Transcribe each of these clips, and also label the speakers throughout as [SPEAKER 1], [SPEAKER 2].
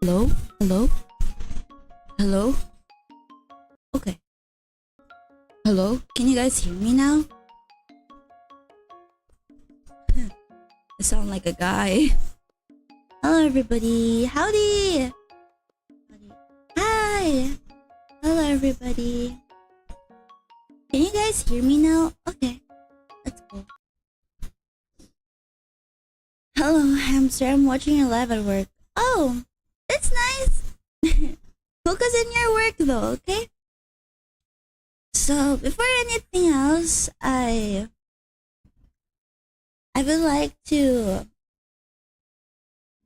[SPEAKER 1] Hello? Hello? Hello? Okay. Hello? Can you guys hear me now? I sound like a guy. Hello everybody. Howdy! Hi! Hello everybody. Can you guys hear me now? Okay. That's cool. Hello hamster, I'm watching you live at work. Oh! That's nice! Focus on your work though, okay? So, before anything else, I would like to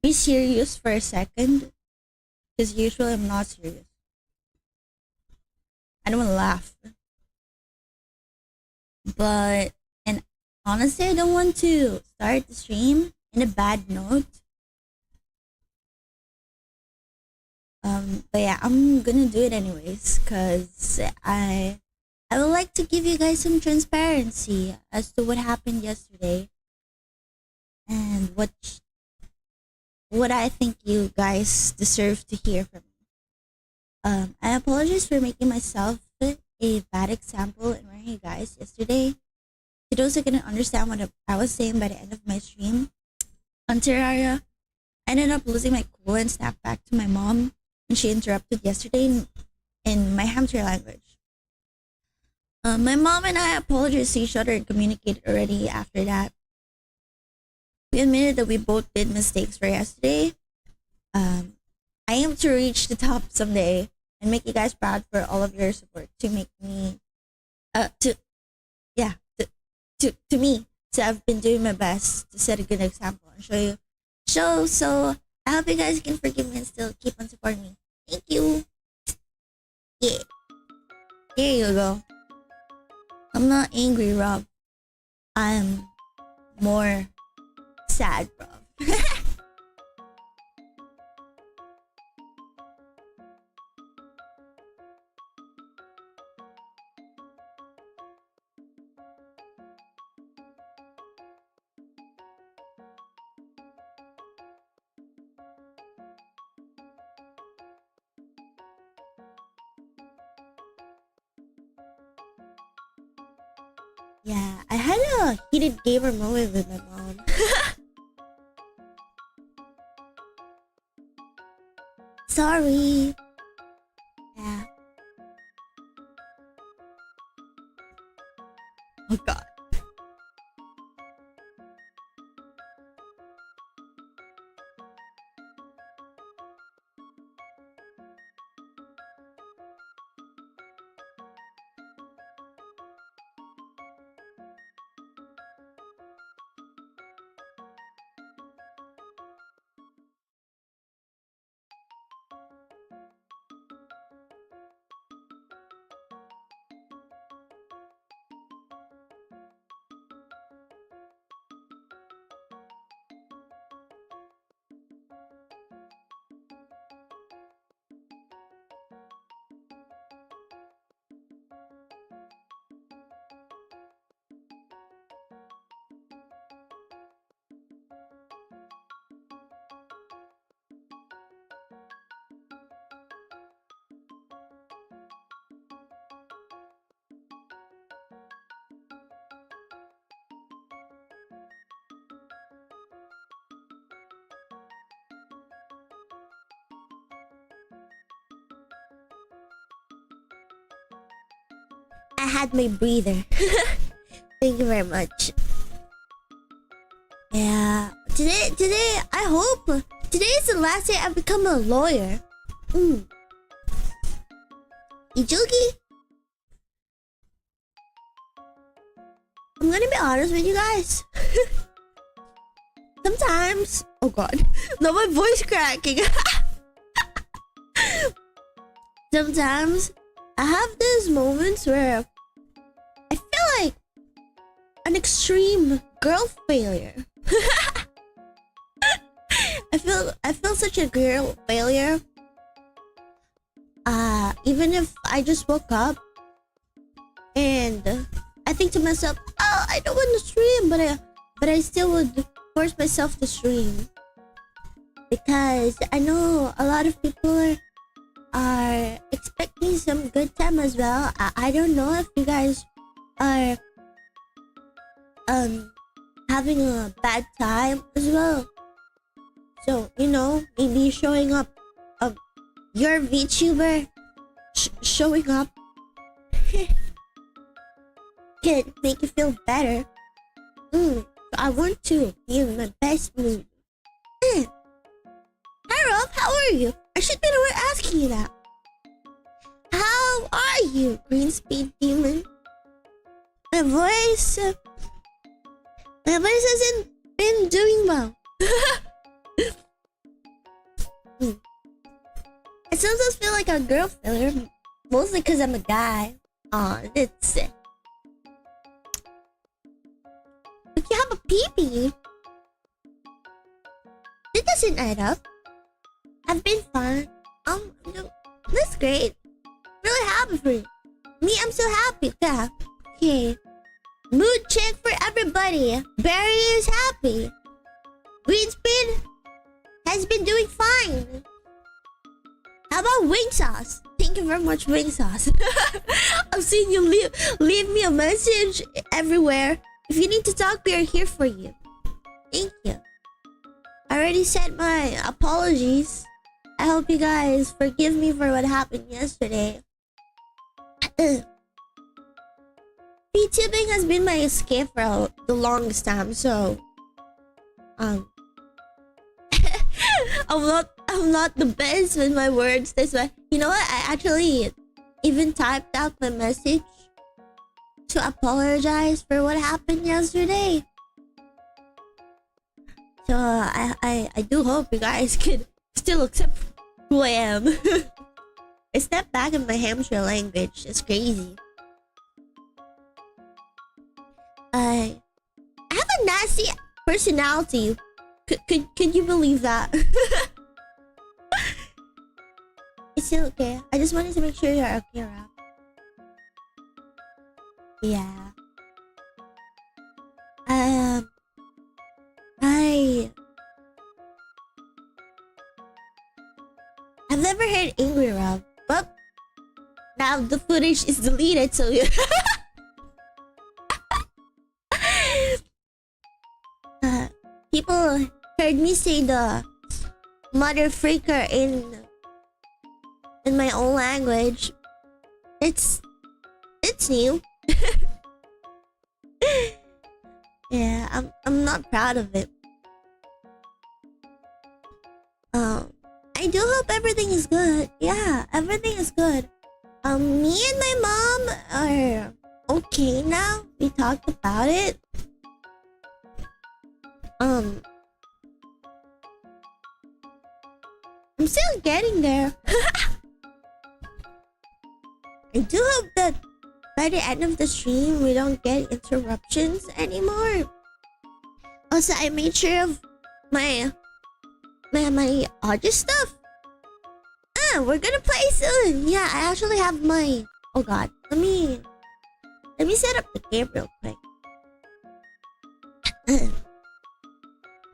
[SPEAKER 1] be serious for a second. Because usually I'm not serious. I don't want to laugh. But, and honestly, I don't want to start the stream in a bad note. But yeah, I'm gonna do it anyways, cause I would like to give you guys some transparency as to what happened yesterday, and what I think you guys deserve to hear from me. I apologize for making myself a bad example in front of you guys yesterday. To those who couldn't understand what I was saying by the end of my stream on Terraria, I ended up losing my cool and snapped back to my mom. And she interrupted yesterday in my hamster language. My mom and I apologized to each other and communicated already after that. We admitted that we both did mistakes for yesterday. I aim to reach the top someday and make you guys proud for all of your support to make me, to me. So I've been doing my best to set a good example and so I hope you guys can forgive me and still keep on supporting me. Thank you. Yeah. There you go. I'm not angry, Rob. I'm more sad, Rob. Yeah, I had a heated gamer moment with my mom. Sorry. Yeah. Oh god. I had my breather. Thank you very much. Yeah. Today, I hope today is the last day I become a lawyer. Ijuki? I'm gonna be honest with you guys. Sometimes, oh god, no, my voice cracking. Sometimes I have these moments where I feel like an extreme girl failure. I feel such a girl failure. Even if I just woke up and I think to myself, oh, I don't want to stream, but I still would force myself to stream. because I know a lot of people are expecting some good time as well. I don't know if you guys are having a bad time as well. So, you know, maybe showing up, your VTuber showing up can make you feel better. So I want to be in my best mood. Hi Rov, how are you? I should be the one asking you that. How are you, Green Speed Demon? My voice hasn't been doing well. I sometimes feel like a girl filler, mostly because I'm a guy. Aw, that's it. But you have a peepee. It doesn't add up. I've been fine. That's great. Really happy for you. Me, I'm so happy. Yeah. Okay. Mood check for everybody. Barry is happy. Greenspeed has been doing fine. How about wing sauce? Thank you very much, wing sauce. I've seen you leave me a message everywhere. If you need to talk, we are here for you. Thank you. I already said my apologies. I hope you guys forgive me for what happened yesterday. VTubing has been my escape for the longest time, so I'm not the best with my words. That's why, you know what? I actually even typed out my message to apologize for what happened yesterday. So I do hope you guys can still accept who I am. I stepped back in my hamster language. It's crazy. I have a nasty personality. Could you believe that? It's still okay. I just wanted to make sure you're okay, Rob. Yeah. I've never heard angry Rob, but now the footage is deleted, so people heard me say the mother freaker in my own language. It's new. Yeah, I'm not proud of it. I do hope everything is good. Yeah, everything is good. Me and my mom are okay now. We talked about it. I'm still getting there. I do hope that by the end of the stream we don't get interruptions anymore. Also, I made sure of my audio stuff. We're gonna play soon. Yeah, I actually have my... Oh god, let me set up the game real quick.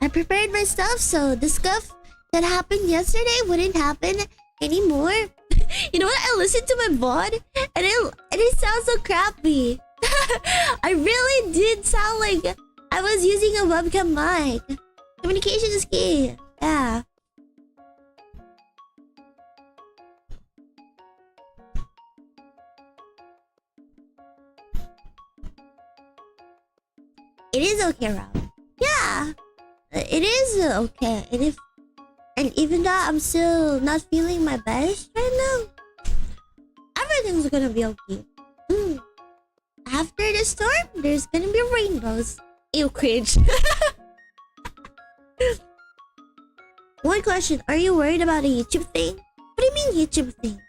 [SPEAKER 1] I prepared my stuff so the stuff that happened yesterday wouldn't happen anymore. You know what? I listened to my VOD and it sounds so crappy. I really did sound like I was using a webcam mic. Communication is key. Yeah. It is okay, Rob. Yeah. It is okay. And even though I'm still not feeling my best right now, everything's gonna be okay. After the storm, there's gonna be rainbows. Ew, cringe. One question, are you worried about a YouTube thing? What do you mean YouTube thing?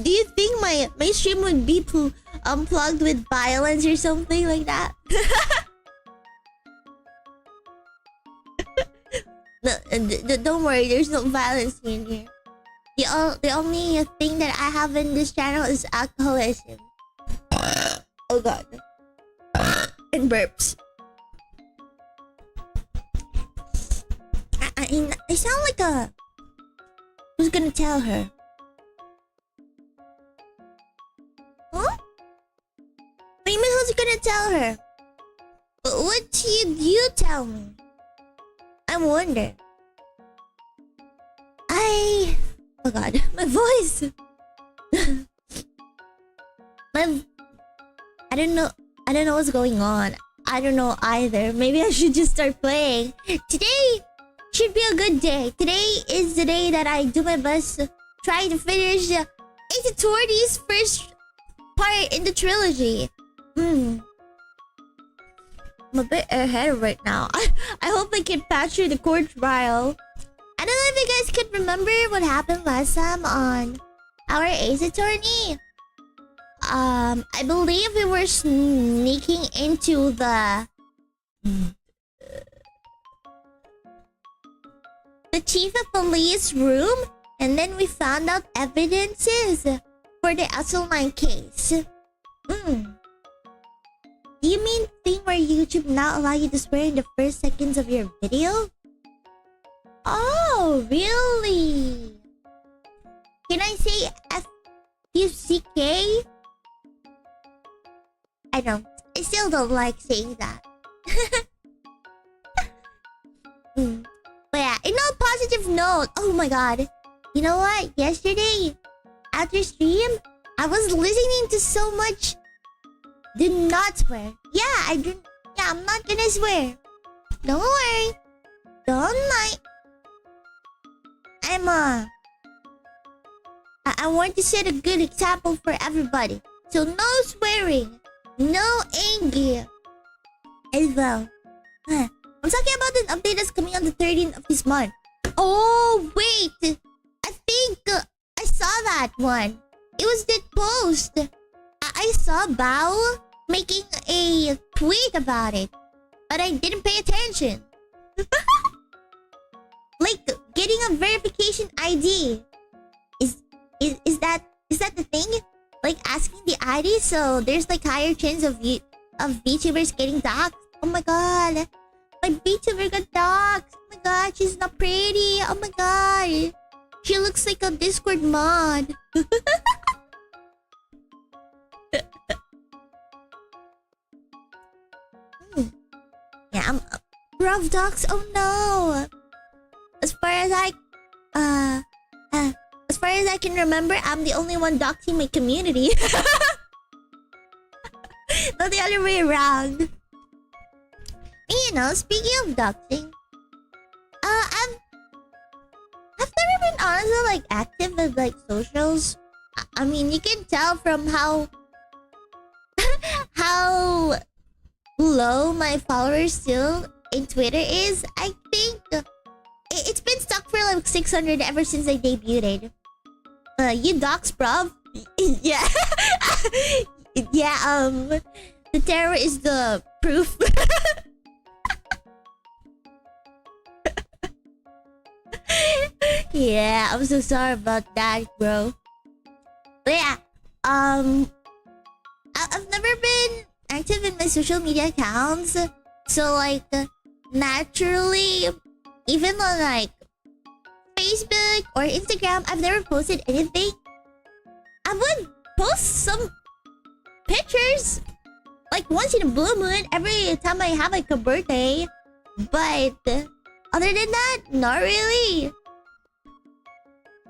[SPEAKER 1] Do you think my stream would be unplugged with violence or something like that? No, don't worry, there's no violence in here. The only thing that I have in this channel is alcoholism. Oh god. And burps. I sound like a... Who's gonna tell her? Huh? What do you mean who's gonna tell her? What should you tell me? I wonder. Oh god, my voice! I don't know what's going on. I don't know either. Maybe I should just start playing. Today should be a good day. Today is the day that I do my best to try to finish Ace Attorney's first part in the trilogy. I'm a bit ahead right now. I hope I can patch through the court trial. I don't know if you guys can remember what happened last time on our Ace Attorney. I believe we were sneaking into the chief of police room, and then we found out evidences for the SL9 case. Do you mean thing where YouTube now allow you to swear in the first seconds of your video? Oh, really? Can I say F-U-C-K? I don't. I still don't like saying that. But yeah, in a positive note, oh my god. You know what? Yesterday, after stream, I was listening to so much do not swear. Yeah, I'm not gonna swear. Don't worry. Don't mind. I want to set a good example for everybody. So no swearing. No anger. As well. I'm talking about an update that's coming on the 13th of this month. Oh, wait. I think I saw that one. It was that post. I saw Bao making a tweet about it. But I didn't pay attention. Like, getting a verification ID. Is that the thing? Like, asking the ID so there's like higher chance of VTubers getting doxxed. Oh my god. My VTuber got doxxed. Oh my god, she's not pretty. Oh my god. She looks like a Discord mod. Yeah, I'm Rov dox. Oh no. As far as I can remember, I'm the only one doxing my community. Not the other way around. You know, speaking of doxing, I've never been honestly like active with like socials. I mean, you can tell from how low my followers still in Twitter is. I think it's been stuck for like 600 ever since I debuted. You dox, bruv? Yeah. Yeah, the terror is the proof. Yeah, I'm so sorry about that, bro. But yeah, I've never been active in my social media accounts. So like, naturally, even on like Facebook or Instagram, I've never posted anything. I would post some pictures like once in a blue moon every time I have like a birthday. But other than that, not really.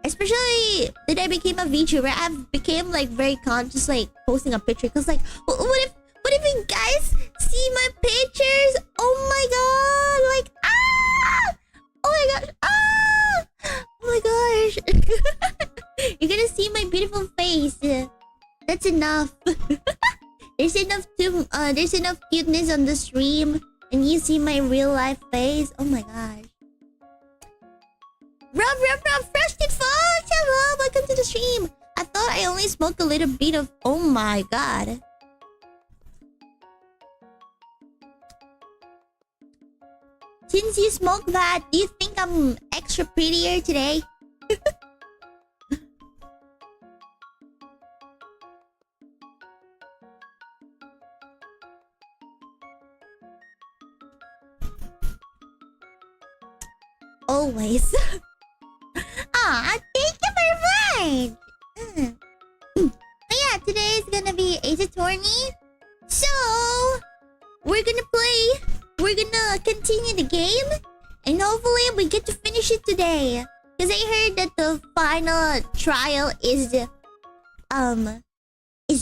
[SPEAKER 1] Especially when I became a VTuber, I've became like very conscious like posting a picture. Cause like, what if you guys see my pictures? Oh my god! Like, ah! Oh my gosh! Ah! Oh my gosh! You're gonna see my beautiful face. That's enough. There's enough cuteness on the stream, and you see my real life face. Oh my gosh! Rub, Frosted Fox! Hello, welcome to the stream. I thought I only smoked a little bit of. Oh my god! Since you smoke that, do you think I'm extra prettier today? always. Ah, thank you very much. Yeah, today is gonna be a tourney. So, we're gonna play. We're gonna continue the game. And hopefully we get to finish it today. Because I heard that the final trial is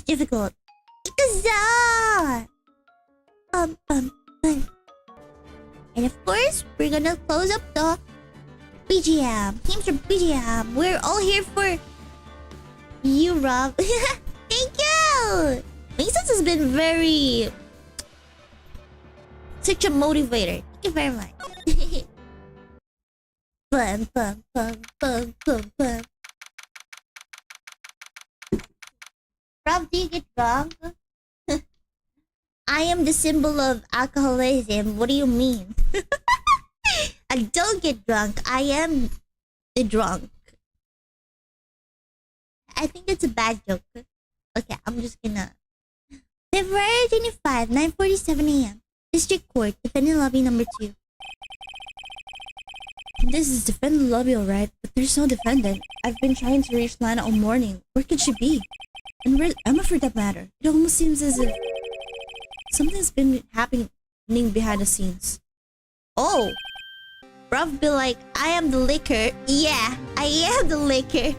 [SPEAKER 1] difficult. Ikaza! And of course, we're gonna close up the BGM. Hamster BGM. We're all here for you, Rob. Thank you! NEXAS has been very... such a motivator. Thank you very much. Bum, bum, bum, bum, bum, bum. Rob, do you get drunk? I am the symbol of alcoholism. What do you mean? I don't get drunk. I am the drunk. I think it's a bad joke. Okay, I'm just gonna... February 25, 9:47 a.m. District Court, defendant lobby number 2. This is defendant lobby, alright, but there's no defendant. I've been trying to reach Lana all morning. Where could she be? And where's Emma for that matter? It almost seems as if something's been happening behind the scenes. Oh! Rob be like, I am the liquor. Yeah, I am the liquor.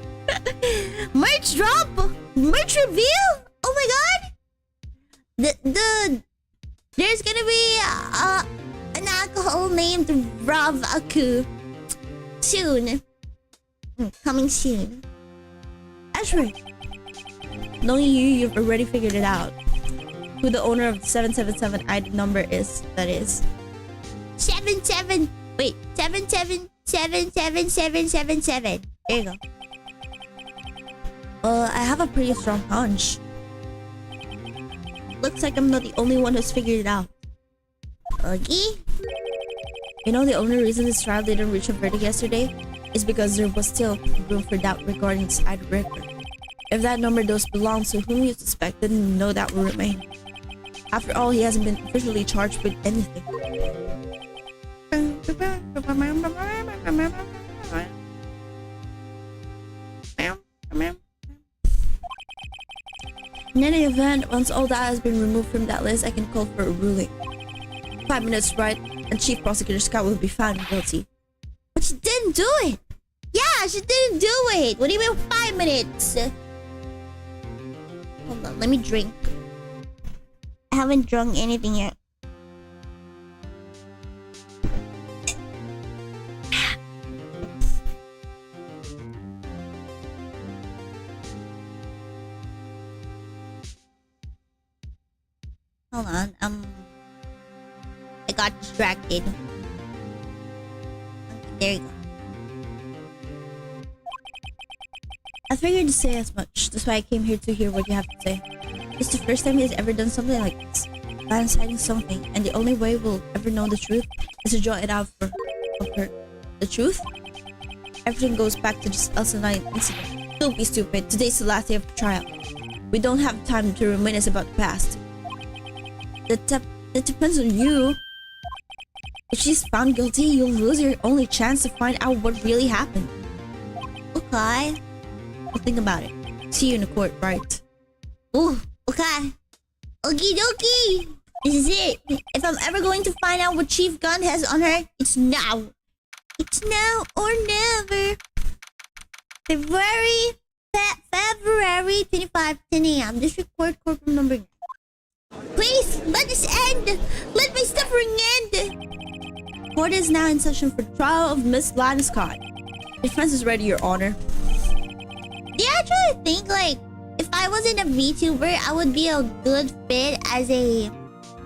[SPEAKER 1] Merch drop! Merch reveal! Oh my god! There's gonna be an alcohol named Rov Alcou. Soon. Coming soon. That's right. Knowing you've already figured it out. Who the owner of the 777 ID number is, that is. 777777777. There you go. I have a pretty strong hunch. Looks like I'm not the only one who's figured it out. Okay? You know the only reason this trial didn't reach a verdict yesterday is because there was still room for doubt regarding this ID record. If that number does belong to whom you suspect, then no doubt will remain. After all, he hasn't been officially charged with anything. In any event, once all that has been removed from that list, I can call for a ruling. 5 minutes, right? And Chief Prosecutor Scott will be found guilty. But she didn't do it! Yeah, she didn't do it! What do you mean 5 minutes? Hold on, let me drink. I haven't drunk anything yet. Hold on, I got distracted. Okay, there you go. I figured to say as much. That's why I came here to hear what you have to say. It's the first time he's ever done something like this. Lana's hiding something, and the only way we'll ever know the truth is to draw it out of her. The truth? Everything goes back to just us and I incident. Don't be stupid. Today's the last day of the trial. We don't have time to reminisce about the past. That depends on you. If she's found guilty, you'll lose your only chance to find out what really happened. Okay. I'll think about it. See you in the court, right? Ooh, okay. Okie dokie. This is it. If I'm ever going to find out what Chief Gunn has on her, it's now. It's now or never. February 25, 10 a.m. District Court, courtroom number 9. Please, let this end! Let my suffering end! Court is now in session for trial of Miss Lana Scott. Defense is ready, Your Honor. Do you actually think, like, if I wasn't a VTuber, I would be a good fit as a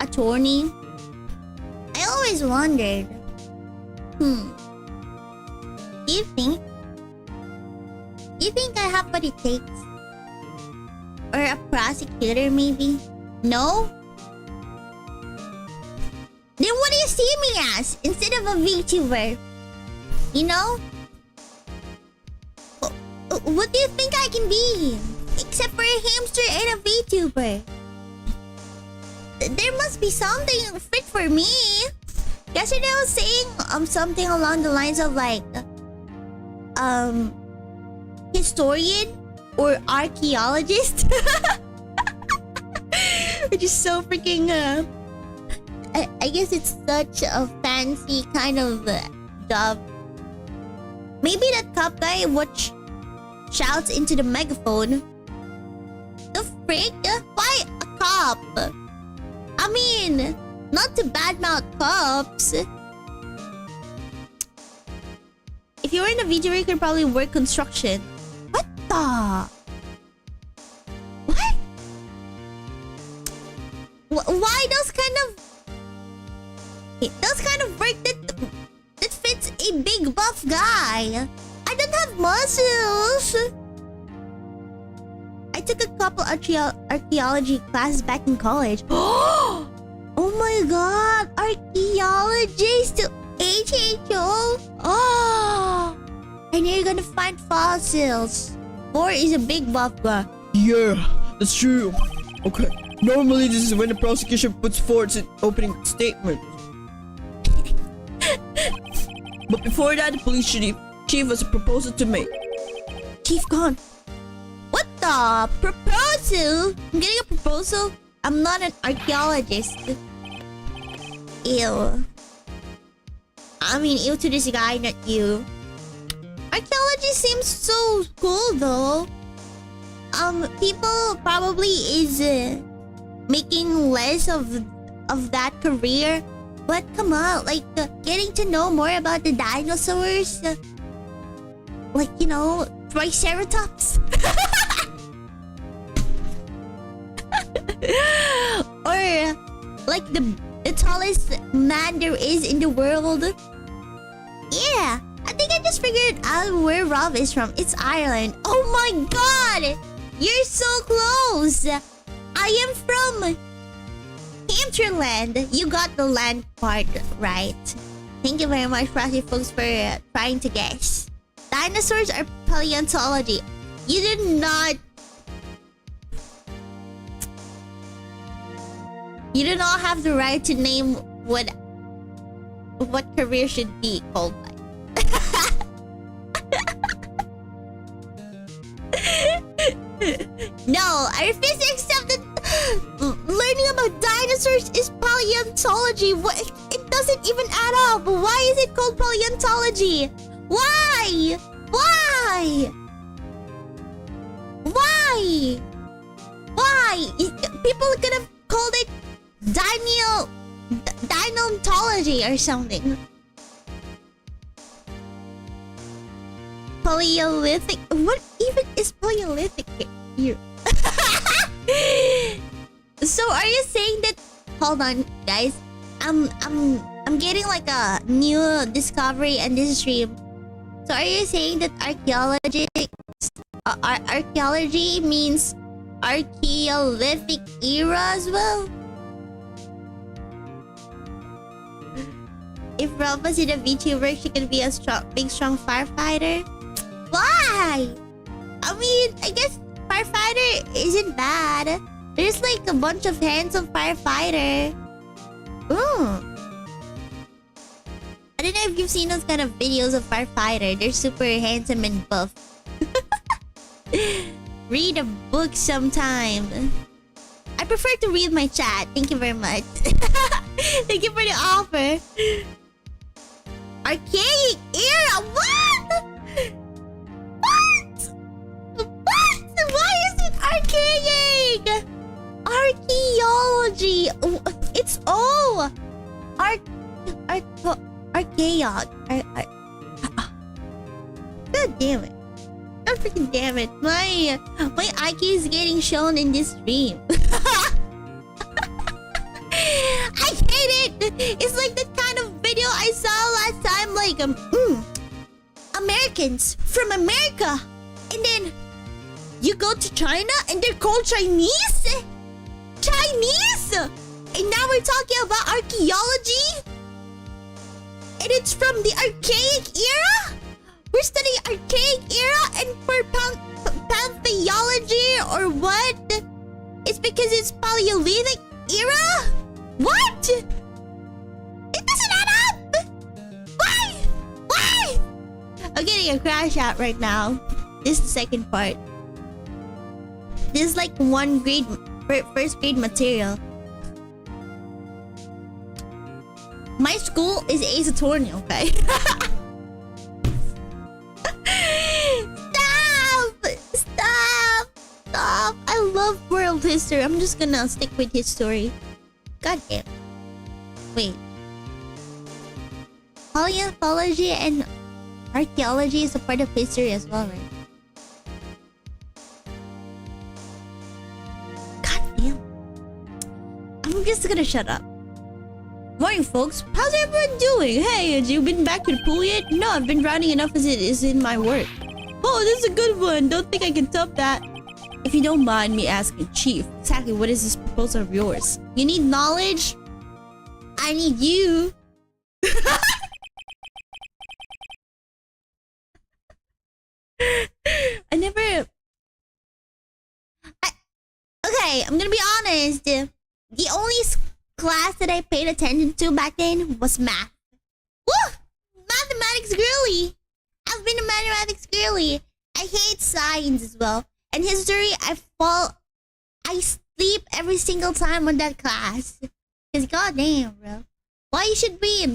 [SPEAKER 1] attorney? I always wondered. Do you think? Do you think I have what it takes? Or a prosecutor, maybe? No? Then what do you see me as instead of a VTuber? You know? What do you think I can be? Except for a hamster and a VTuber. There must be something fit for me. Yesterday I was saying something along the lines of like historian or archaeologist. Which is so freaking I guess it's such a fancy kind of job. Maybe that cop guy shouts into the megaphone. The frick? Why a cop? I mean, not to badmouth cops. If you were in a VTuber, you could probably work construction. What the? What? Why those kind of work that fits a big buff guy? I don't have muscles. I took a couple archaeology classes back in college. Oh my god, archaeologist to HHO. Oh, and you're gonna find fossils. Or is a big buff guy.
[SPEAKER 2] Yeah, that's true. Okay, normally this is when the prosecution puts forth an opening statement. But before that, the police chief has a proposal to make.
[SPEAKER 1] Chief gone. What the? Proposal? I'm getting a proposal? I'm not an archaeologist. Ew. I mean, ew to this guy, not you. Archaeology seems so cool though. People probably is making less of that career. But come on, like getting to know more about the dinosaurs. Like, you know, Triceratops. Or like the tallest man there is in the world. Yeah, I think I just figured out where Rov is from. It's Ireland. Oh my god! You're so close! I am from Hamsterland. You got the land part right. Thank you very much, Frosty folks, for trying to guess. Dinosaurs are paleontology. You did not... You do not have the right to name what career should be called by. No, I refuse to accept that learning about dinosaurs is paleontology. It doesn't even add up. Why is it called paleontology? Why? Why? Why? Why? People could have called it dinontology or something. Paleolithic? What even is Paleolithic here? So are you saying that... Hold on, guys. I'm getting like a new discovery in this stream. So are you saying that archaeology means Archaeolithic era as well? If Rov was in a VTuber, she can be a big strong firefighter. Why? I mean, I guess firefighter isn't bad. There's like a bunch of handsome firefighter. Ooh. I don't know if you've seen those kind of videos of firefighter. They're super handsome and buff. Read a book sometime. I prefer to read my chat. Thank you very much. Thank you for the offer. Archaic era? What? What? What? Why is it archaic? Archaeology. It's all archaic. God damn it. God freaking damn it. My IQ is getting shown in this stream. I hate it. It's like that kind of video I saw last time, like Americans from America, and then you go to China and they're called Chinese. And now we're talking about archaeology, and it's from the archaic era. We're studying archaic era, and for pantheology or what? It's because it's Paleolithic era? What? It doesn't add up! I'm getting a crash out right now. This is the second part. This is like first grade material. My school is Ace Attorney, okay? Stop! I love world history. I'm just gonna stick with history. God damn. Wait. Paleontology and archaeology is a part of history as well, right? God damn. I'm just gonna shut up. Morning, folks. How's everyone doing? Hey, have you been back to the pool yet? No, I've been drowning enough as it is in my work. Oh, this is a good one. Don't think I can top that. If you don't mind me asking, Chief, exactly what is this proposal of yours? You need knowledge? I need you. Okay, I'm gonna be honest. The only class that I paid attention to back then was math. Woo! Mathematics girly. I've been a mathematics girly. I hate science as well. And history, I sleep every single time on that class. Cause goddamn, bro. Why should we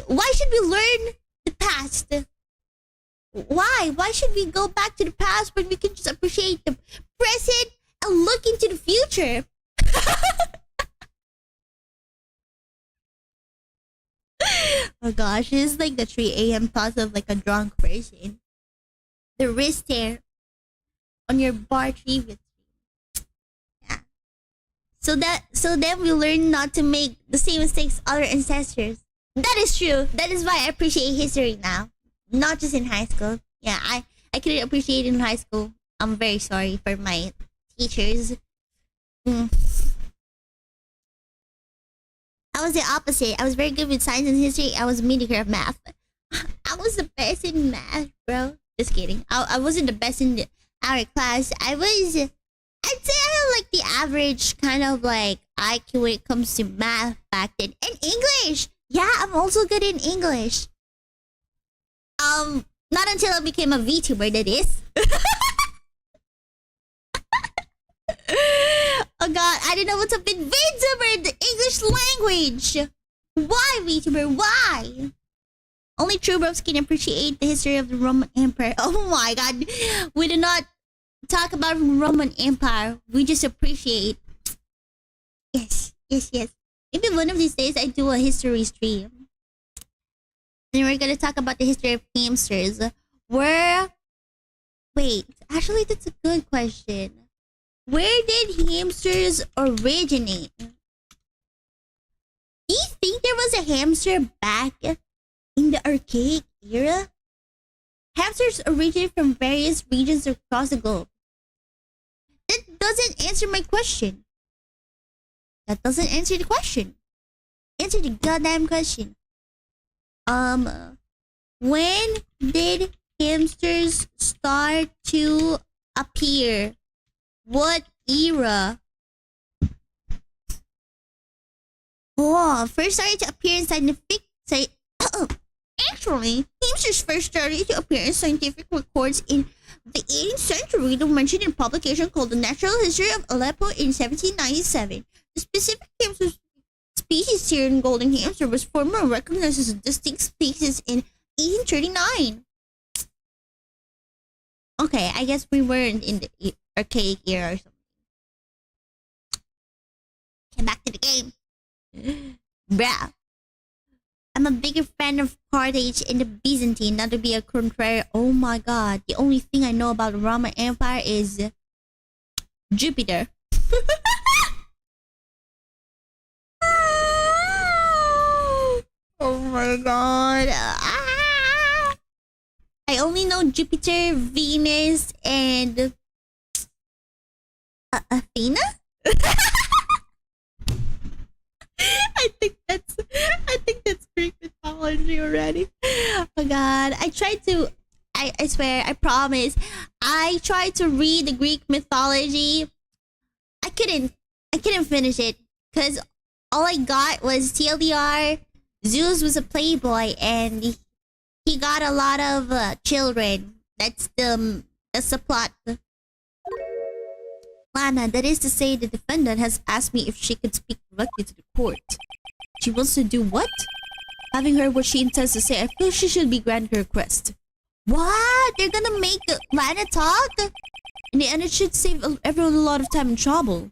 [SPEAKER 1] learn the past? Why? Why should we go back to the past when we can just appreciate the present and look into the future? Oh gosh, this is like the 3 a.m. thoughts of like a drunk person. The wrist hair on your bar trivia. Yeah. So then we learn not to make the same mistakes other ancestors. That is true. That is why I appreciate history now. Not just in high school. Yeah, I couldn't appreciate it in high school. I'm very sorry for my teachers. I was the opposite. I was very good with science and history. I was mediocre at math. I was the best in math, bro. Just kidding. I wasn't the best in our class. I'd say I had like the average kind of like IQ when it comes to math back then. And English! Yeah, I'm also good in English. Not until I became a VTuber, that is. Oh god, I didn't know what's up with VTuber, the English language. Why VTuber? Why? Only true bros can appreciate the history of the Roman Empire. Oh my god, we do not talk about the Roman Empire. We just appreciate. Yes. Maybe one of these days I do a history stream. And we're gonna talk about the history of hamsters. Wait, actually that's a good question. Where did hamsters originate? Do you think there was a hamster back in the archaic era? Hamsters originate from various regions across the globe. That doesn't answer my question. That doesn't answer the question. Answer the goddamn question. When did hamsters start to appear? What era? Oh, first started to appear in scientific Actually, hamsters first started to appear in scientific records in the 18th century. They were mentioned in a publication called The Natural History of Aleppo in 1797. The specific hamster species Syrian golden hamster was formally recognized as a distinct species in 1839. Okay, I guess we weren't in the archaic era or something. Get back to the game. Bruh. I'm a bigger fan of Carthage and the Byzantine, not to be a contrary. Oh my god. The only thing I know about the Roman Empire is Jupiter. Oh my god. I only know Jupiter, Venus, and Athena? I think that's Greek mythology already. Oh god. I swear, I promise. I tried to read the Greek mythology. I couldn't finish it. Cause all I got was TLDR, Zeus was a playboy and he got a lot of children. That's the plot. Lana, that is to say, the defendant has asked me if she could speak directly to the court. She wants to do what? Having heard what she intends to say, I feel she should be granted her request. What? They're gonna make Lana talk? In the end, it should save everyone a lot of time and trouble.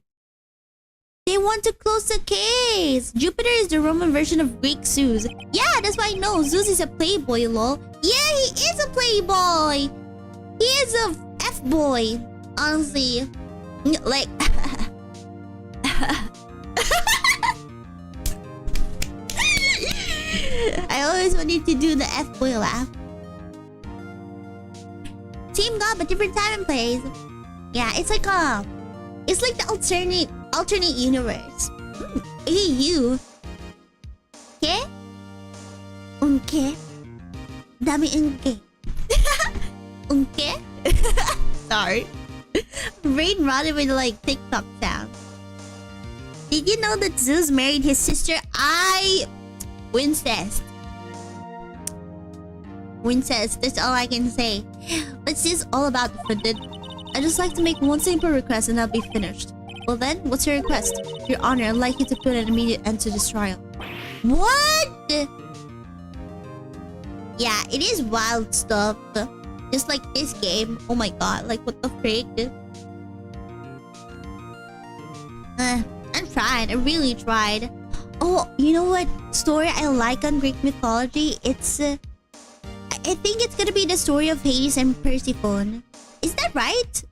[SPEAKER 1] They want to close the case. Jupiter is the Roman version of Greek Zeus. Yeah, that's why I know. Zeus is a playboy, lol. Yeah, he is a playboy. He is a F-boy. Honestly. Like... I always wanted to do the F-boy laugh. Same god, but different time and place. Yeah, it's like the alternate universe. Hey, you. ¿Qué? ¿Un qué? Dame un qué. ¿Un qué? Sorry. Brain rotted with like TikTok sounds. Did you know that Zeus married his sister? Incest. Incest, that's all I can say. What's this all about, defendant? I just like to make one simple request and I'll be finished. Well then, what's your request? Your Honor, I'd like you to put an immediate end to this trial. What? Yeah, it is wild stuff. Just like this game. Oh my god, like what the frick? I tried, I really tried. Oh, you know what story I like on Greek mythology? It's I think it's gonna be the story of Hades and Persephone. Is that right?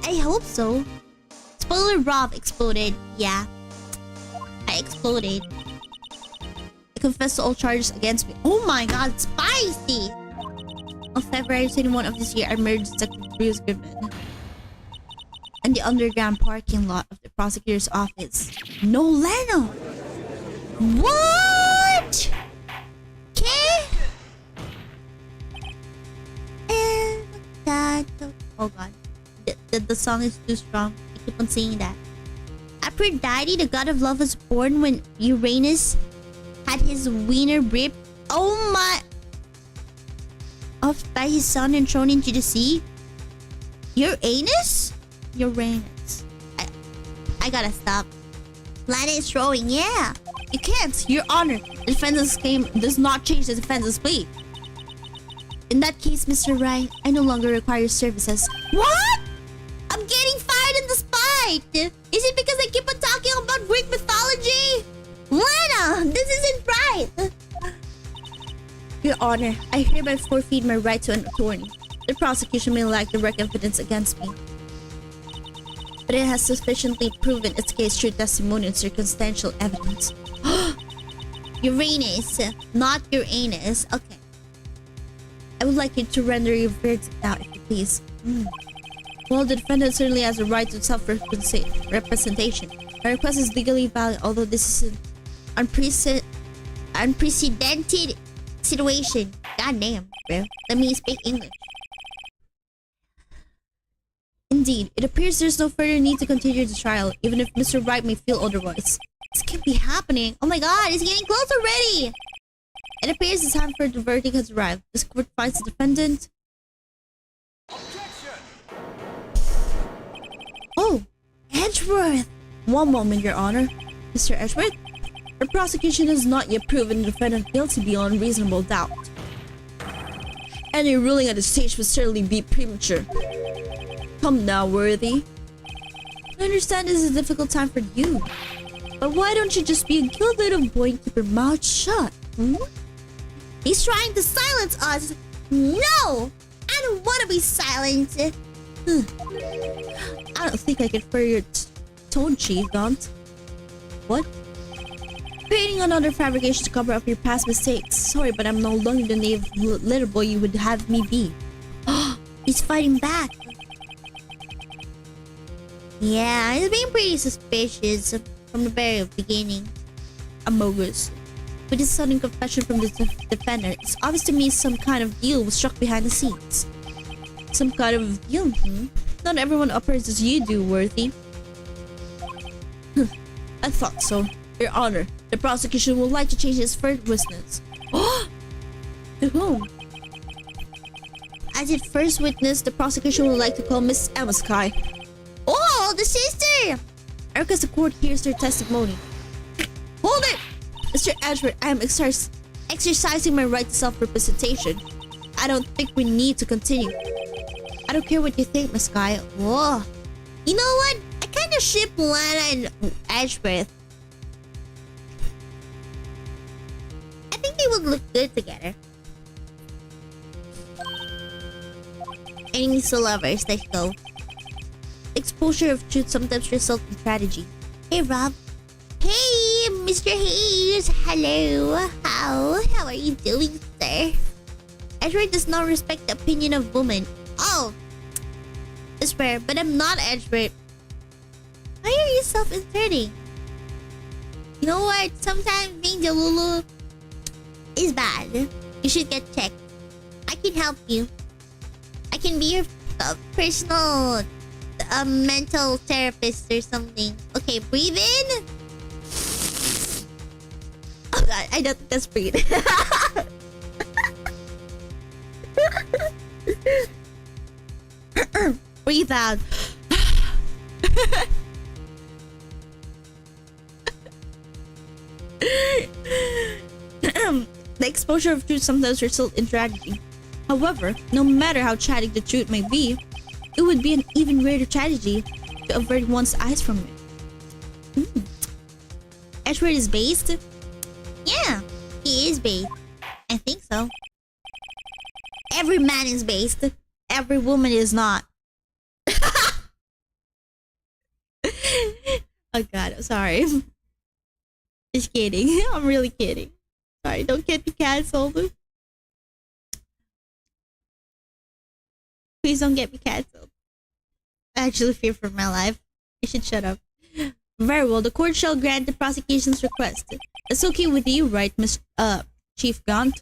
[SPEAKER 1] I hope so. Spoiler, Rov exploded. Yeah. I exploded. I confess to all charges against me. Oh my god, spicy! On February 21 of this year, I murdered Detective Bruce Goodman in the underground parking lot of the prosecutor's office. No, Leno! What? Okay? And that... Oh god. The song is too strong. I keep on singing that. Aphrodite, the god of love, was born when Uranus had his wiener ripped. Oh my... Off by his son and thrown into the sea? Uranus? Uranus. I gotta stop. Lana is throwing, yeah. You can't, Your Honor. The defendant's claim does not change the defendant's plea. In that case, Mr. Wright, I no longer require your services. What? I'm getting fired in the spite. Is it because I keep on talking about Greek mythology? Lana, this isn't right. Your Honor, I hereby forfeit my right to an attorney. The prosecution may lack direct evidence against me, but it has sufficiently proven its case through testimony and circumstantial evidence. Uranus, not Uranus. Okay. I would like you to render your verdict now, if you please. Well, the defendant certainly has a right to self-representation. My request is legally valid, although this is an unprecedented situation. God damn, bro. Let me speak English. Indeed, it appears there's no further need to continue the trial, even if Mr. Wright may feel otherwise. This can't be happening. Oh my god, it's getting close already! It appears the time for the verdict has arrived. This court finds the defendant...
[SPEAKER 3] Objection!
[SPEAKER 1] Oh, Edgeworth!
[SPEAKER 2] One moment, Your Honor.
[SPEAKER 1] Mr. Edgeworth?
[SPEAKER 2] The prosecution has not yet proven the defendant guilty beyond reasonable doubt. Any ruling at this stage would certainly be premature. Come now, Worthy.
[SPEAKER 1] I understand this is a difficult time for you. But why don't you just be a good little boy and keep your mouth shut? He's trying to silence us! No! I don't want to be silenced!
[SPEAKER 2] I don't think I can further your tone, Chief, don't.
[SPEAKER 1] What?
[SPEAKER 2] Creating another fabrication to cover up your past mistakes. Sorry, but I'm no longer the naive little boy you would have me be.
[SPEAKER 1] He's fighting back! Yeah, he's being pretty suspicious from the very beginning.
[SPEAKER 2] Amogus.
[SPEAKER 1] With this sudden confession from the defender, it's obvious to me some kind of deal was struck behind the scenes.
[SPEAKER 2] Some kind of deal, Not everyone operates as you do, Worthy. I thought so. Your Honor, the prosecution would like to change its first witness. To whom? As it first witness, the prosecution would like to call Miss Emma Sky. Oh, the sister! As the court hears their testimony. Hold it! Mr. Edward, I am exercising my right to self-representation. I don't think we need to continue. I don't care what you think, Miss Sky. Whoa. You know what? I kind of ship Lana and Ashworth.
[SPEAKER 1] I think they would look good together. Enemies to lovers, let's go.
[SPEAKER 2] Exposure of truth sometimes results in tragedy.
[SPEAKER 1] Hey, Rob. Hey, Mr. Hayes. Hello. How are you doing, sir?
[SPEAKER 2] Edward does not respect the opinion of women.
[SPEAKER 1] Oh,
[SPEAKER 2] I swear, but I'm not Edward.
[SPEAKER 1] why are you self-inserting? You know what? Sometimes being the Lulu is bad. You should get checked. I can help you. I can be your personal mental therapist or something. Okay, breathe in.
[SPEAKER 2] Oh God, I don't think that's breathe. Breathe out. The exposure of truth sometimes results in tragedy. However, no matter how tragic the truth may be, it would be an even greater tragedy to avert one's eyes from it. Edward is based?
[SPEAKER 1] Yeah, he is based. I think so. Every man is based.
[SPEAKER 2] Every woman is not. Oh God, I'm sorry. Just kidding. I'm really kidding. Sorry, don't get me cancelled. Please don't get me cancelled. I actually fear for my life. I should shut up. Very well, the court shall grant the prosecution's request. That's okay with you, right, Miss Chief Gaunt?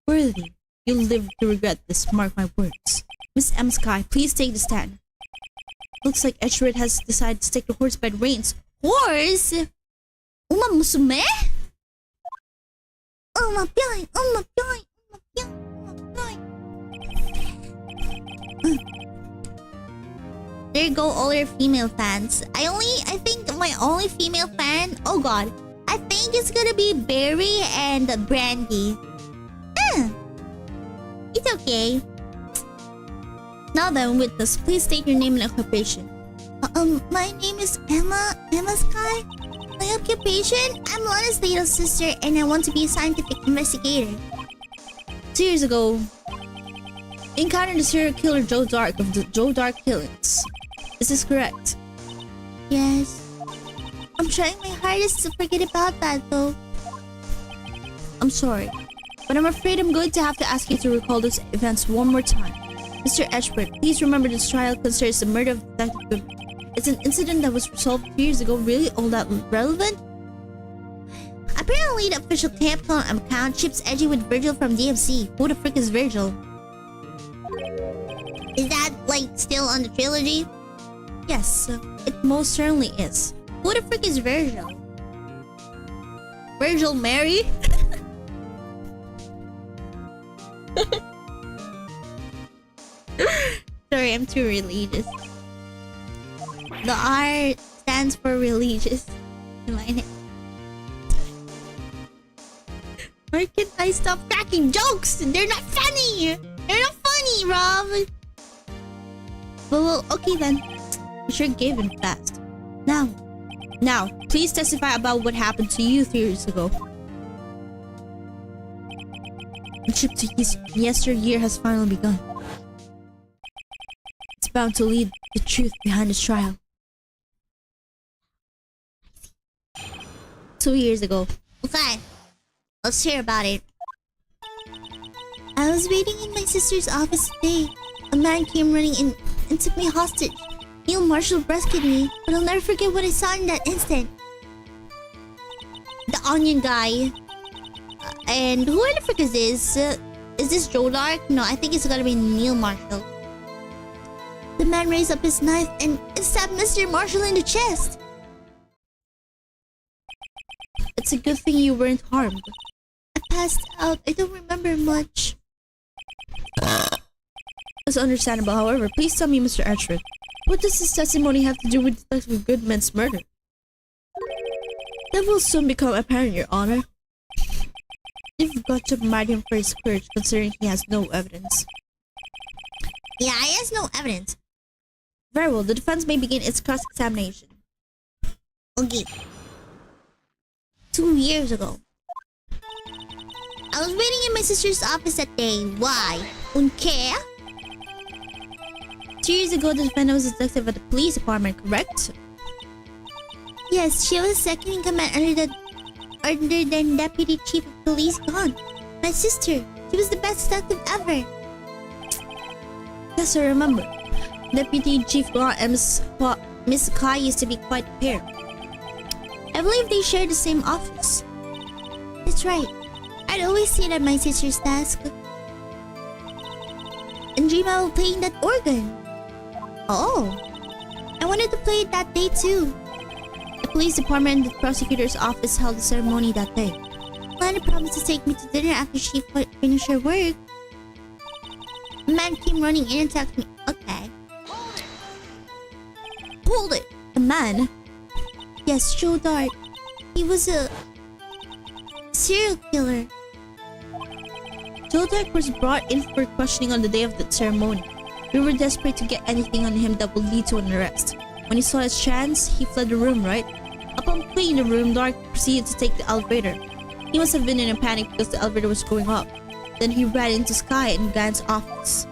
[SPEAKER 2] Worthy, you'll live to regret this, mark my words. Miss M. Sky, please take the stand. Looks like Edgeworth has decided to take the horse by the reins.
[SPEAKER 1] Horse? Uma musume? Uma pion, uma pion, uma pion, uma pion. There go all your female fans. I think my only female fan, oh God, I think it's gonna be Barry and Brandy. It's okay.
[SPEAKER 2] Now then, witness, please state your name and occupation.
[SPEAKER 1] My name is Emma Sky. My occupation? I'm Lana's little sister and I want to be a scientific investigator.
[SPEAKER 2] 2 years ago, encountered the serial killer Joe Dark of the Joe Dark killings. Is this correct?
[SPEAKER 1] Yes. I'm trying my hardest to forget about that though.
[SPEAKER 2] I'm sorry, but I'm afraid I'm going to have to ask you to recall those events one more time. Mr. Edgeworth, please remember this trial concerns the murder of Detective Good. It's an incident that was resolved 2 years ago. Really all that relevant?
[SPEAKER 1] Apparently the official Capcom account ships Edgy with Virgil from DMC. Who the frick is Virgil? Is that like still on the trilogy?
[SPEAKER 2] Yes, it most certainly is.
[SPEAKER 1] Who the frick is Virgil?
[SPEAKER 2] Virgil Mary? Sorry, I'm too religious.
[SPEAKER 1] The R stands for religious in my name.
[SPEAKER 2] Why can't I stop cracking jokes? They're not funny! They're not funny, Rob! Well, okay then. You sure gave in fast. Now, please testify about what happened to you 3 years ago. The trip to yesteryear has finally begun. It's bound to lead the truth behind this trial.
[SPEAKER 1] 2 years ago. Okay, let's hear about it. I was waiting in my sister's office today. A man came running in and took me hostage. Neil Marshall rescued me, but I'll never forget what I saw in that instant. The onion guy. And who the frick is this? Is this Joe Dark? No, I think it's gotta be Neil Marshall. The man raised up his knife and stabbed Mr. Marshall in the chest.
[SPEAKER 2] It's a good thing you weren't harmed.
[SPEAKER 1] I passed out. I don't remember much.
[SPEAKER 2] That's understandable. However, please tell me, Mr. Edgeworth, what does this testimony have to do with Detective Goodman's murder? That will soon become apparent, Your Honor. You've got to admire him for his courage, considering he has no evidence.
[SPEAKER 1] Yeah, he has no evidence.
[SPEAKER 2] Very well, the defense may begin its cross-examination.
[SPEAKER 1] Okay. 2 years ago, I was waiting in my sister's office that day. Why? Unke?
[SPEAKER 2] 2 years ago, the defendant was a detective at the police department, correct?
[SPEAKER 1] Yes, she was second in command under the deputy chief of police gone. My sister, she was the best detective ever.
[SPEAKER 2] Yes, I remember. Deputy Chief Gaunt and Miss Kai used to be quite a pair.
[SPEAKER 1] I believe they shared the same office. That's right. I'd always sit at my sister's desk and dream about playing that organ. Oh, I wanted to play it that day too.
[SPEAKER 2] The police department and the prosecutor's office held a ceremony that day.
[SPEAKER 1] Lana promised to take me to dinner after she finished her work. A man came running in and attacked me. Okay.
[SPEAKER 2] Hold it! A man?
[SPEAKER 1] Yes, Joe Dart. He was a serial killer.
[SPEAKER 2] Joe Dart was brought in for questioning on the day of the ceremony. We were desperate to get anything on him that would lead to an arrest. When he saw his chance, he fled the room, right? Upon fleeing the room, Dart proceeded to take the elevator. He must have been in a panic because the elevator was going up. Then he ran into Sky and Gant's office.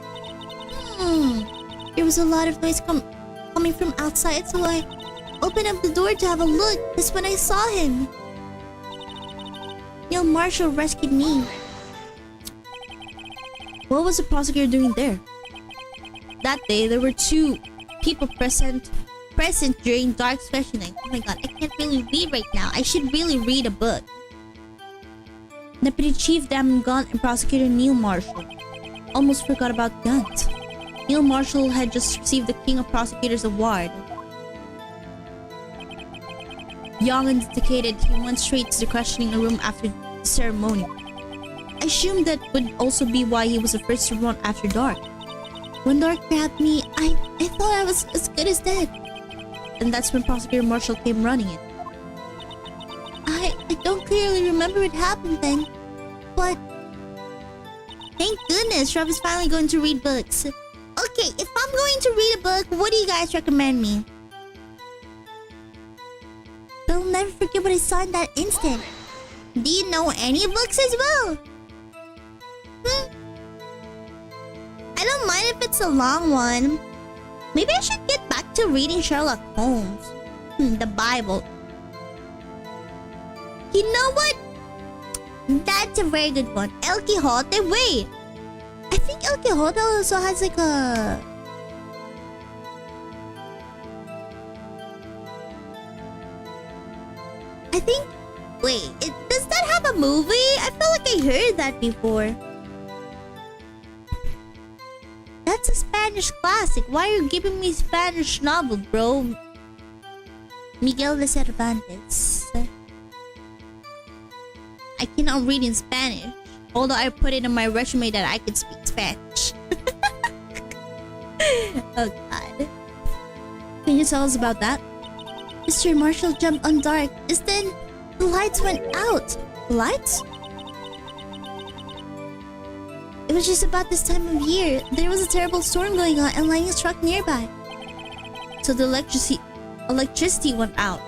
[SPEAKER 1] There was a lot of noise coming from outside, so I opened up the door to have a look. That's when I saw him. Neil Marshall rescued me.
[SPEAKER 2] What was the prosecutor doing there? That day, there were 2 people present during Dark's questioning.
[SPEAKER 1] Oh my god, I can't really read right now. I should really read a book.
[SPEAKER 2] Deputy Chief Damon Gunt and Prosecutor Neil Marshall. Almost forgot about Gunt. Neil Marshall had just received the King of Prosecutors Award. Young and dedicated, he went straight to the questioning room after the ceremony. I assumed that would also be why he was the first to run after Dark.
[SPEAKER 1] When Dark grabbed me, I thought I was as good as dead.
[SPEAKER 2] And that's when Prosecutor Marshall came running in.
[SPEAKER 1] I don't clearly remember what happened then, but thank goodness Rob is finally going to read books. Okay, if I'm going to read a book, what do you guys recommend me? I'll never forget what I saw in that instant. Do you know any books as well? I don't mind if it's a long one. Maybe I should get back to reading Sherlock Holmes. The Bible. You know what? That's a very good one. El Quijote. Wait. I think El Quijote also has like a... I think... Wait, does that have a movie? I feel like I heard that before. That's a Spanish classic. Why are you giving me Spanish novel, bro? Miguel de Cervantes. I cannot read in Spanish. Although I put it in my resume that I could speak Spanish. Oh god.
[SPEAKER 2] Can you tell us about that?
[SPEAKER 1] Mr. Marshall jumped on Dark. Just then, the lights went out.
[SPEAKER 2] The lights?
[SPEAKER 1] It was just about this time of year. There was a terrible storm going on and lightning struck nearby.
[SPEAKER 2] So the electricity went out.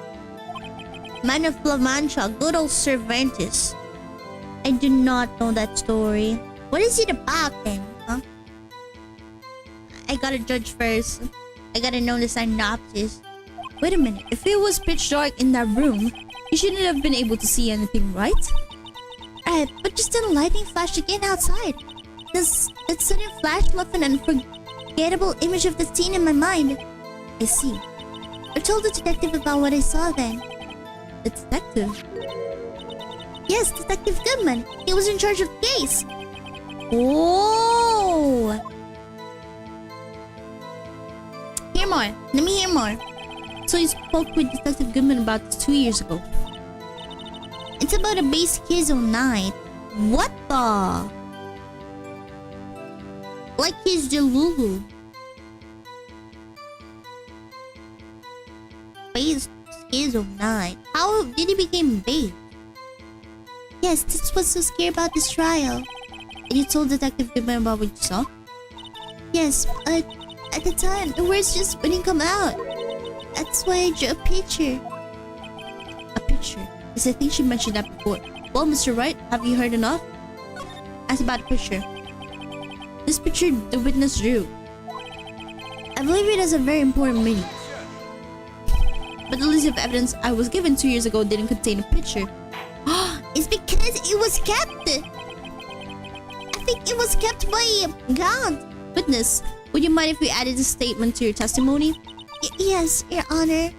[SPEAKER 1] Man of La Mancha, good old Cervantes. I do not know that story. What is it about then, huh? I gotta judge first. I gotta know the synopsis.
[SPEAKER 2] Wait a minute, if it was pitch dark in that room, you shouldn't have been able to see anything, right?
[SPEAKER 1] Right, but just then lightning flashed again outside. That sudden flash left an unforgettable image of the scene in my mind.
[SPEAKER 2] I see.
[SPEAKER 1] I told the detective about what I saw then.
[SPEAKER 2] The detective?
[SPEAKER 1] Yes, Detective Goodman. He was in charge of the case.
[SPEAKER 2] Oh!
[SPEAKER 1] Hear more. Let me hear more.
[SPEAKER 2] So you spoke with Detective Goodman about this 2 years ago.
[SPEAKER 1] It's about a basic Kizo night.
[SPEAKER 2] What the?
[SPEAKER 1] Like he's the Lulu. Based schizo 9. How did he become based? Yes, that's what's so scary about this trial. And you told Detective Goodman about what you saw? Yes, but at the time, the words just wouldn't come out. That's why I drew a picture. A picture? Yes, I think she mentioned that before. Well, Mr. Wright, have you heard enough? Ask about the picture. This picture the witness drew. I believe it has a very important meaning. But the list of evidence I was given 2 years ago didn't contain a picture. It's because it was kept. I think it was kept by God. Witness, would you mind if we added a statement to your testimony? Yes, Your Honor.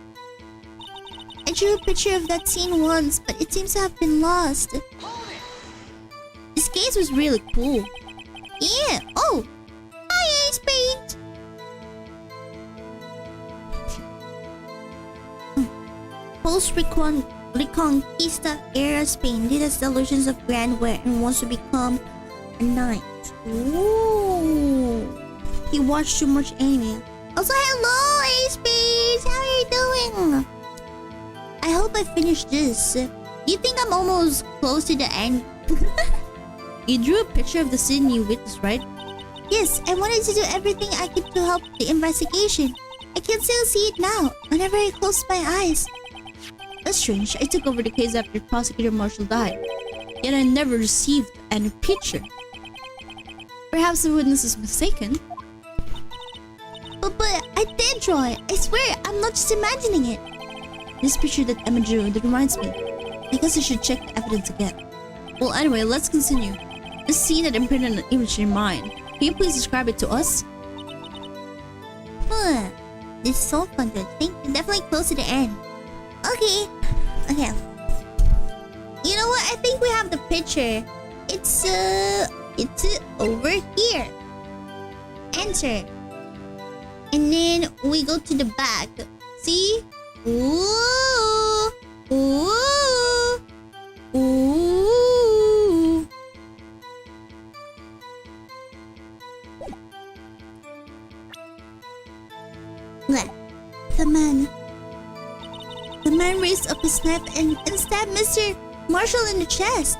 [SPEAKER 1] I drew a picture of that scene once, but it seems to have been lost. This case was really cool. Yeah. Oh, hi, Ace Paint. Post-Reconquista era Spain did has delusions of grandeur and wants to become a knight. Ooh. He watched too much anime. Also, hello, Ace Paint. How are you doing? I hope I finished this. You think I'm almost close to the end? You drew a picture of the scene you witnessed, right? Yes, I wanted to do everything I could to help the investigation. I can still see it now, whenever I close my eyes. That's strange. I took over the case after Prosecutor Marshall died. Yet I never received any picture. Perhaps the witness is mistaken. But I did draw it. I swear, I'm not just imagining it. This picture that Emma drew, that reminds me. I guess I should check the evidence again. Well, anyway, let's continue. This scene that imprinted an image in your mind. Can you please describe it to us? This is so fun to think. Definitely close to the end. Okay. You know what? I think we have the picture. It's over here. Enter. And then we go to the back. See? Ooh. Ooh. Ooh. The man raised up his knife and stabbed Mr. Marshall in the chest.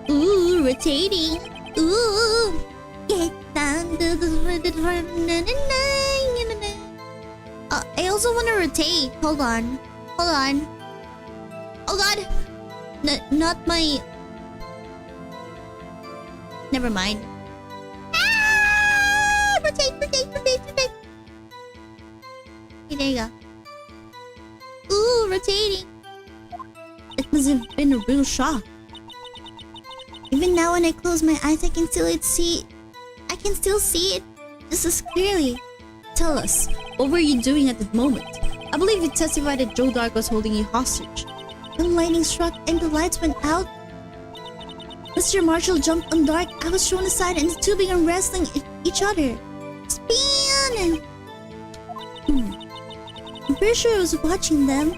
[SPEAKER 1] Ooh, rotating. Ooh. Get down to the... I also want to rotate. Hold on. Oh god. Not my... Never mind. Ah! Rotate. Okay, there you go. Ooh, rotating. It must have been a real shock. Even now when I close my eyes, I can still see it just as clearly. Tell us, what were you doing at that moment? I believe you testified that Joe Dark was holding you hostage. When lightning struck and the lights went out, Mr. Marshall jumped on Dark. I was thrown aside and the two began wrestling each other. Spin! I'm pretty sure I was watching them.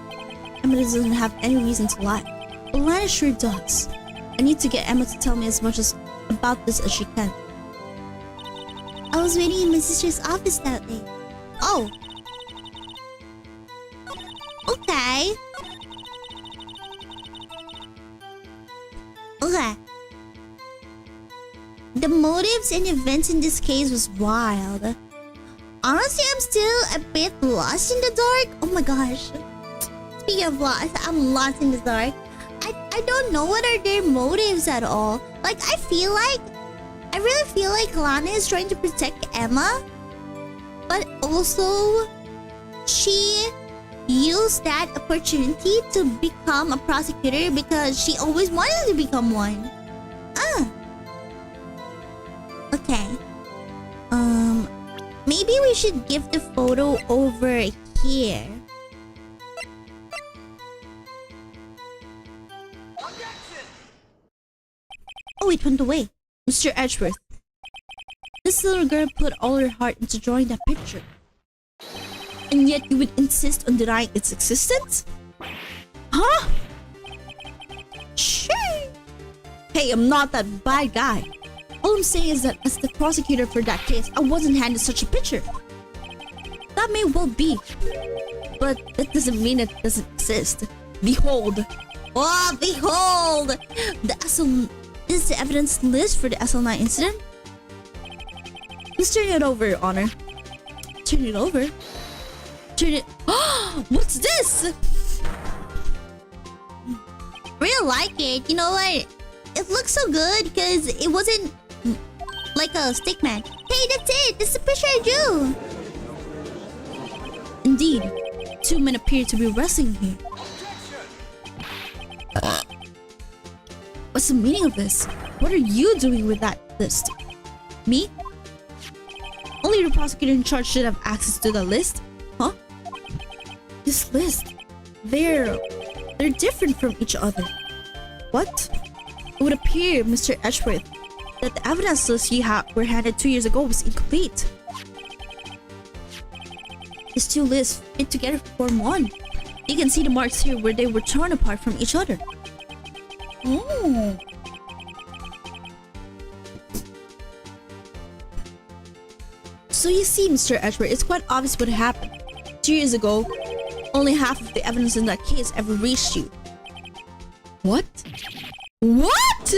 [SPEAKER 1] Emma doesn't have any reason to lie, but Lana sure does. I need to get Emma to tell me as much about this as she can. I was waiting in my sister's office that day. Oh. Okay. The motives and events in this case was wild. Honestly, I'm still a bit lost in the dark. Oh my gosh. Speaking of lost, I'm lost in the dark. I don't know what are their motives at all. Like, I really feel like Lana is trying to protect Emma. But also, she used that opportunity to become a prosecutor because she always wanted to become one. Okay. Maybe we should give the photo over here. Oh, it went away. Mr. Edgeworth. This little girl put all her heart into drawing that picture. And yet you would insist on denying its existence? Huh? Sure. Hey, I'm not that bad guy.
[SPEAKER 2] All I'm saying is that as the prosecutor for that case, I wasn't handed such a picture. That may well be, but that doesn't mean it doesn't exist. Behold. Oh, behold! This is the evidence list for the SL9 incident. Let's turn it over, Your Honor. Turn it over? Turn it... What's this?
[SPEAKER 1] Really like it. You know what? It looks so good because it wasn't like a stick man. Hey, that's it. That's the picture I drew.
[SPEAKER 2] Indeed, two men appear to be wrestling here. What's the meaning of this? What are you doing with that list? Me? Only the prosecutor in charge should have access to the list? Huh? This list, they're different from each other. What? It would appear, Mr. Edgeworth, that the evidence list you were handed 2 years ago was incomplete. These two lists fit together to form one. You can see the marks here where they were torn apart from each other.
[SPEAKER 1] Oh.
[SPEAKER 2] So you see, Mr. Edgeworth, it's quite obvious what happened. 2 years ago, only half of the evidence in that case ever reached you. What? What?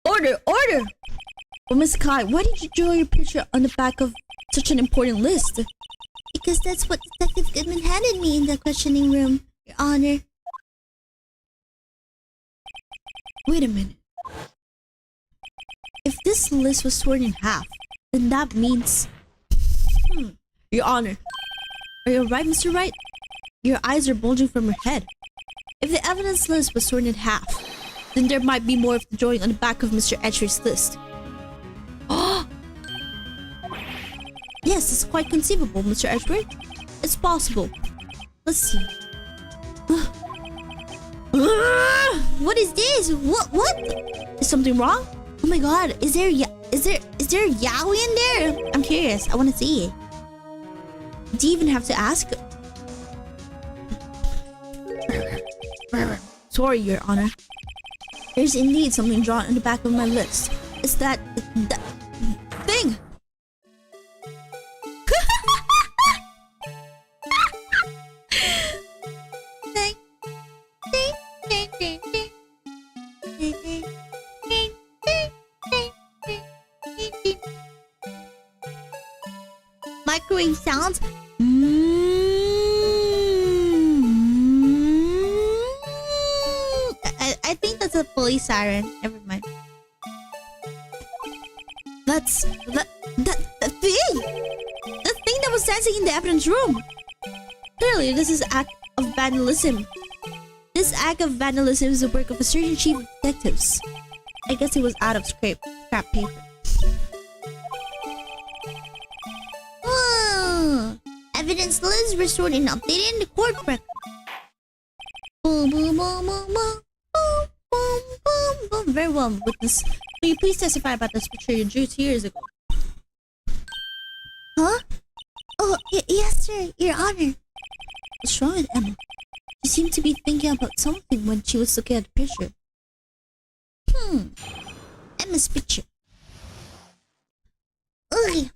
[SPEAKER 2] Order! Order! Well, Miss Kai, why did you draw your picture on the back of such an important list?
[SPEAKER 1] Because that's what Detective Goodman handed me in the questioning room, Your Honor.
[SPEAKER 2] Wait a minute. If this list was torn in half, then that means... Your Honor. Are you alright, Mr. Wright? Your eyes are bulging from your head. If the evidence list was torn in half, then there might be more of the drawing on the back of Mr. Edgeworth's list. Yes, it's quite conceivable, Mr. Edgeworth. It's possible. Let's see.
[SPEAKER 1] What is this? What?
[SPEAKER 2] Is something wrong?
[SPEAKER 1] Oh my god, is there yaoi in there? I'm curious. I want to see it.
[SPEAKER 2] Do you even have to ask? Sorry, Your Honor. There's indeed something drawn on the back of my list. It's that thing.
[SPEAKER 1] Microwave sounds. I think that's a police siren. Never mind.
[SPEAKER 2] That's that thing. The thing that was dancing in the evidence room. Clearly, this is an act of vandalism. This act of vandalism is the work of a certain chief of detectives. I guess it was out of scrap paper.
[SPEAKER 1] Evidence list restored and updated in the court record. Boom, boom, boom, boom, boom, boom, boom, boom, boom.
[SPEAKER 2] Very well, witness. Will you please testify about this picture you drew 2 years ago?
[SPEAKER 1] Huh? Oh, yes, sir, Your Honor.
[SPEAKER 2] What's wrong with Emma? She seemed to be thinking about something when she was looking at the picture.
[SPEAKER 1] Emma's picture. Ugh.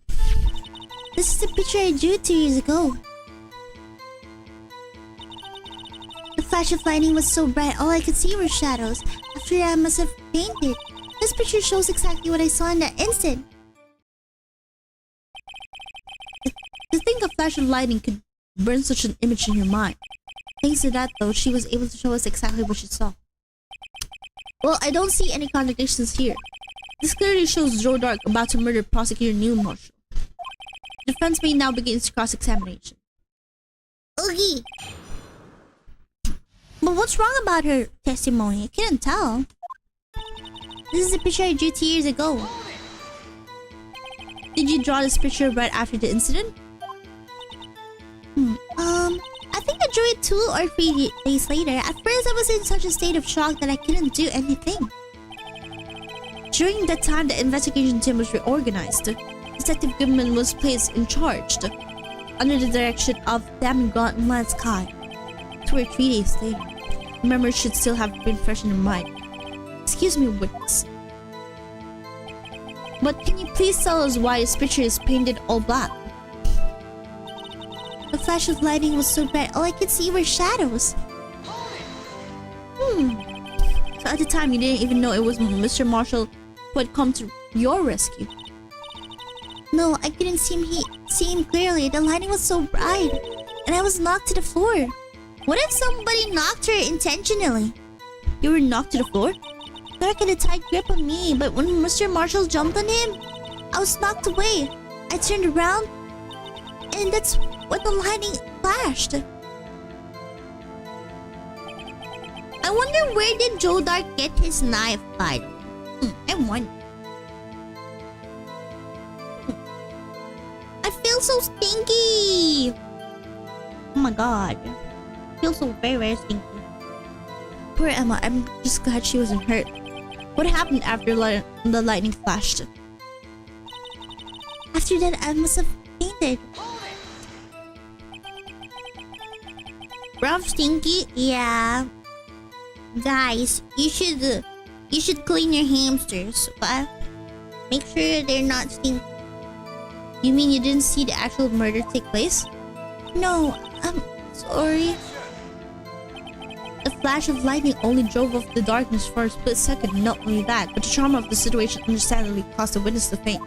[SPEAKER 1] This is the picture I drew 2 years ago. The flash of lightning was so bright, all I could see were shadows. After that, I must have fainted. This picture shows exactly what I saw in that instant.
[SPEAKER 2] To think a flash of lightning could burn such an image in your mind. Thanks to that, though, she was able to show us exactly what she saw. Well, I don't see any contradictions here. This clearly shows Joe Dark about to murder Prosecutor Neil Marshall. The defense may now begin its cross-examination.
[SPEAKER 1] Oogie! But what's wrong about her testimony? I couldn't tell. This is the picture I drew 2 years ago.
[SPEAKER 2] Did you draw this picture right after the incident?
[SPEAKER 1] I think I drew it 2 or 3 days later. At first, I was in such a state of shock that I couldn't do anything.
[SPEAKER 2] During that time, the investigation team was reorganized. Detective Goodman was placed in charge under the direction of Demigod and Lance Kai. 2 or 3 days later, the memory should still have been fresh in your mind. Excuse me, witness. But can you please tell us why this picture is painted all black? The flash of lightning was so bright, all I could see were shadows. So at the time, you didn't even know it was Mr. Marshall who had come to your rescue. No, I couldn't see him clearly. The lightning was so bright, and I was knocked to the floor. What if somebody knocked her intentionally? You were knocked to the floor? Dark had a tight grip on me, but when Mr. Marshall jumped on him, I was knocked away. I turned around, and that's when the lightning flashed. I wonder where did Joe Dark get his knife, by the way? I wonder. I feel so stinky. Oh my god. I feel so very, very stinky. Poor Emma, I'm just glad she wasn't hurt. What happened after the lightning flashed? After that, I must have fainted. Rough, stinky? Yeah. Guys, you should clean your hamsters, but make sure they're not stinky. You mean you didn't see the actual murder take place? No, I'm sorry. The flash of lightning only drove off the darkness for a split second. Not only that, but the trauma of the situation understandably caused the witness to faint.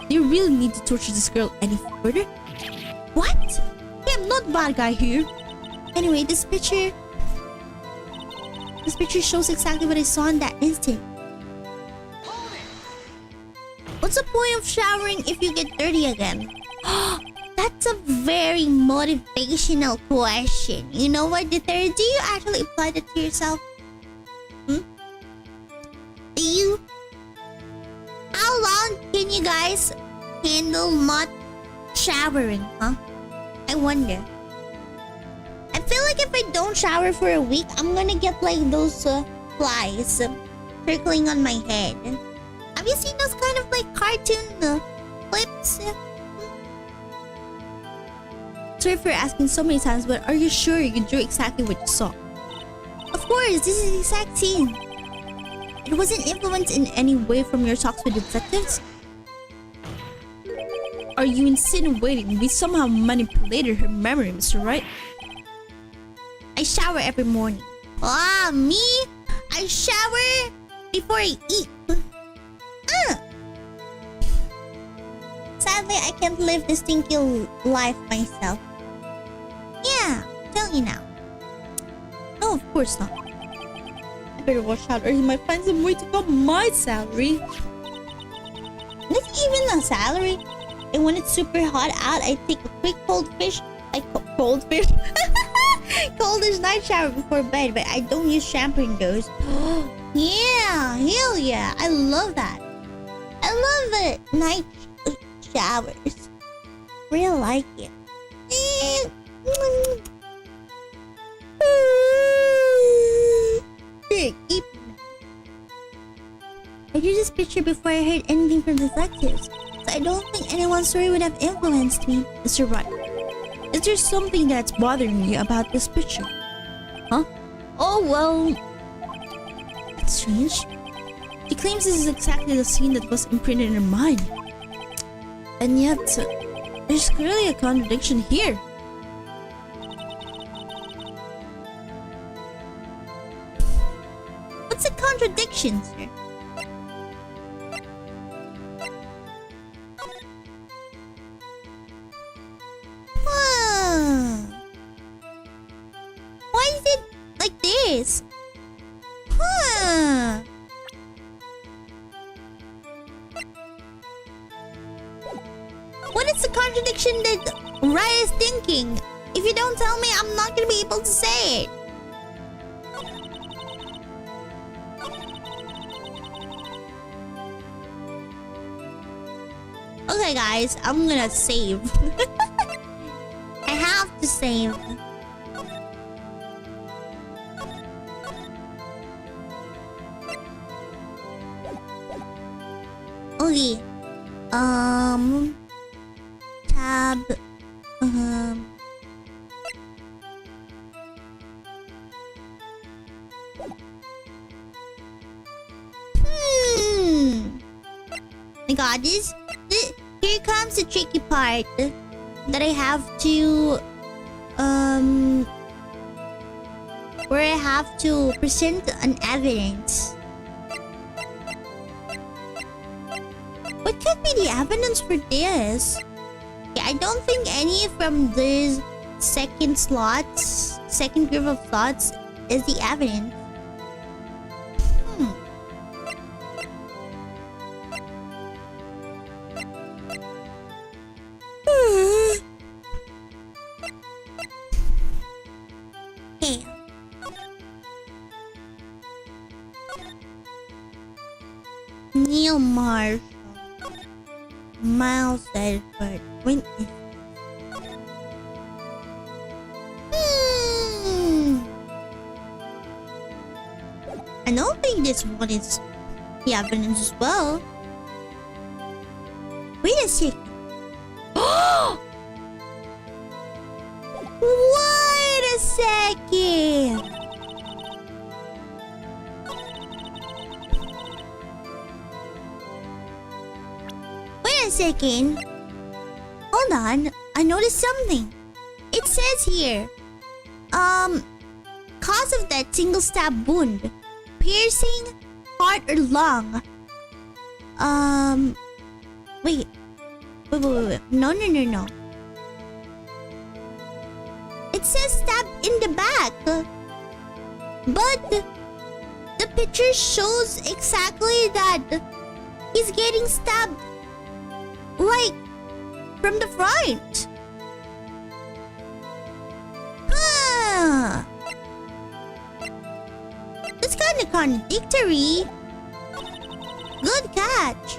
[SPEAKER 2] Do you really need to torture this girl any further? What? Hey, I'm not the bad guy here. Anyway, this picture shows exactly what I saw in that instant. What's the point of showering if you get dirty again? That's a very motivational question. You know what, the third? Do you actually apply that to yourself? Do you? How long can you guys handle not showering, huh? I wonder. I feel like if I don't shower for a week, I'm gonna get like those flies circling on my head. Have you seen those kind of like cartoon clips? Sorry for asking so many times, but are you sure you drew exactly what you saw? Of course, this is the exact scene. It wasn't influenced in any way from your talks with detectives? Are you insinuating we somehow manipulated her memory, Mr. Wright? I shower every morning. Ah, me? I shower before I eat. Sadly, I can't live this stinky life myself. Yeah, tell you now. No, of course not. I better wash out or you might find some way to cut my salary. Not even a salary. And when it's super hot out, I take a quick coldfish night shower before bed, but I don't use shampoo in those. Yeah, hell yeah. I love that. I love it. Night showers. Really like it. I drew this picture before I heard anything from detectives, so I don't think anyone's story would have influenced me. Mr. Wright, is there something that's bothering you about this picture? Huh? Oh, well... That's strange. She claims this is exactly the scene that was imprinted in her mind. And yet, there's clearly a contradiction here. What's a contradiction, sir? Why is it like this? What is the contradiction that Rai is thinking? If you don't tell me, I'm not gonna be able to say it. Okay, guys, I'm gonna save. I have to save. Okay. Tab.
[SPEAKER 1] god, here comes the tricky part that I have to where I have to present an evidence. What could be the evidence for this? Yeah, I don't think any from these second group of slots is the evidence. Okay. Neil Marshall, Miles Edward. When is I don't think this one is the evidence as well. Wait a second. Wait a second. Wait a second. Hold on. I noticed something. It says here, cause of that single stab wound, piercing, heart or lung. Wait. No. It says stab in the back. But the picture shows exactly that he's getting stabbed like from the front. Huh. That's kind of contradictory. Good catch.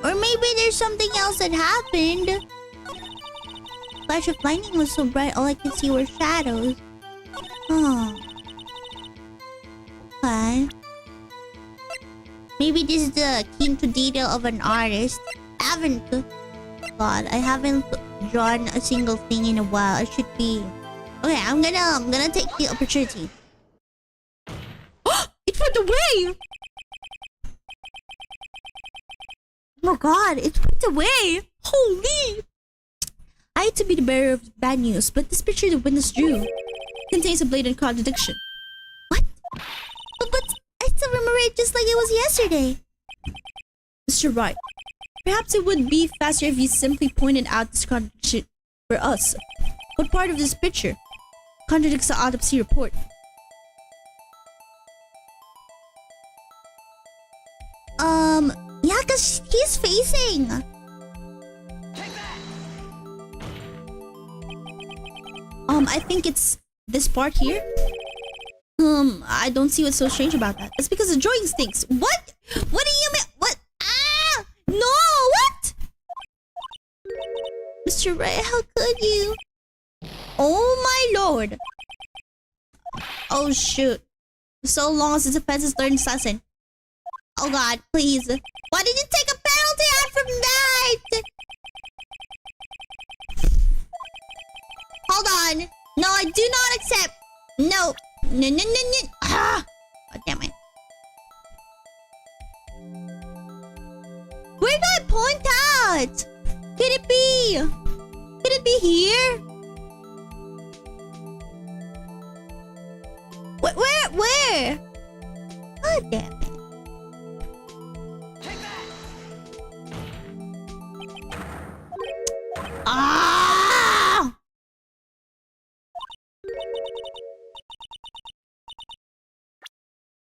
[SPEAKER 1] Or maybe there's something else that happened. Flash of lightning was so bright, all I could see were shadows. Oh. Okay. Maybe this is the keen to detail of an artist. I haven't drawn a single thing in a while. I should be. Okay, I'm gonna take the opportunity. It went away! Oh my god, it went away! Holy! I hate to be the bearer of bad news, but this picture the witness drew contains a blatant contradiction. What? But I still remember it just like it was yesterday. Mr. Wright, perhaps it would be faster if you simply pointed out this contradiction for us. What part of this picture contradicts the autopsy report? Yeah, cause he's facing. I think it's this part here. I don't see what's so strange about that. It's because the drawing stinks. What? What do you mean? What? Ah! No! What? Mr. Ray, how could you? Oh my lord. Oh shoot. So long since the fences learned this lesson. Oh god, please. Why did you take a penalty out from that? Hold on. No, I do not accept. No. No. Ah! God damn it. Where do I point out? Could it be? Could it be here? Where? God damn it. Ah!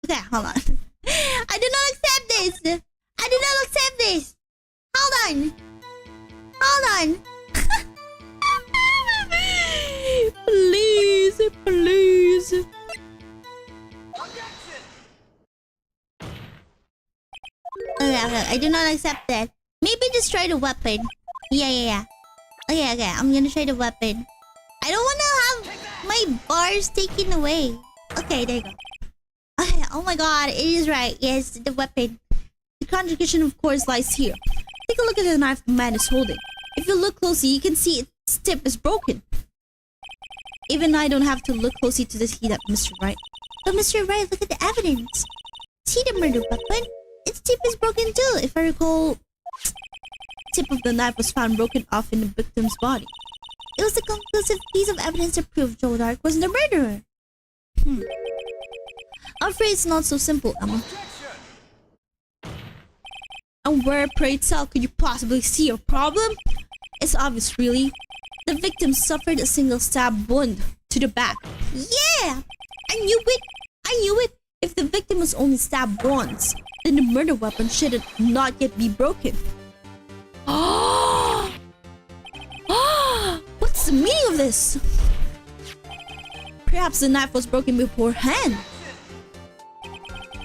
[SPEAKER 1] Okay, hold on. I do not accept this. I do not accept this. Hold on. Hold on. Please. Okay, I do not accept that. Maybe just try the weapon. Yeah. Okay, I'm gonna try the weapon. I don't wanna have my bars taken away. Okay, there you go. Okay, oh my god, it is right. Yes, the weapon. The contradiction, of course, lies here. Take a look at the knife the man is holding. If you look closely, you can see its tip is broken. Even I don't have to look closely to see that, Mr. Wright. But Mr. Wright, look at the evidence.
[SPEAKER 2] see the murder weapon. Its tip is broken too. If I recall, the tip of the knife was found broken off in the victim's body. It was a conclusive piece of evidence to prove Joe Dark was the murderer. I'm afraid it's not so simple, Emma. And where, pray tell, could you possibly see a problem? It's obvious, really. The victim suffered a single stab wound to the back. Yeah! I knew it! I knew it! If the victim was only stabbed once, then the murder weapon should not yet be broken. What's the meaning of this? Perhaps the knife was broken beforehand.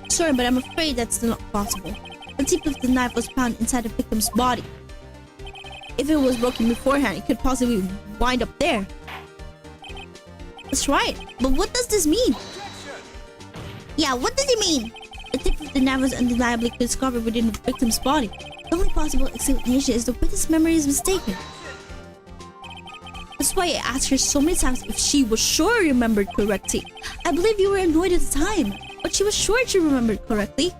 [SPEAKER 2] Sorry, but I'm afraid that's not possible. The tip of the knife was found inside the victim's body. If it was broken beforehand, it could possibly wind up there. That's right, but what does this mean? Yeah, what does it mean? The tip of the knife was undeniably discovered within the victim's body. The only possible explanation is the witness' memory is mistaken. That's why I asked her so many times if she was sure remembered correctly. I believe you were annoyed at the time, but she was sure she remembered correctly.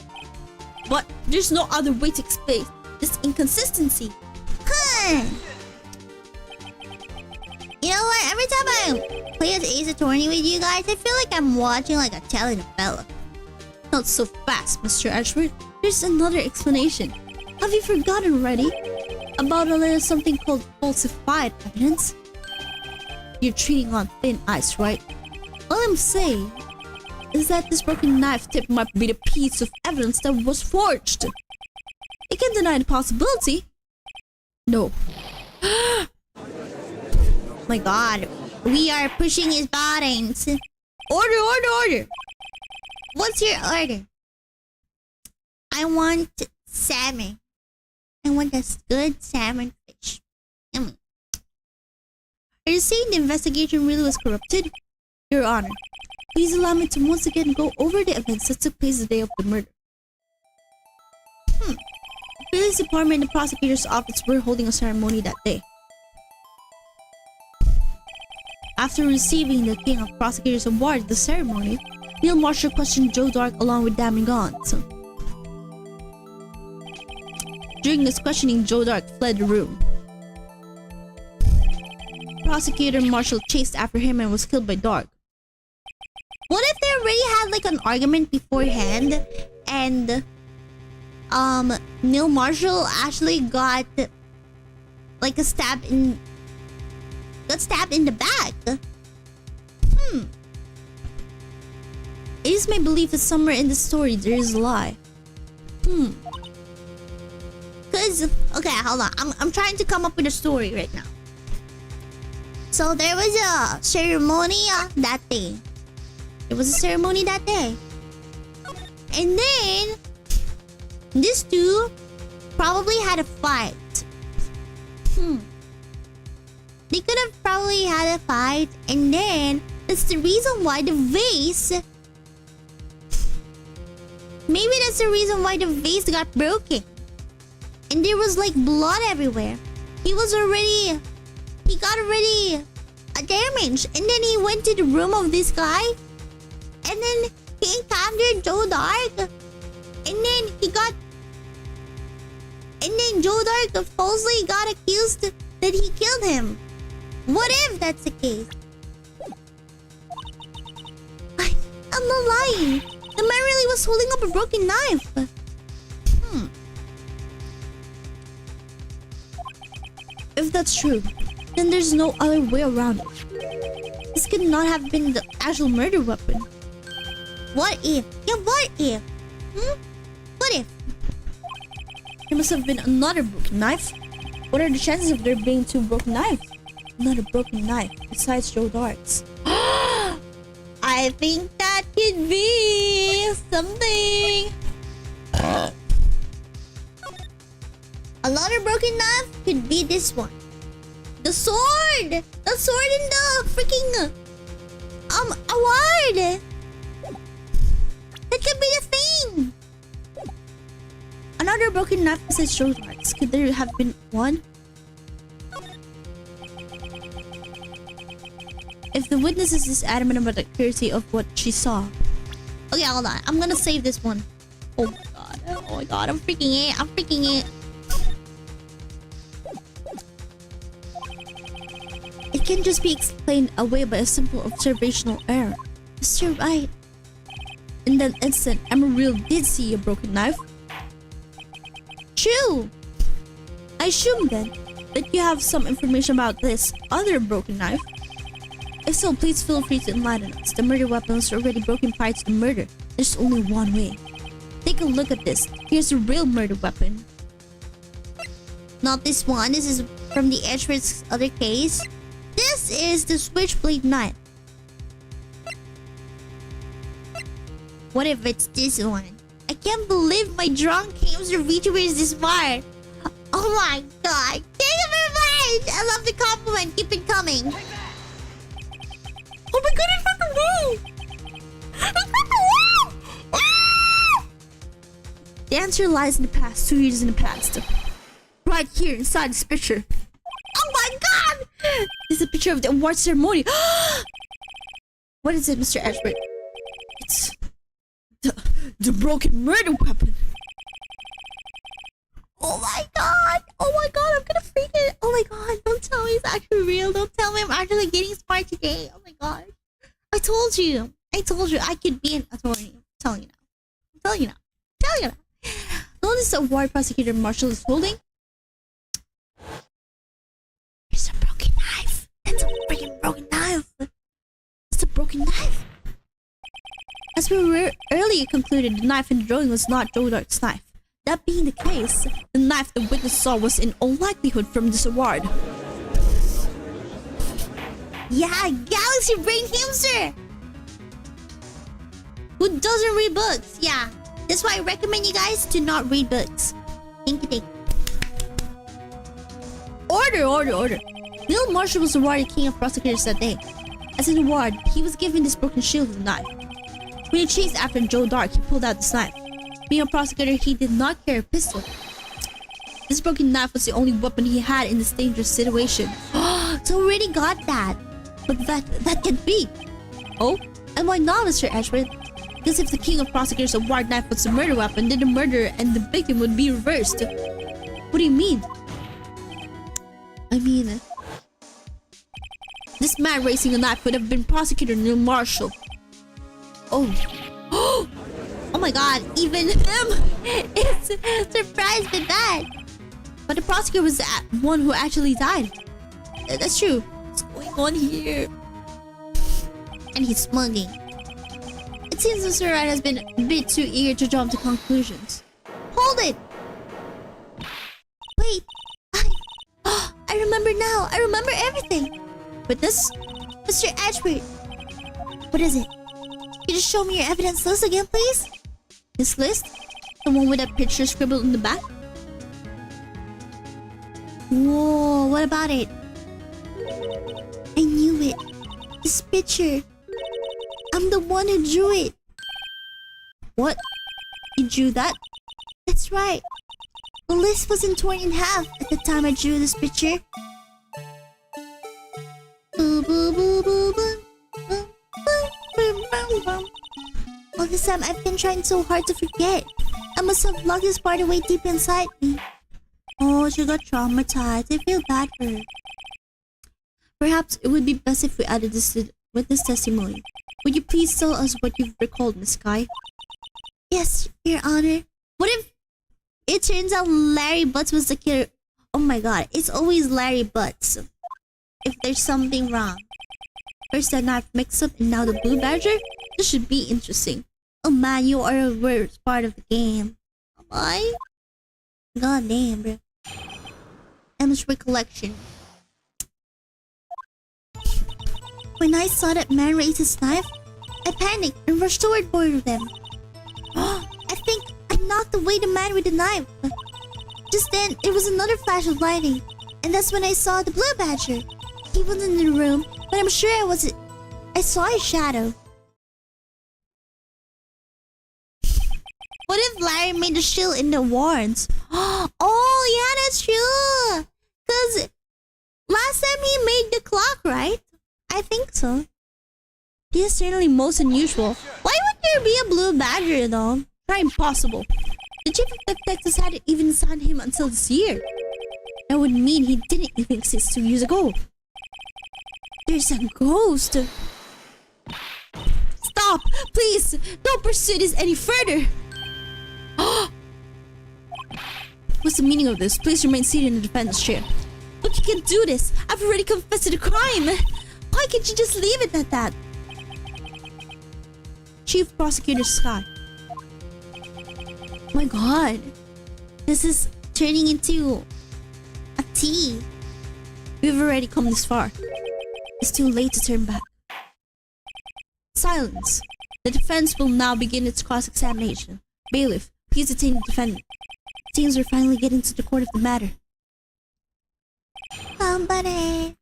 [SPEAKER 2] But there's no other way to explain this inconsistency.
[SPEAKER 1] You know what? Every time I play as Ace Attorney with you guys, I feel like I'm watching like a telenovela.
[SPEAKER 2] Not so fast, Mr. Edgeworth. There's another explanation. Have you forgotten already? About a little something called falsified evidence? You're treading on thin ice, right? All I'm saying is that this broken knife tip might be the piece of evidence that was forged. You can't deny the possibility. No.
[SPEAKER 1] My God, we are pushing his buttons.
[SPEAKER 2] Order!
[SPEAKER 1] What's your order? I want salmon. I want a good salmon fish.
[SPEAKER 2] Are you saying the investigation really was corrupted? Your Honor, please allow me to once again go over the events that took place the day of the murder. The police department and the prosecutor's office were holding a ceremony that day. After receiving the King of Prosecutors Award at the ceremony, Neil Marshall questioned Joe Dark along with Damon Gaunt. During his questioning, Joe Dark fled the room. Prosecutor Marshall chased after him and was killed by Dark.
[SPEAKER 1] What if they already had like an argument beforehand and Neil Marshall actually got like stabbed in the back?
[SPEAKER 2] It is my belief that somewhere in the story there is a lie.
[SPEAKER 1] Cause okay, hold on. I'm trying to come up with a story right now. So there was a ceremony that day. There was a ceremony that day. And then these two probably had a fight. They could have probably had a fight, and then that's the reason why the vase. Maybe that's the reason why the vase got broken. And there was like blood everywhere. He got already damaged. And then he went to the room of this guy. And then he encountered Joe Dark. And then Joe Dark falsely got accused that he killed him. What if that's the case? I'm not lying. The man really was holding up a broken knife.
[SPEAKER 2] If that's true, then there's no other way around it. This could not have been the actual murder weapon.
[SPEAKER 1] What if? Yeah, what if? What if?
[SPEAKER 2] There must have been another broken knife. What are the chances of there being two broken knives? Another broken knife besides Joe Dark's.
[SPEAKER 1] I think that could be something. Another broken knife could be this one. The sword! The sword in the freaking award! That could be the thing!
[SPEAKER 2] Another broken knife besides Joe Dark's. Could there have been one? If the witness is adamant about the accuracy of what she saw.
[SPEAKER 1] Okay, hold on. I'm gonna save this one.
[SPEAKER 2] Oh my god. Oh my god. I'm freaking it. I'm freaking it. It can just be explained away by a simple observational error. Yes, you're right. In that instant, Amarillo did see a broken knife. True. I assume then that you have some information about this other broken knife. If so, please feel free to enlighten us. The murder weapon was already broken prior to the murder. There's only one way. Take a look at this. Here's a real murder weapon.
[SPEAKER 1] Not this one. This is from the Edgeworth's other case. This is the switchblade knife. What if it's this one? I can't believe my drunk hamster VTuber is this far. Oh my god. Thank you very much. I love the compliment. Keep it coming.
[SPEAKER 2] Oh my god, I found the wall! I found the wall! Ah! The answer lies in the past, 2 years in the past. Right here inside this picture. Oh my god! This is a picture of the award ceremony. What is it, Mr. Ashford? It's the broken murder weapon.
[SPEAKER 1] Oh my god. Oh my god. I'm gonna freak it. Oh my god. Don't tell me it's actually real. Don't tell me I'm actually getting smart today. Oh my god. I told you. I told you I could be an attorney. I'm telling you now. I'm telling you now. I'm telling you now.
[SPEAKER 2] Notice the award prosecutor Marshall is holding.
[SPEAKER 1] There's a broken knife. That's a freaking broken knife.
[SPEAKER 2] It's a broken knife. As we were earlier concluded, the knife in the drawing was not Joe Dark's knife. That being the case, the knife the witness saw was in all likelihood from this award.
[SPEAKER 1] Yeah, Galaxy Brain Hamster. Who doesn't read books? Yeah. That's why I recommend you guys to not read books. Thank you, thank you.
[SPEAKER 2] Order. Neil Marshall was awarded King of Prosecutors that day. As an award, he was given this broken shield with a knife. When he chased after Joe Dark, he pulled out this knife. Being a prosecutor, he did not carry a pistol. This broken knife was the only weapon he had in this dangerous situation.
[SPEAKER 1] So already got that.
[SPEAKER 2] But that can't be. Oh? And why not, Mr. Ashford? Because if the King of Prosecutors award knife was the murder weapon, then the murderer and the victim would be reversed. What do you mean? I mean, this man raising a knife would have been Prosecutor Neil Marshall. Oh.
[SPEAKER 1] Oh my god, even him is surprised with that.
[SPEAKER 2] But the prosecutor was the one who actually died. That's true. What's going on here?
[SPEAKER 1] And he's smuggling.
[SPEAKER 2] It seems Mr. Wright has been a bit too eager to jump to conclusions.
[SPEAKER 1] Hold it! Wait, I remember now. I remember everything.
[SPEAKER 2] Witness?
[SPEAKER 1] Mr. Edgeworth. What is it? Can you just show me your evidence list again, please?
[SPEAKER 2] This list? The one with that picture scribbled in the back?
[SPEAKER 1] Whoa, what about it? I knew it. This picture. I'm the one who drew it.
[SPEAKER 2] What? You drew that?
[SPEAKER 1] That's right. The list wasn't torn in half at the time I drew this picture. Boo boo boo boo boo. All this time I've been trying so hard to forget. I must have locked this part away deep inside me. Oh, she got traumatized. I feel bad for her.
[SPEAKER 2] Perhaps it would be best if we added this to witness testimony. Would you please tell us what you've recalled, Miss Sky?
[SPEAKER 1] Yes, Your Honor. What if it turns out Larry Butts was the killer? Oh my god, it's always Larry Butts. If there's something wrong.
[SPEAKER 2] First that knife mix-up and now the blue badger? This should be interesting.
[SPEAKER 1] Oh man, you are a worst part of the game. Am I? God damn, bro. Emma's recollection. When I saw that man raise his knife, I panicked and rushed toward both of them. I think I knocked away the man with the knife. Just then, it was another flash of lightning, and that's when I saw the blue badger. He wasn't in the room, but I'm sure I saw his shadow. What if Larry made the shield in the warrants? Oh, yeah, that's true. Because last time he made the clock, right? I think so.
[SPEAKER 2] This is certainly most unusual.
[SPEAKER 1] Why would there be a blue badger, though?
[SPEAKER 2] Not impossible. The chief of detectives hadn't even signed him until this year. That would mean he didn't even exist 2 years ago. There's a ghost. Stop! Please! Don't pursue this any further! What's the meaning of this? Please remain seated in the defendant's chair. Look, you can't do this! I've already confessed to the crime! Why can't you just leave it at that? Chief Prosecutor Sky. Oh my god. This is turning into a tea. We've already come this far. It's too late to turn back. Silence. The defense will now begin its cross-examination. Bailiff, please detain the defendant. Teams are finally getting to the court of the matter. Gambare.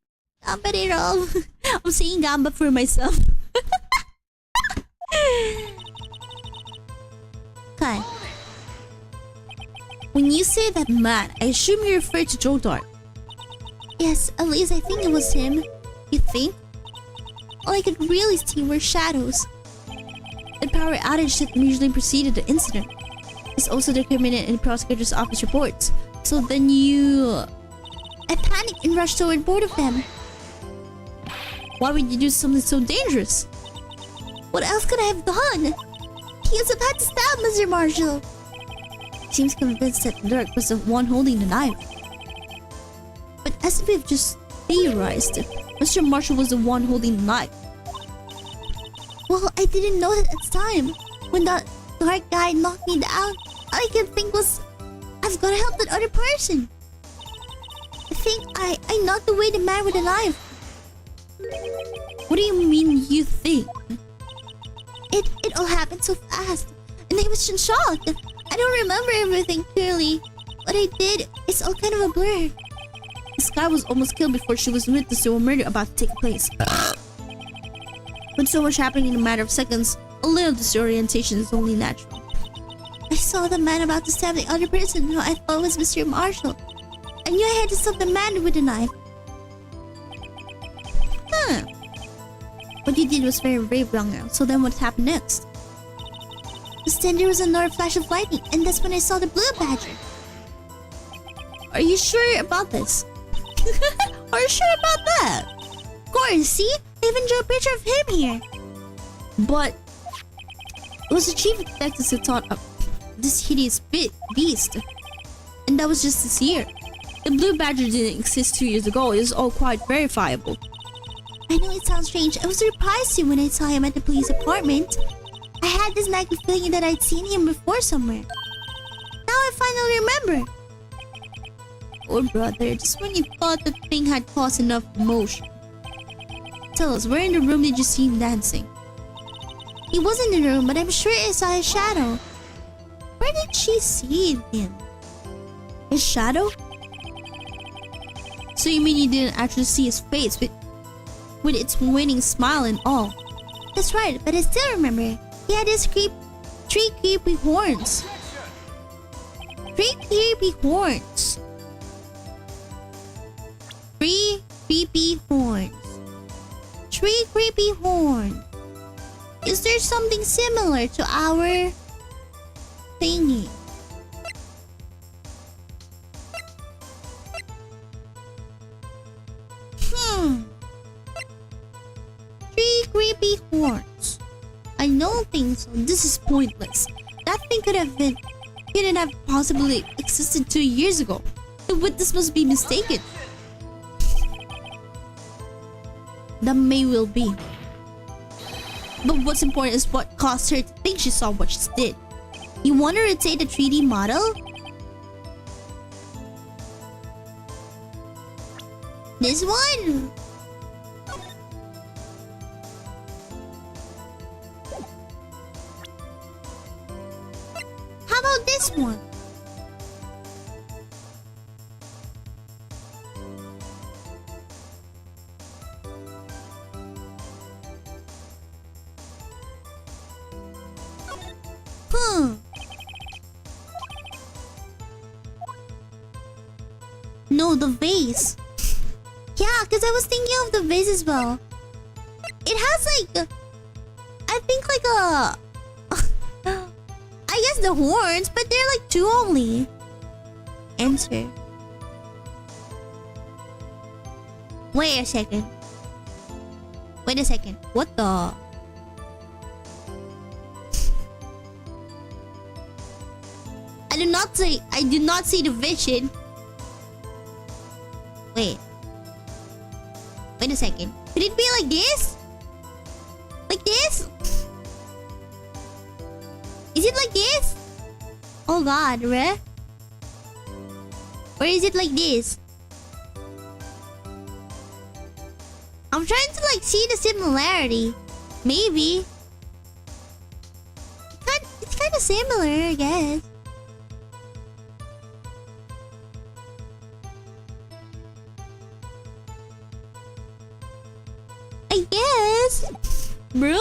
[SPEAKER 2] Gambare, Rov. I'm saying gamba for myself. Okay. When you say that man, I assume you refer to Joe Dart. Yes, at least I think it was him. You think? All I could really see were shadows. The power outage that usually preceded the incident is also documented in the prosecutor's office reports. So then you... I panicked and rushed toward both of them. Why would you do something so dangerous? What else could I have done? He was about to stab Mr. Marshall. Seems convinced that Dirk was the one holding the knife. But as we've just theorized, Mr. Marshall was the one holding the knife. Well, I didn't know that at the time. When that dark guy knocked me down, all I could think was, I've got to help that other person. I think I knocked away the man with the knife. What do you mean you think? It all happened so fast, and I was in shock. I don't remember everything clearly. What I did, it's all kind of a blur. Sky was almost killed before she was witness to a murder about to take place. With so much happening in a matter of seconds, a little disorientation is only natural. I saw the man about to stab the other person who I thought was Mr. Marshall. I knew I had to stop the man with the knife. What you did was very brave, Blanca. So then what happened next? Just then there was another flash of lightning, and that's when I saw the blue badger. Are you sure about this? Are you sure about that? Of course, see? I even drew a picture of him here. But it was the chief of detectives who thought of this hideous beast. And that was just this year. The blue badger didn't exist 2 years ago. It is all quite verifiable. I know it sounds strange. I was surprised too when I saw him at the police department. I had this nagging feeling that I'd seen him before somewhere. Now I finally remember. Oh brother, just when you thought the thing had caused enough emotion. Tell us, where in the room did you see him dancing? He wasn't in the room, but I'm sure I saw his shadow. Where did she see him? His shadow? So you mean you didn't actually see his face with its winning smile and all? That's right, but I still remember. He had his three creepy horns. 3 creepy horns. 3 creepy horns. 3 creepy horns. Is there something similar to our thingy? Hmm. 3 creepy horns. I don't think so. This is pointless. That thing couldn't have possibly existed 2 years ago. The witness must be mistaken. That may well be. But what's important is what caused her to think she saw what she did. You want to rotate the 3D model? This one? How about this one? No, the vase. Yeah, because I was thinking of the vase as well. It has like... I think like a... I
[SPEAKER 1] I guess the horns, but they're like 2 only. Answer. Wait a second. Wait a second. What the? I do not see the vision. Wait. Wait a second. Could it be like this? Like this? Is it like this? Oh god, right? Or is it like this? I'm trying to like see the similarity. Maybe. It's kind of similar, I guess. I guess. Bro?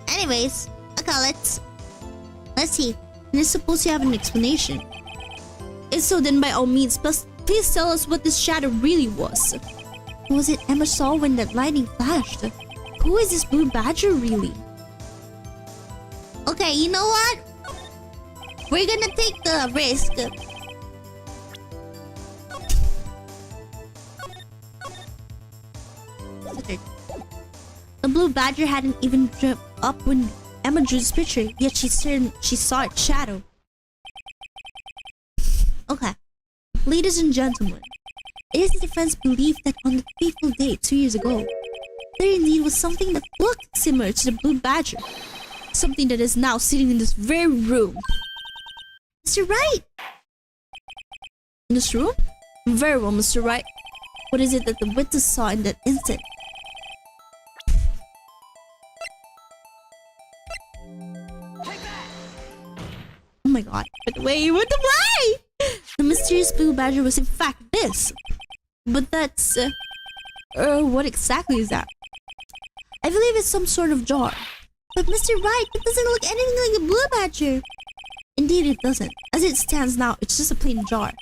[SPEAKER 1] Anyways, okay, let's see. And it's supposed to have an explanation. If so, then by all means, please tell us what this shadow really was. What was it Emma saw when that lightning flashed? Who is this blue badger really? Okay, you know what? We're gonna take the risk. The blue badger hadn't even jumped up when Emma drew this picture, yet she saw its shadow. Okay. Ladies and gentlemen, it is the defense belief that on the fateful day 2 years ago, there indeed was something that looked similar to the blue badger. Something that is now sitting in this very room. Mr. Wright! In this room? Very well, Mr. Wright. What is it that the witness saw in that instant? Oh my god. But wait, what the way? The mysterious blue badger was in fact this. But that's... what exactly is that? I believe it's some sort of jar. But Mr. Wright, it doesn't look anything like a blue badger. Indeed it doesn't. As it stands now, it's just a plain jar.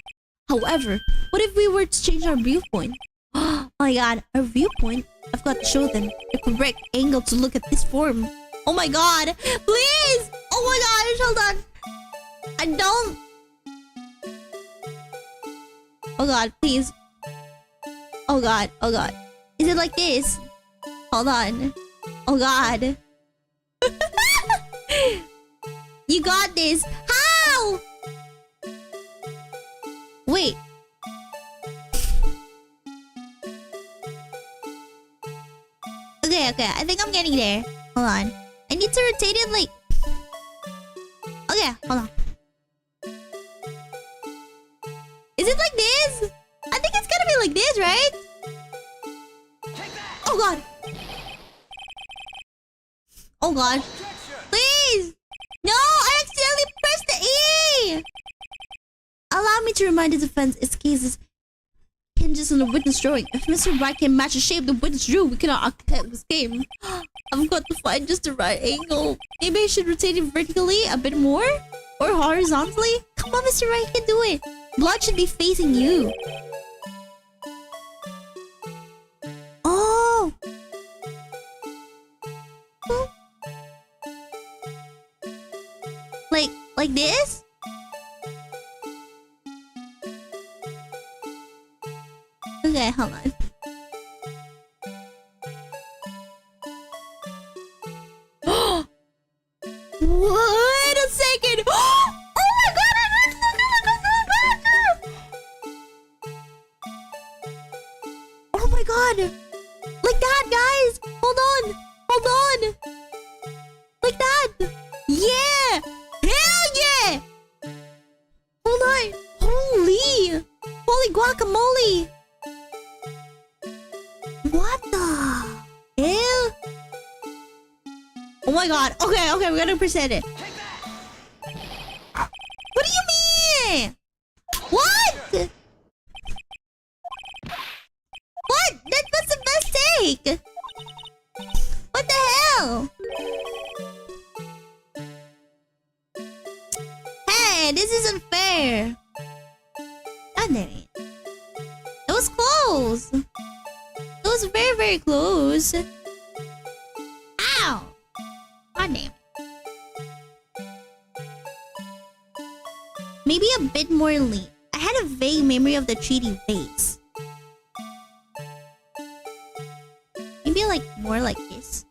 [SPEAKER 1] However, what if we were to change our viewpoint? Oh my god, our viewpoint? I've got to show them the correct angle to look at this form. Oh my god, please! Oh my gosh, hold on. I don't... Oh god, please. Oh god, oh god. Is it like this? Hold on. Oh god. You got this. How? Wait. Okay, I think I'm getting there. Hold on. I need to rotate it like... Okay, hold on. Is it like this? I think it's gonna be like this, right? Oh god. Oh god. Please! No! I accidentally pressed the E! Allow me to remind the defense its cases hinges on the witness drawing. If Mr. Wright can match the shape the witness drew, we cannot accept this game. I've got to find just the right angle. Maybe I should rotate it vertically a bit more? Or horizontally? Come on, Mr. Wright, you can do it. Blood should be facing you. Oh! Like this? Okay, hold on. Wait a second! Oh my god, it looks like a blue badger! Oh my god! Like that, guys! Hold on! Hold on! Like that! Yeah! Hell yeah! Hold on! Holy! Holy guacamole! What the hell? Oh my god. Okay, we're gonna present it. What do you mean? What? What? That was a mistake! What the hell? Hey, this is unfair. God damn it. It was close. It was very close. Ow! God damn. Maybe a bit more lean. I had a vague memory of the 3D base. Maybe like more like this.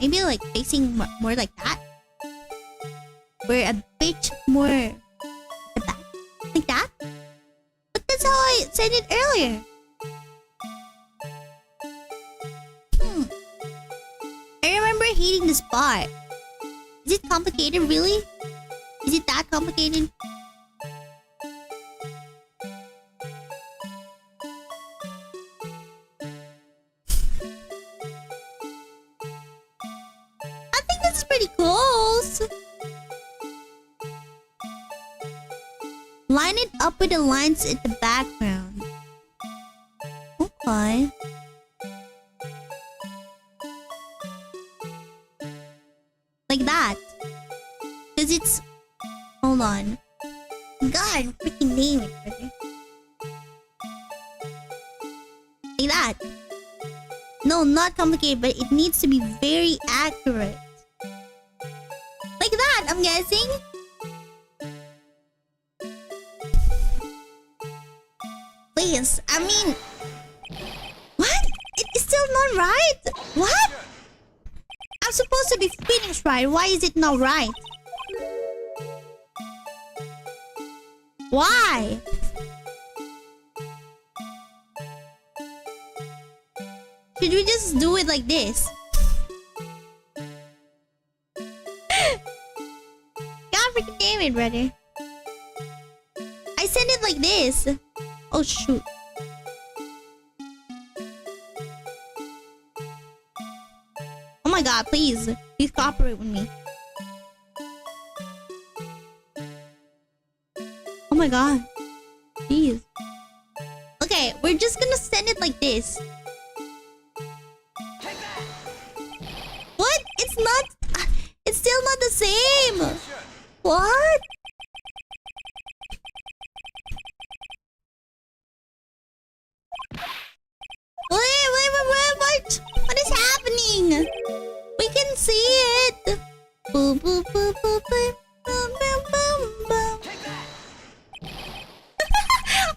[SPEAKER 1] Maybe like facing more like that. We're a bit more at the back. Like that? But that's how I said it earlier. I remember hating this part. Is it complicated, really? Is it that complicated? I think this is pretty close. Line it up with the lines in the background. Okay. Like that. Because it's... Hold on. God, freaking name it, brother. Like that. No, not complicated, but it needs to be very accurate. Like that, I'm guessing. Please, I mean... What? It's still not right? What? I'm supposed to be finished right. Why is it not right? Why? Should we just do it like this? God freaking damn it, brother. I sent it like this. Oh shoot. Oh my god, please. Please cooperate with me. Oh my god. Please. Okay, we're just gonna send it like this. What? It's not... It's still not the same. What? Wait. What is happening? We can see it. Boom, boom, boom, boom, boom, boom, boom, boom.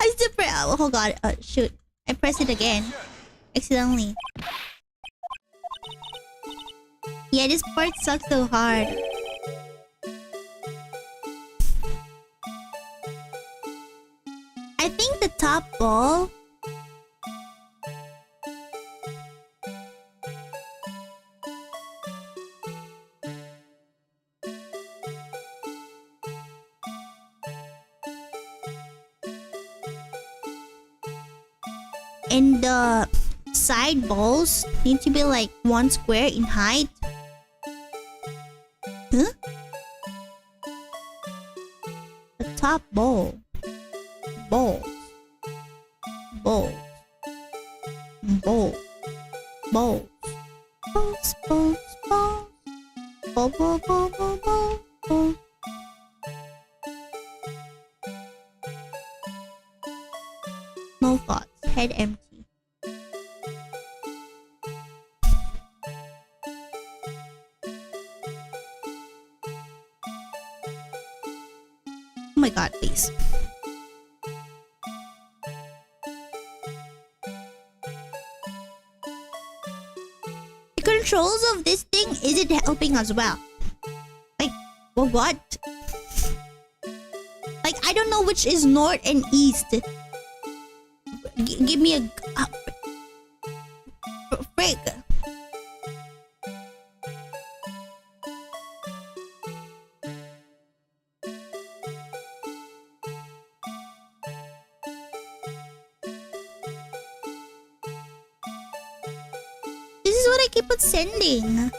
[SPEAKER 1] I still press. Oh god. Shoot. I pressed it again. Accidentally. Yeah, this part sucks so hard. I think the top ball... And the side balls need to be like 1 square in height. Huh? The top ball. Balls. Balls. Balls. Balls. Balls. Balls. Balls. Ball, ball, ball, ball, ball, ball. No thoughts. Head empty. Oh my god, please. The controls of this thing isn't helping as well. Like, well, what? Like, I don't know which is north and east. Give me a... frick. This is what I keep on sending.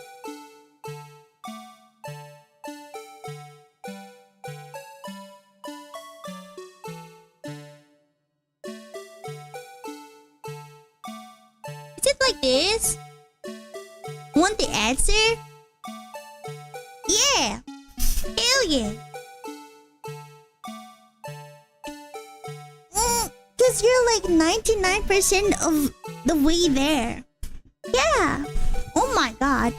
[SPEAKER 1] Is it like this? Want the answer? Yeah! Hell yeah! Cause because you're like 99% of the way there. Yeah. Oh my god.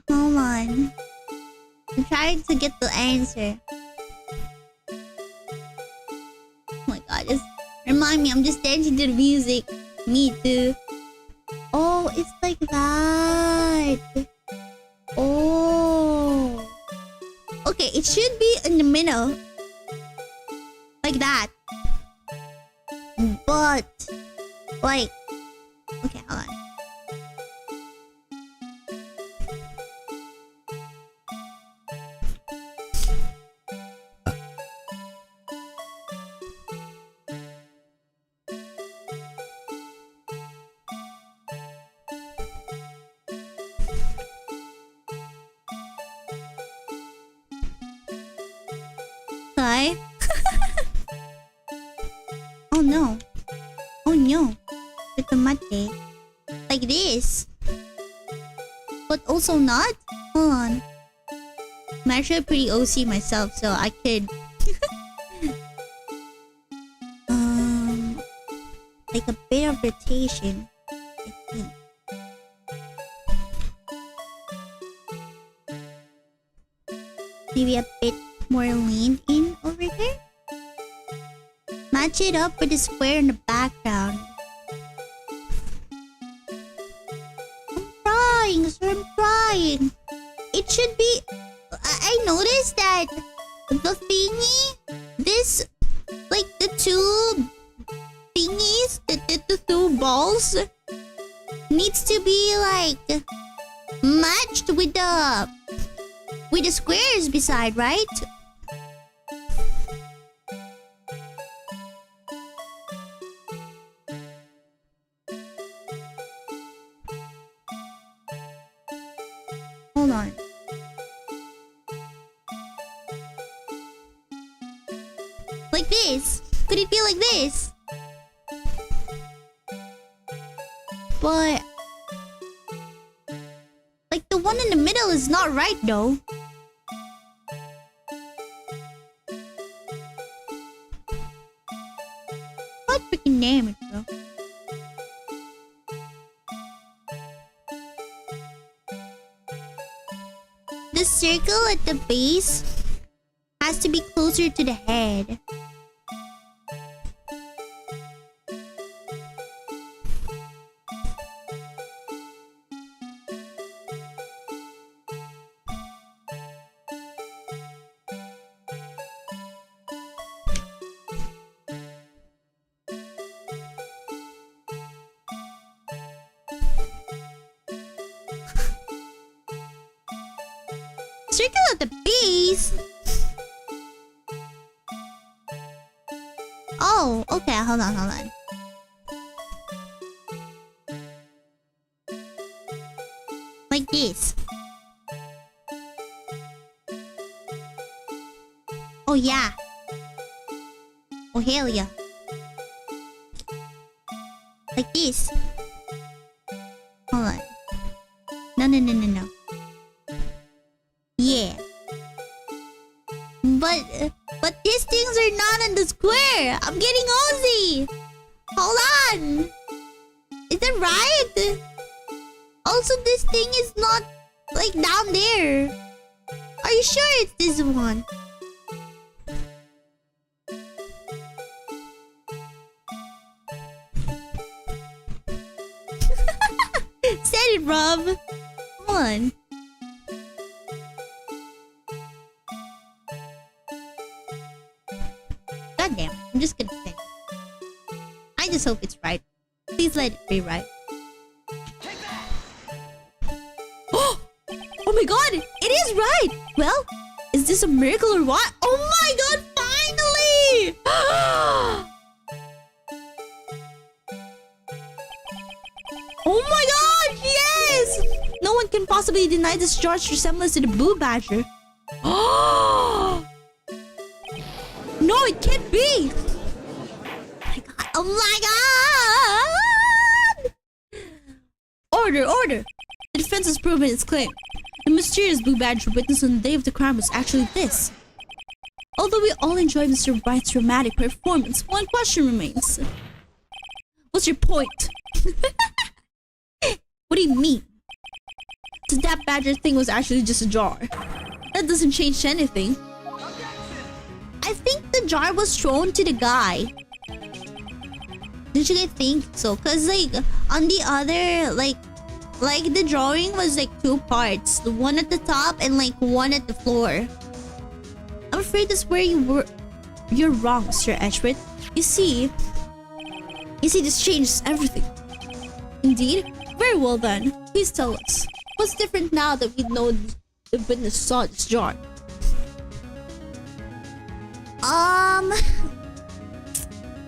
[SPEAKER 1] Hold on. I'm trying to get the answer. Oh my god, just remind me, I'm just dancing to the music. Me too. Oh, it's like that. Oh. Okay, it should be in the middle. Like that. But, like... Okay, hold on. Hi. Oh no. Oh no. Ito mate. Like this. But also not? Hold on. I'm actually pretty OC myself, so I could... like a bit of rotation. I think. Maybe a bit more leaned in over here. Match it up with the square in the background. I'm trying, sir. I'm trying. It should be... I noticed that the thingy, this, like the two thingies, the two balls, needs to be like matched with the squares beside, right? Hold on. Like this. Could it be like this? But... like the one in the middle is not right though. What freaking name it, bro? The circle at the base has to be closer to the head. Circle at the base? Oh, okay, hold on. Like this. Oh yeah. Oh hell yeah. Like this. Hold on. No. Yeah. But these things are not on the square. I'm getting OZ. Hold on. Is that right? Also, this thing is not like down there. Are you sure it's this one? Said it, Rob. Come on. Goddamn, I'm just gonna say. I just hope it's right. Please let it be right. Oh my god! It is right! Well, is this a miracle or what? Oh my god, finally! Oh my god, yes! No one can possibly deny this George's resemblance to the Boo Badger. Oh! No, it can't be!
[SPEAKER 2] Oh my god! Order, order! The defense has proven its claim. The mysterious blue badge witness on the day of the crime was actually this. Although we all enjoy Mr. Wright's dramatic performance, one question remains. What's your point? What do you mean? So that badger thing was actually just a jar. That doesn't change anything. I think the jar was thrown to the guy. Did you guys think so? Cause like on the other like the drawing was like two parts. The one at the top and like one at the floor. I'm afraid that's where you're wrong, Mr. Edgeworth. You see, this changes everything. Indeed? Very well then. Please tell us. What's different now that we know the witness saw this jar?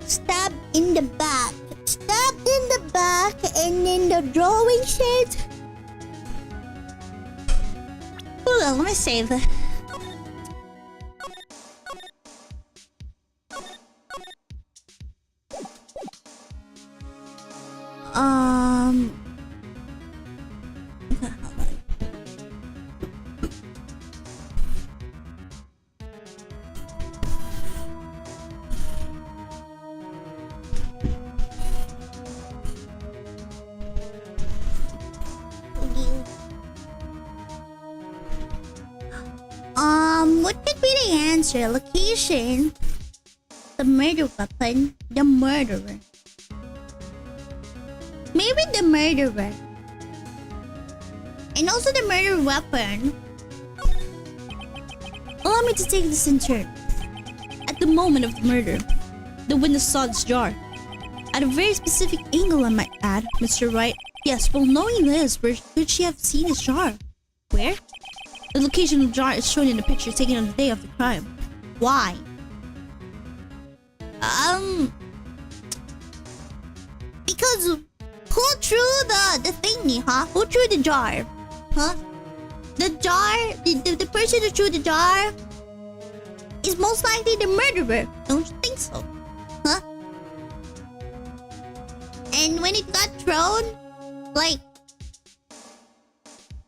[SPEAKER 1] Stab in the back. Stabbed in the back, and then the drawing said... Hold on, let me save it. What could be the answer? Location, the murder weapon, the murderer. Maybe the murderer. And also the murder weapon. Allow me to take this in turn. At the moment of the murder, the witness saw this jar. At a very specific angle, I might add, Mr. Wright. Yes, well, knowing this, where could she have seen this jar? Where? The location of the jar is shown in the picture taken on the day of the crime. Why? Because who threw the thingy, huh? Who threw the jar? Huh? The jar, the person who threw the jar is most likely the murderer. Don't you think so? Huh? And when it got thrown, like,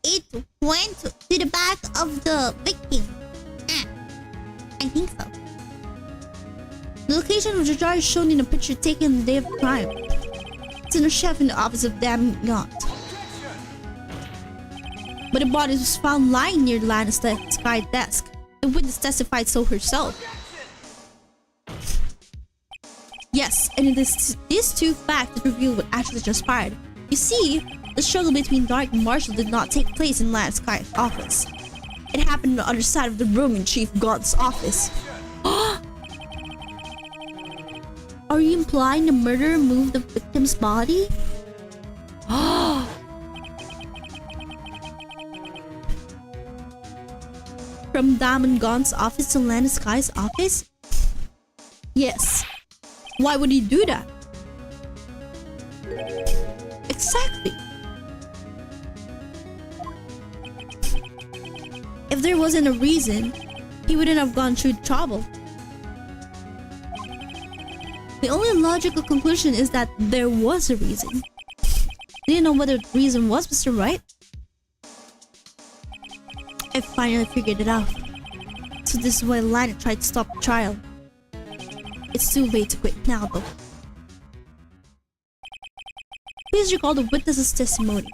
[SPEAKER 1] it went to the back of the victim. I think so. The location of the jar is shown in a picture taken on the day of the crime. It's in a shelf in the office of damn yacht. But the body was found lying near the line of the sky desk. The witness testified so herself. Yes, and it is these two facts that reveal what actually transpired. You see, the struggle between Dark and Marshall did not take place in Lance Sky's office. It happened on the other side of the room in Chief God's office. Are you implying the murderer moved the victim's body? From Diamond Gaunt's office to Lana Sky's office? Yes. Why would he do that? Exactly. If there wasn't a reason, he wouldn't have gone through trouble. The only logical conclusion is that there was a reason. Do you know what the reason was, Mr. Wright? I finally figured it out. So this is why Lana tried to stop the trial. It's too late to quit now, though. Please recall the witness's testimony.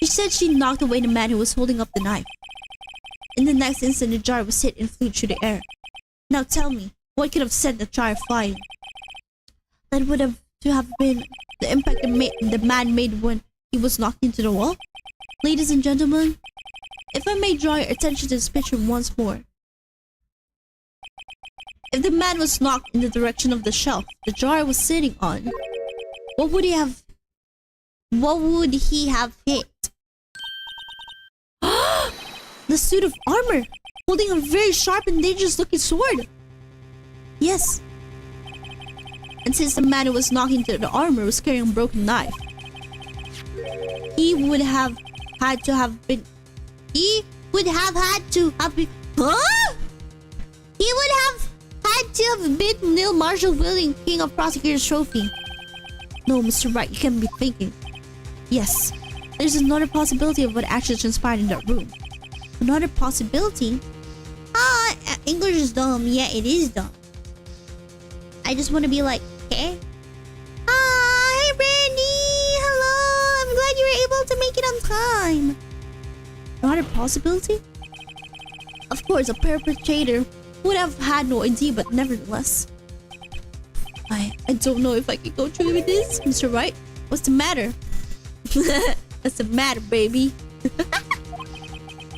[SPEAKER 1] She said she knocked away the man who was holding up the knife. In the next instant, the jar was hit and flew through the air. Now tell me, what could have sent the jar flying? That would have to have been the impact the man made when he was knocked into the wall? Ladies and gentlemen, if I may draw your attention to this picture once more. If the man was knocked in the direction of the shelf the jar was sitting on, what would he have hit? The suit of armor, holding a very sharp and dangerous looking sword. Yes. And since the man who was knocked into the armor was carrying a broken knife, he would have had to have been... He would have had to have been... Huh? He would have had to have been Neil Marshall Willing, King of Prosecutors Trophy.
[SPEAKER 2] No, Mr. Wright, you can't be thinking. Yes, there's another possibility of what actually transpired in that room. Another possibility? English is dumb. Yeah, it is dumb. I just want to be like, okay? Hi, Brandy! Hello! I'm glad you were able to make it on time. Another possibility? Of course, a perpetrator would have had no idea, but nevertheless. I don't know if I can go through with this, Mr. Wright. What's the matter? What's the matter, baby?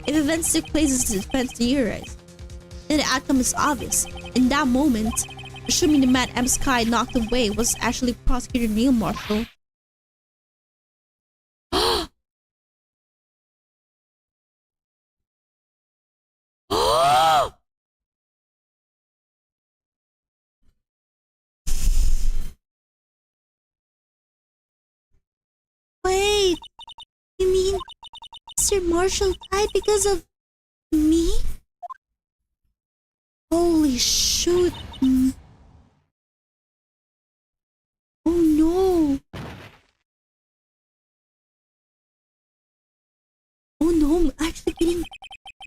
[SPEAKER 2] If events took place as defense theorized, then the outcome is obvious. In that moment, assuming the man M. Sky knocked away was actually Prosecutor Neil Marshall. Wait, you mean Mr. Marshall died because of me? Holy shoot. Oh no. Oh no, I'm actually getting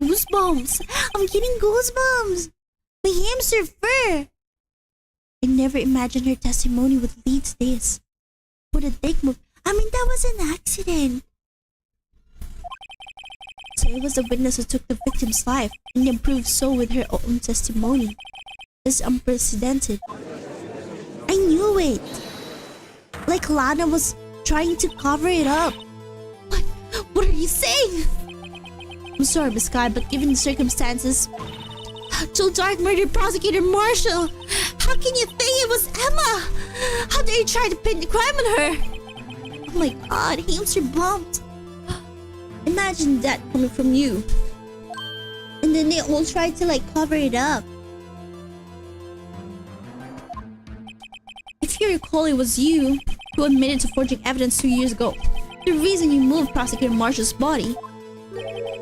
[SPEAKER 2] goosebumps. I'm getting goosebumps. My hamster fur. I never imagined her testimony would lead to this. What a dick move. I mean, that was an accident. So it was the witness who took the victim's life and then proved so with her own testimony. It's unprecedented. I knew it. Like Lana was trying to cover it up. What are you saying? I'm sorry, Miss Sky, but given the circumstances, Joe Dark murdered Prosecutor Marshall. How can you think it was Emma? How dare you try to pin the crime on her? Oh my god, hamster bumped. Imagine that coming from you. And then they all tried to cover it up. If you recall, it was you who admitted to forging evidence 2 years ago. The reason you moved Prosecutor Marshall's body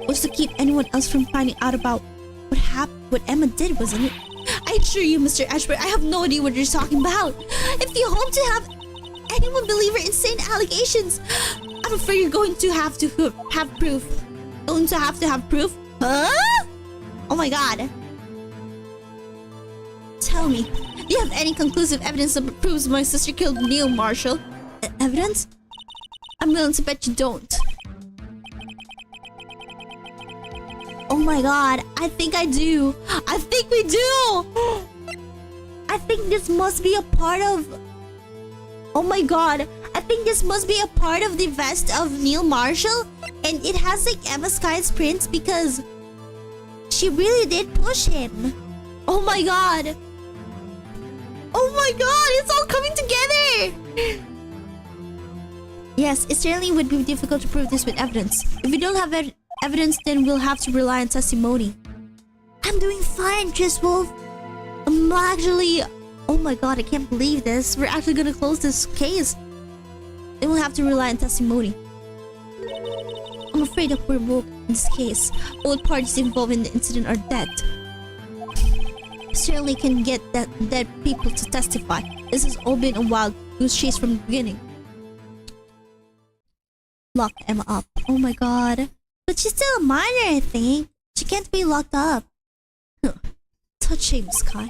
[SPEAKER 2] was to keep anyone else from finding out about what Emma did, wasn't it? I assure you, Mr. Ashford, I have no idea what you're talking about. If you hope to have anyone believe your insane allegations, I'm afraid you're going to have proof. Going to have proof? Huh? Oh my god. Tell me, do you have any conclusive evidence that proves my sister killed Neil Marshall? Evidence? I'm willing to bet you don't. Oh my god, I think I do. I think we do. I think this must be a part of... Oh my god, I think this must be a part of the vest of Neil Marshall. And it has Emma Sky's prints because she really did push him. Oh my god. Oh my god, it's all coming together. Yes, it certainly would be difficult to prove this with evidence. If we don't have evidence, then we'll have to rely on testimony. I'm doing fine, Triswolf. I'm actually... Oh my god, I can't believe this. We're actually gonna close this case. Then we'll have to rely on testimony. I'm afraid that we're woke in this case. Both parties involved in the incident are dead. Certainly can get dead people to testify. This has all been a wild goose chase from the beginning. Lock Emma up. Oh my god. But she's still a minor, I think. She can't be locked up. Huh. Touching, Sky.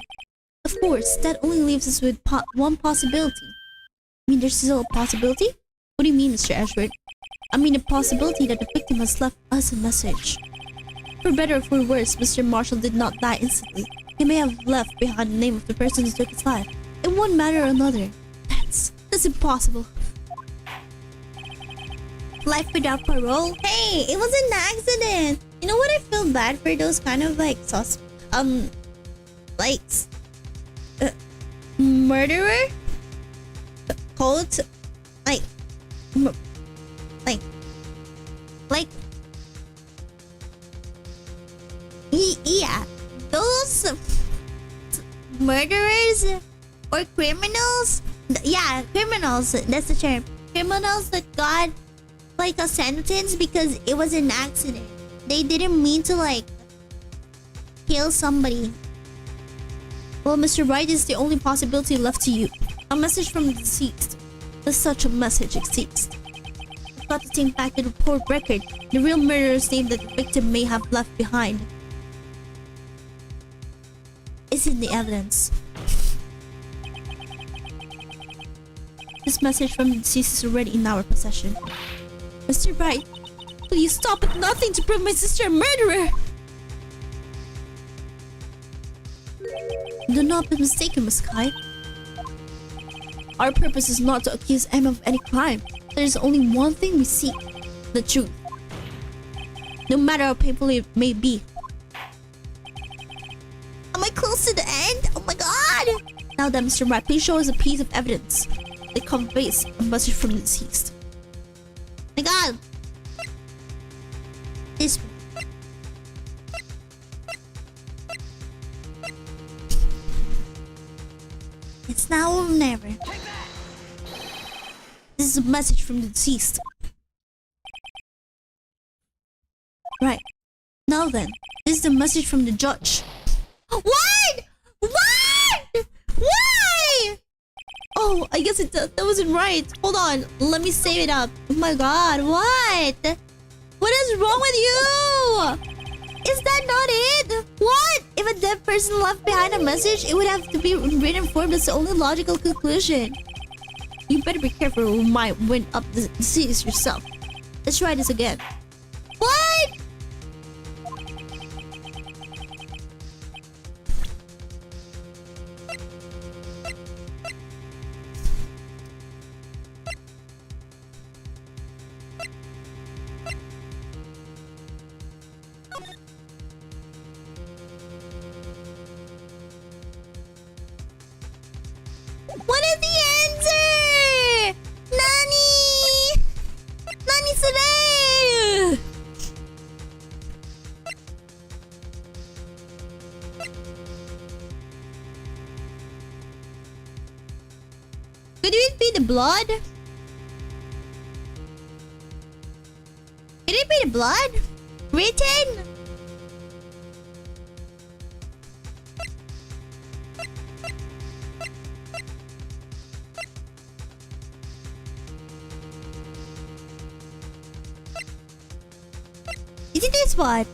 [SPEAKER 2] Of course, that only leaves us with one possibility. I mean, there's still a possibility? What do you mean, Mr. Ashford? I mean the possibility that the victim has left us a message. For better or for worse, Mr. Marshall did not die instantly. He may have left behind the name of the person who took his life. In one manner or another. That's impossible. Life without parole? Hey, it was an accident. You know what? I feel bad for those kind of murderer? Cult? Yeah, those murderers or criminals? Yeah, criminals, that's the term. Criminals that got a sentence because it was an accident. They didn't mean to kill somebody. Well, Mr. Wright is the only possibility left to you. A message from the deceased. As such a message exists. I've got to think back to the report record, the real murderer's name that the victim may have left behind. Is in the evidence. This message from the deceased is already in our possession. Mr. Wright, please stop at nothing to prove my sister a murderer! Do not be mistaken, Miss Kai. Our purpose is not to accuse Emma of any crime. There is only one thing we seek: the truth. No matter how painful it may be. Am I close to the end? Oh my god! Now then, Mr. Wright, please show us a piece of evidence that conveys a message from the deceased. My god! This one. It's now or never. This is a message from the deceased. Right. Now then, this is the message from the judge. What? What? Why? Oh, I guess that wasn't right. Hold on, let me save it up. Oh my god, what? What is wrong with you? Is that not it? What? If a dead person left behind a message, it would have to be in written form. That's the only logical conclusion. You better be careful or you might wind up the disease yourself. Let's try this again. What? What is the answer? Nani? Nani sure? Could it be the blood? Could it be the blood? Written? Is it this one?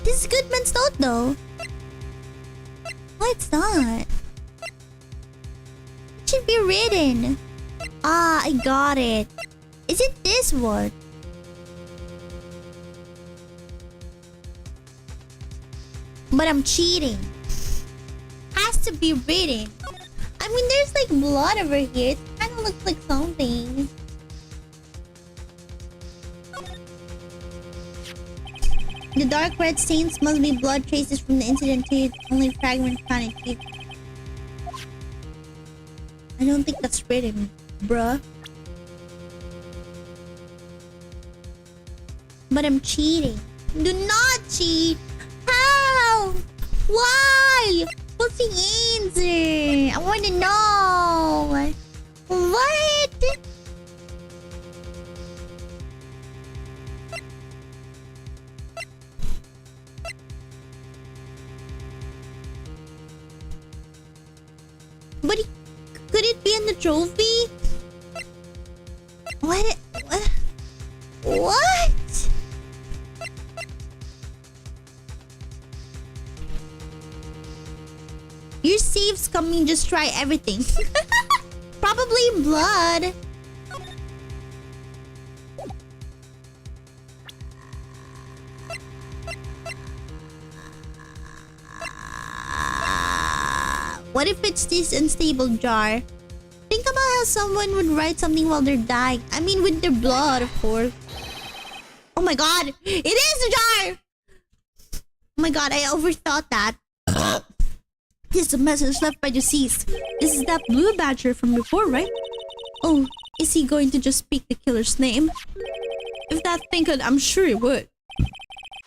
[SPEAKER 2] This is Goodman's note though. Oh, it's not. It should be written. Ah, I got it. Is it this one? But I'm cheating. Has to be written. I mean, there's like blood over here. It kind of looks like something. The dark red stains must be blood traces from the incident to only fragments found in teeth. I don't think that's written, bruh. But I'm cheating. Do not cheat! How? Why? What's the answer? I want to know. What? But could it be in the trophy? What? What? Your save's coming, just try everything. Probably in blood. What if it's this unstable jar? Think about how someone would write something while they're dying. I mean, with their blood, of course. Oh my god! It is the jar! Oh my god, I overthought that. This is a message left by deceased. This is that blue badger from before, right? Oh, is he going to just speak the killer's name? If that thing could, I'm sure it would.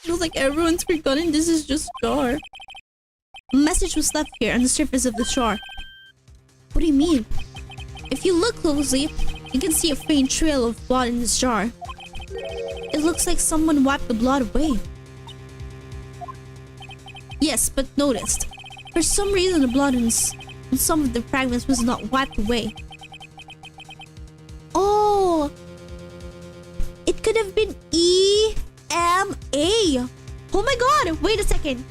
[SPEAKER 2] Feels like everyone's forgotten this is just jar. A message was left here on the surface of the shore. What do you mean? If you look closely, you can see a faint trail of blood in this jar. It looks like someone wiped the blood away. Yes, but noticed. For some reason, the blood in some of the fragments was not wiped away. Wait a second.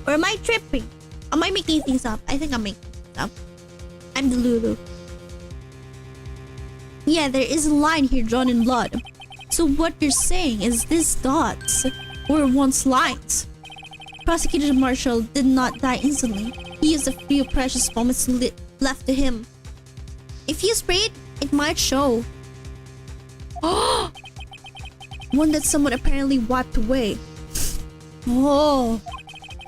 [SPEAKER 2] Or am I tripping? Am I making things up? I think I'm making things up. I'm the Lulu. Yeah, there is a line here drawn in blood. So what you're saying is these dots were once lines. Prosecutor Marshall did not die instantly. He used a few precious moments left to him. If you spray it, it might show. One that someone apparently wiped away. Oh.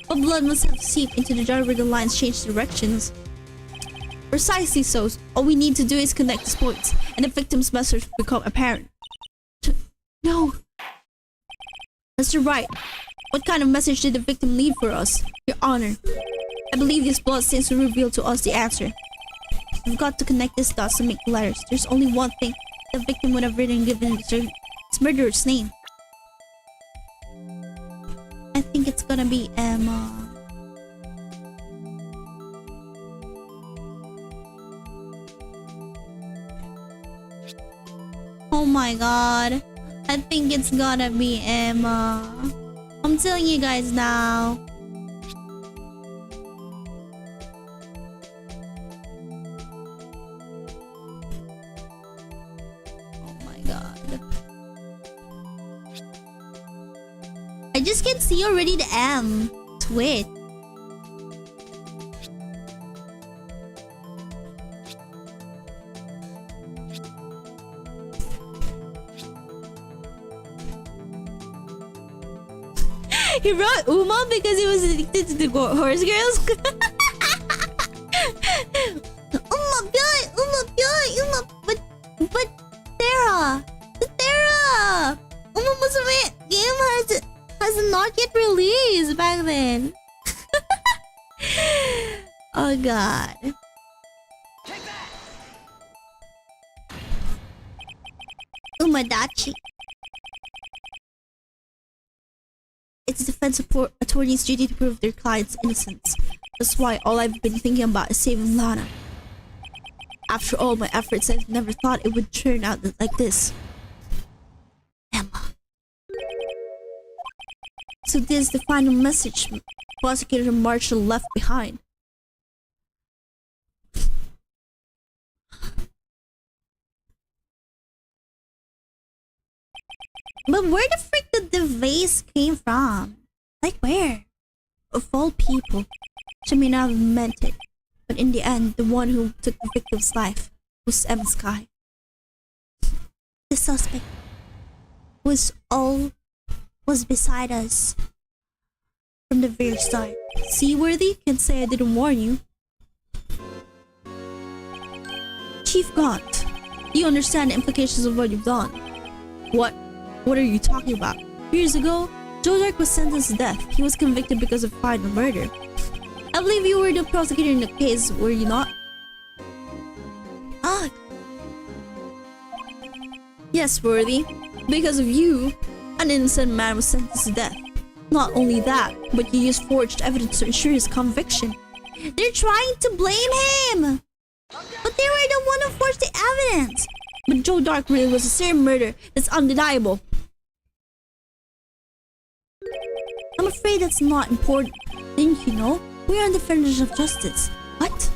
[SPEAKER 2] But blood must have seeped into the jar where the lines changed directions. Precisely so. All we need to do is connect these points, and the victim's message will become apparent. No. That's right. What kind of message did the victim leave for us? Your Honor, I believe this blood seems to reveal to us the answer. We've got to connect these dots to make letters. There's only one thing the victim would have written given his murderer's name. I think it's gonna be Emma. Oh my god. I think it's gonna be Emma. I'm telling you guys now. Oh my god. I just can see already the M. Twit. He wrote Uma because he was addicted to the horse girls. But Terra. Uma Musume game has not yet released back then. Oh god. Umadachi. It's defense attorney's duty to prove their client's innocence. That's why all I've been thinking about is saving Lana. After all my efforts, I've never thought it would turn out like this. Emma. So this is the final message Prosecutor Marshall left behind. But where the frick did the vase came from? Like where? Of all people, she may not have meant it. But in the end, the one who took the victim's life was Emma Sky. The suspect was beside us from the very start. Seaworthy can say I didn't warn you. Chief Gaunt, you understand the implications of what you've done. What are you talking about? Years ago, Joe Dark was sentenced to death. He was convicted because of final murder. I believe you were the prosecutor in the case, were you not? Ah. Yes, Worthy. Because of you, an innocent man was sentenced to death. Not only that, but you used forged evidence to ensure his conviction. They're trying to blame him! But they were the one who forged the evidence! But Joe Dark really was a serial murder that's undeniable. I'm afraid that's not important. Didn't you know? We are defenders of justice. What?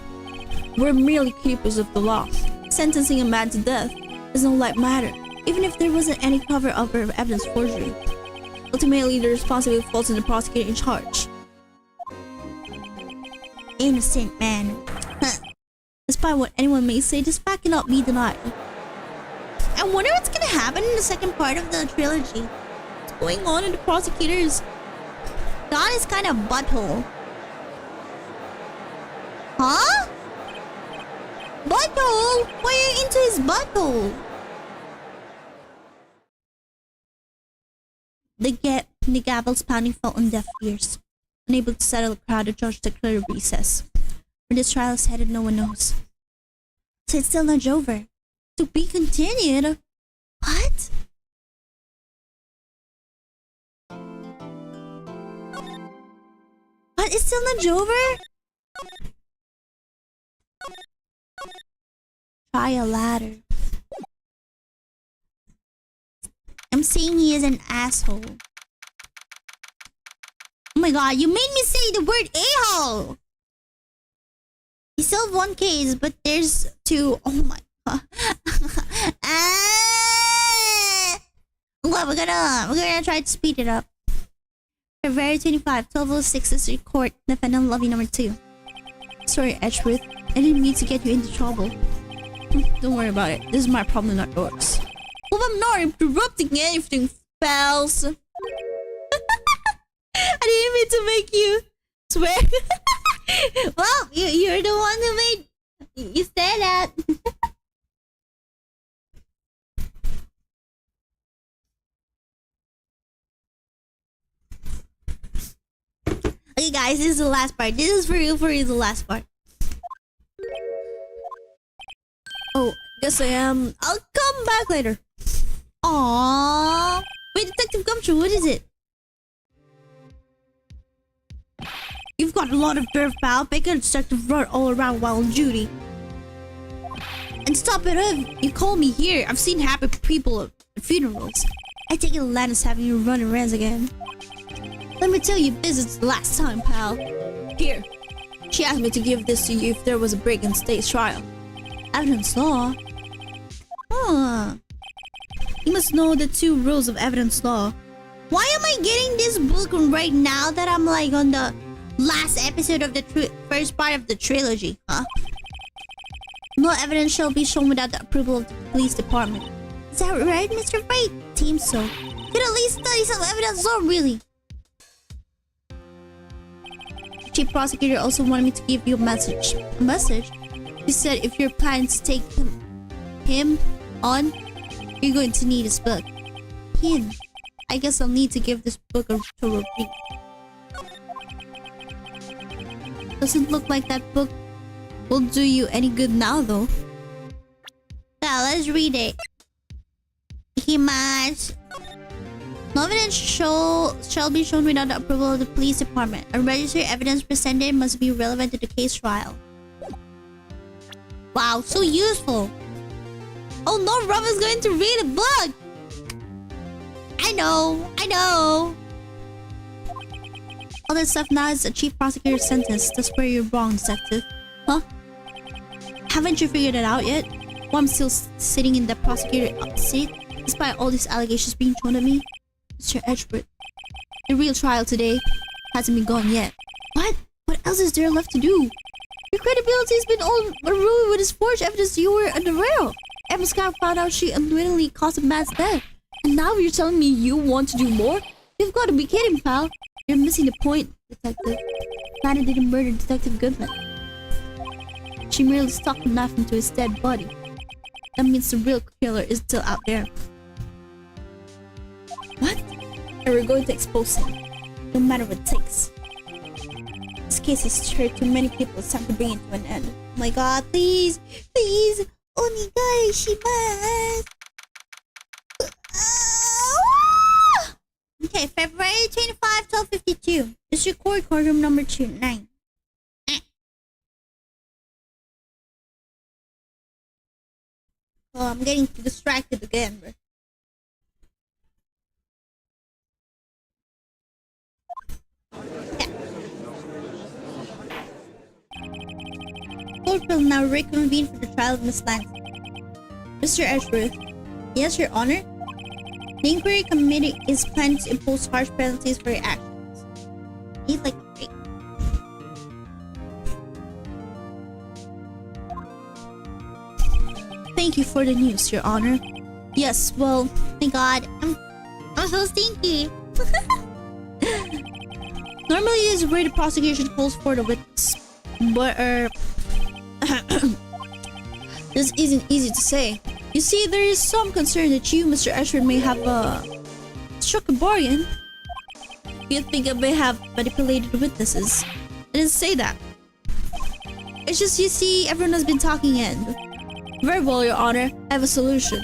[SPEAKER 2] We're merely keepers of the law. Sentencing a man to death is no light matter, even if there wasn't any cover-up or evidence forgery. Ultimately, the responsibility falls on the prosecutor in charge. Innocent man. Despite what anyone may say, this fact cannot be denied. I wonder what's gonna happen in the second part of the trilogy. What's going on in the prosecutors? God is kind of butthole. Huh? Butthole? Why are you into his butthole? The gavel's pounding fell on deaf ears. Unable to settle the crowd, the judge declared a recess. Where this trial is headed, no one knows. So it's still not over. To be continued? What? What? It's still not over? Try a ladder.
[SPEAKER 1] I'm saying he is an asshole. Oh my god, you made me say the word a-hole! We still have one case, but there's two. Oh my god. Well, we're gonna try to speed it up. February 25, 12:06, this is court. Defendant Lovey number 2. Sorry, Edgeworth. I didn't mean to get you into trouble. Don't worry about it. This is my problem, not yours. Well, I'm not interrupting anything, pals. I didn't mean to make you swear. Well, you're the one who made you say that. Okay, guys, this is the last part. This is for real, the last part. Oh, guess I am. I'll come back later. Aww. Wait, Detective Gumshoe, what is it? You've got a lot of nerve, pal. Make a detective run all around while on duty. And stop it up. You call me here. I've seen happy people at funerals. I take it Atlanta's having you run errands again. Let me tell you, this is the last time, pal. Here. She asked me to give this to you if there was a break in state trial. Evidence law? Huh. You must know the 2 rules of evidence law. Why am I getting this book right now that I'm like on the last episode of the first part of the trilogy, huh? No evidence shall be shown without the approval of the police department. Is that right, Mr. Wright? Seems so. You could at least study some evidence law, really. The chief prosecutor also wanted me to give you a message. A message? He said if you're planning to take him on, you're going to need his book. Him? I guess I'll need to give this book to a read. Doesn't look like that book will do you any good now, though. Now, let's read it. Himash. No evidence shall be shown without the approval of the police department. A registered evidence presented must be relevant to the case trial. Wow, so useful. Oh no, Rob is going to read a book. I know. All that stuff now is a chief prosecutor's sentence. That's where you're wrong, detective. Huh? Haven't you figured it out yet? Why I'm still sitting in the prosecutor's seat, despite all these allegations being thrown at me? Mr. Edgeworth, the real trial today hasn't been gone yet. What? What else is there left to do? Your credibility has been all ruined with this forged evidence you were unaware of. Emma Scott found out she unwittingly caused a man's death. And now you're telling me you want to do more? You've got to be kidding, pal. You're missing the point, detective. Nana didn't murder Detective Goodman. She merely stuck a knife into his dead body. That means the real killer is still out there. What? And we're going to expose him, no matter what it takes. This case has hurt too many people. It's time to bring it to an end. Oh my god, please! Please! Onigai shimasu! Okay, February 25, 12:52. This is courtroom number 29. Oh, I'm getting distracted again, bro. Court will now reconvene for the trial of Miss Lang. Mr. Edgeworth. Yes, Your Honor. The inquiry committee is planning to impose harsh penalties for your actions. He's like great. Thank you for the news, Your Honor. Yes, well, my god, I'm so stinky. Normally this is where the prosecution calls for the witness. But this isn't easy to say. You see, there is some concern that you, Mr. Edgeworth, may have struck a bargain. You think I may have manipulated the witnesses. I didn't say that. It's just, you see, everyone has been talking and... Very well, Your Honor. I have a solution.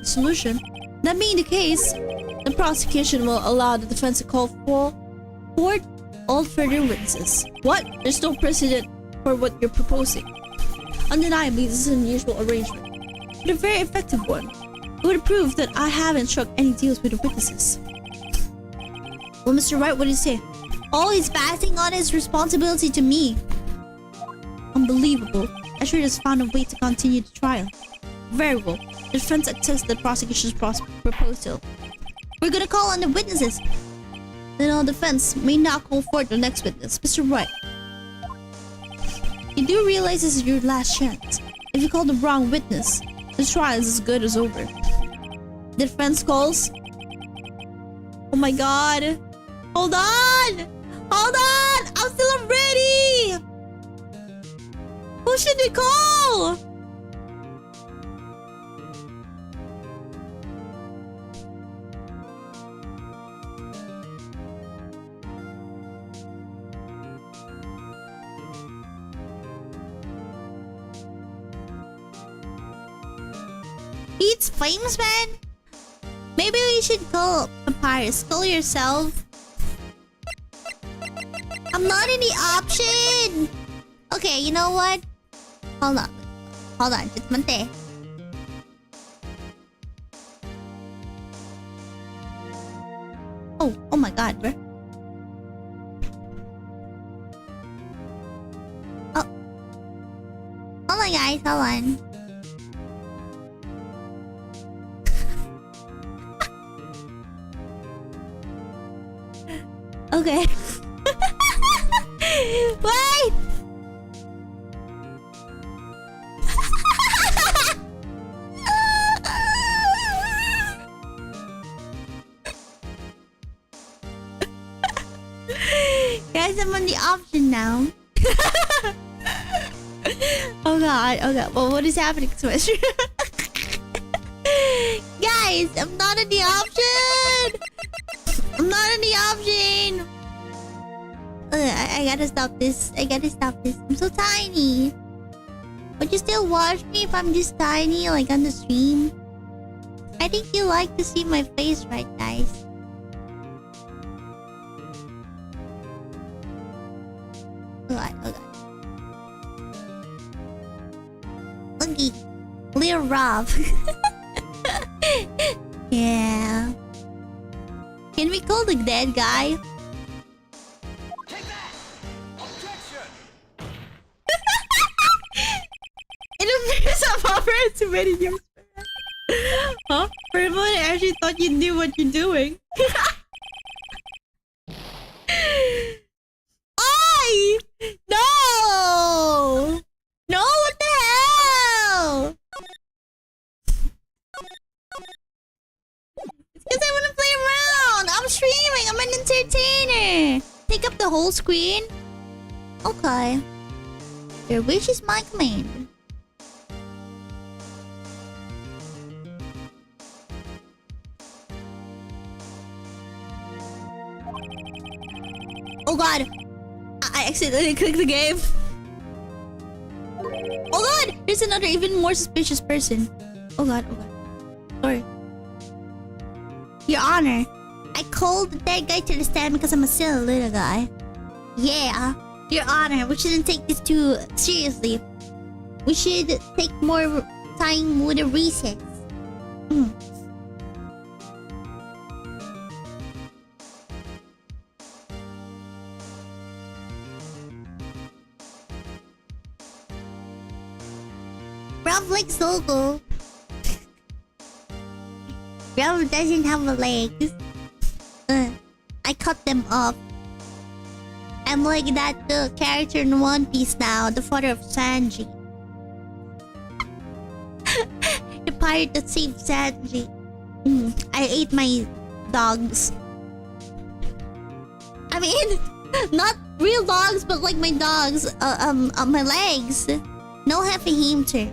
[SPEAKER 1] A solution? That being the case, the prosecution will allow the defense to call for all further witnesses. What? There's no precedent for what you're proposing. Undeniably, this is an unusual arrangement, but a very effective one.
[SPEAKER 2] It would prove that I haven't struck any deals with the witnesses. Well, Mr. Wright, what do you say? Oh, he's passing on his responsibility to me. Unbelievable. Ashford has found a way to continue the trial. Very well. The defense accepts the prosecution's proposal. We're gonna call on the witnesses. Then our defense may now call forth the next witness, Mr. Wright. You do realize this is your last chance. If you call the wrong witness, the trial is as good as over. The defense calls. Oh my god. Hold on! Hold on! I'm still ready! Who should we call? It's famous, man. Maybe we should call Papyrus. Call yourself. I'm not in the option. Okay, you know what? Hold on. Hold on. Just mante. Oh my god, bro. Oh. Hold on, guys. Hold on. Okay. Wait! Guys, I'm on the option now. Oh god, oh god. Well, what is happening to us? Guys, I'm not in the option! I'm not in the option! I gotta stop this. I gotta stop this. I'm so tiny. Would you still watch me if I'm just tiny, like on the stream? I think you like to see my face, right, guys? Oh god, oh god. Okay. Little Rov. Yeah. Can we call the dead guy? It appears I've offered too many years. Huh? For a moment, I actually thought you knew what you're doing. I no! No, what the hell? It's because I want to play around. I'm streaming. I'm an entertainer. Take up the whole screen. Okay. Your wish is my command. Oh god! I accidentally clicked the game. Oh god! There's another even more suspicious person. Oh god, oh god. Sorry. Your Honor, I called the dead guy to the stand because I'm a silly little guy. Yeah. Your Honor, we shouldn't take this too seriously. We should take more time with the recess. Rov likes logo. Rov doesn't have legs. I cut them off. I'm like that character in One Piece now, the father of Sanji. The pirate that saved Sanji. I ate my dogs. I mean, not real dogs, but like my dogs, my legs. No happy hamster.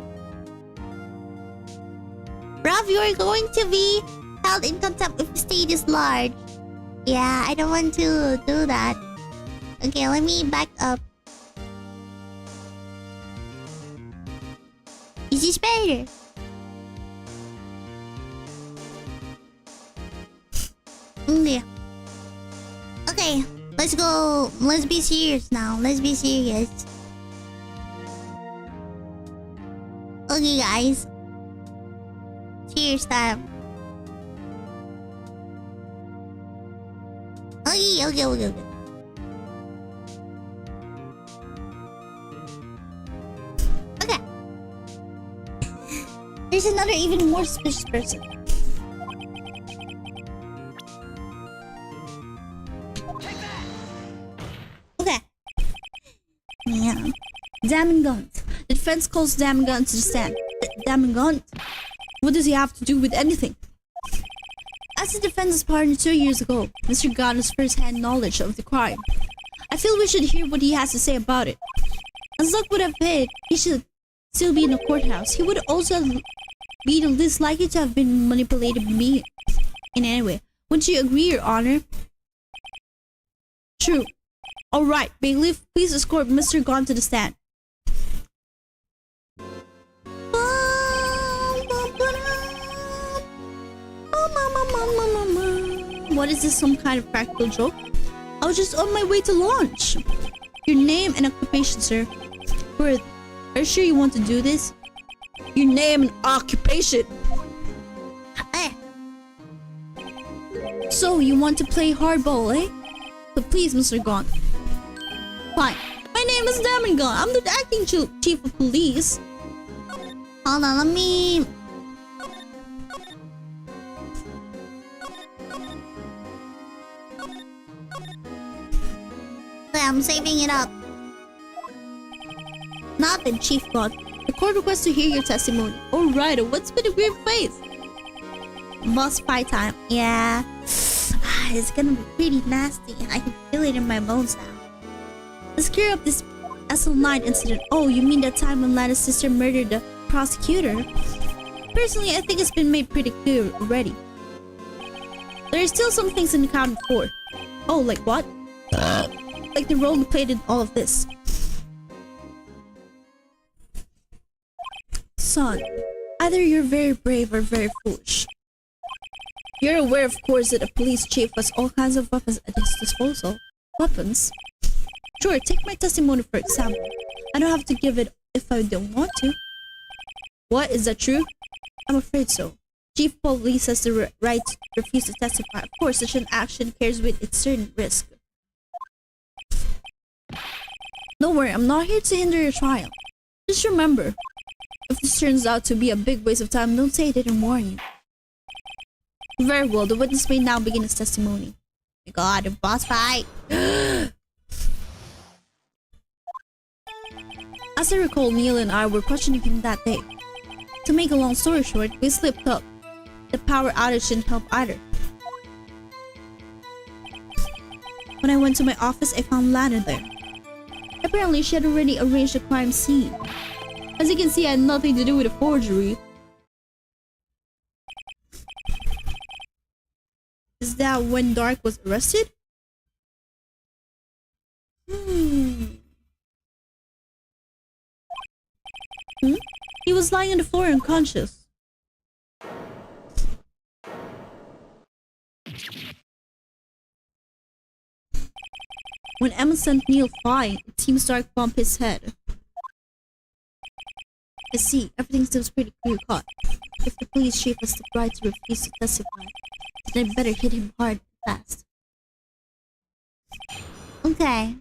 [SPEAKER 2] Rov, you are going to be held in contempt if the state is large. Yeah, I don't want to do that. Okay, let me back up. Is this better? Okay. Okay, let's go. Let's be serious now. Let's be serious. Okay, guys.
[SPEAKER 1] this time. Okay. Okay. There's another even more suspicious person. Okay. Yeah. Damn guns. The defense calls damn guns to the stand. Damn guns? What does he have to do with anything? As the defense's partner 2 years ago, Mr. Gunn has first-hand knowledge of the crime. I feel we should hear what he has to say about it. As luck would have it, he should still be in the courthouse. He would also be the least likely to have been manipulated by me in any way. Wouldn't you agree, Your Honor? True. Alright, bailiff, please escort Mr. Gunn to the stand. What is this, some kind of practical joke? I was just on my way to lunch. Your name and occupation, sir. Worth, are you sure you want to do this? Your name and occupation. So, you want to play hardball, eh? But please, Mr. Gunn. Fine. My name is Damon Gunn. I'm the acting chief of police. Hold on, let me... I'm saving it up. Nothing, Chief Gunn. The court requests to hear your testimony. Alright, what's been a weird face? Boss fight time. Yeah. It's gonna be pretty nasty. I can feel it in my bones now. Let's clear up this SL9 incident. Oh, you mean that time when Lana's sister murdered the prosecutor? Personally, I think it's been made pretty clear already. There are still some things unaccounted for. Oh, like what? Like the role you played in all of this. Son, either you're very brave or very foolish. You're aware, of course, that a police chief has all kinds of weapons at his disposal. Weapons? Sure, take my testimony for example. I don't have to give it if I don't want to. What, is that true? I'm afraid so. Chief of Police has the right to refuse to testify. Of course, such an action carries with it certain risk. Don't worry, I'm not here to hinder your trial. Just remember, if this turns out to be a big waste of time, don't say I didn't warn you. Very well, the witness may now begin his testimony. Oh my god, a boss fight! As I recall, Neil and I were questioning him that day. To make a long story short, we slipped up. The power outage didn't help either. When I went to my office, I found Lana there. Apparently, she had already arranged a crime scene. As you can see, I had nothing to do with the forgery. Is that when Dark was arrested? He was lying on the floor unconscious. When Emma sent Neil flying, it seems Dark bumped his head. I see, everything seems pretty clear-cut. If the police chief has the right to refuse to testify, then I better hit him hard and fast. Okay.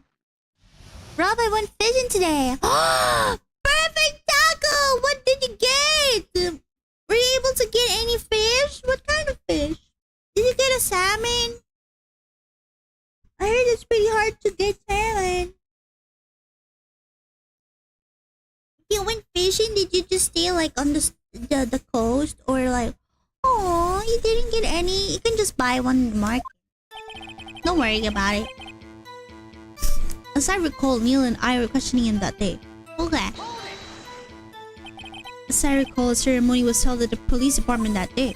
[SPEAKER 1] Rob, I went fishing today. Perfect taco! What did you get? Were you able to get any fish? What kind of fish? Did you get a salmon? I heard it's pretty hard to get salmon. You went fishing? Did you just stay like on the coast, or like, oh, you didn't get any? You can just buy one in the market. Don't worry about it. As I recall, Neil and I were questioning him that day. Okay. As I recall, a ceremony was held at the police department that day.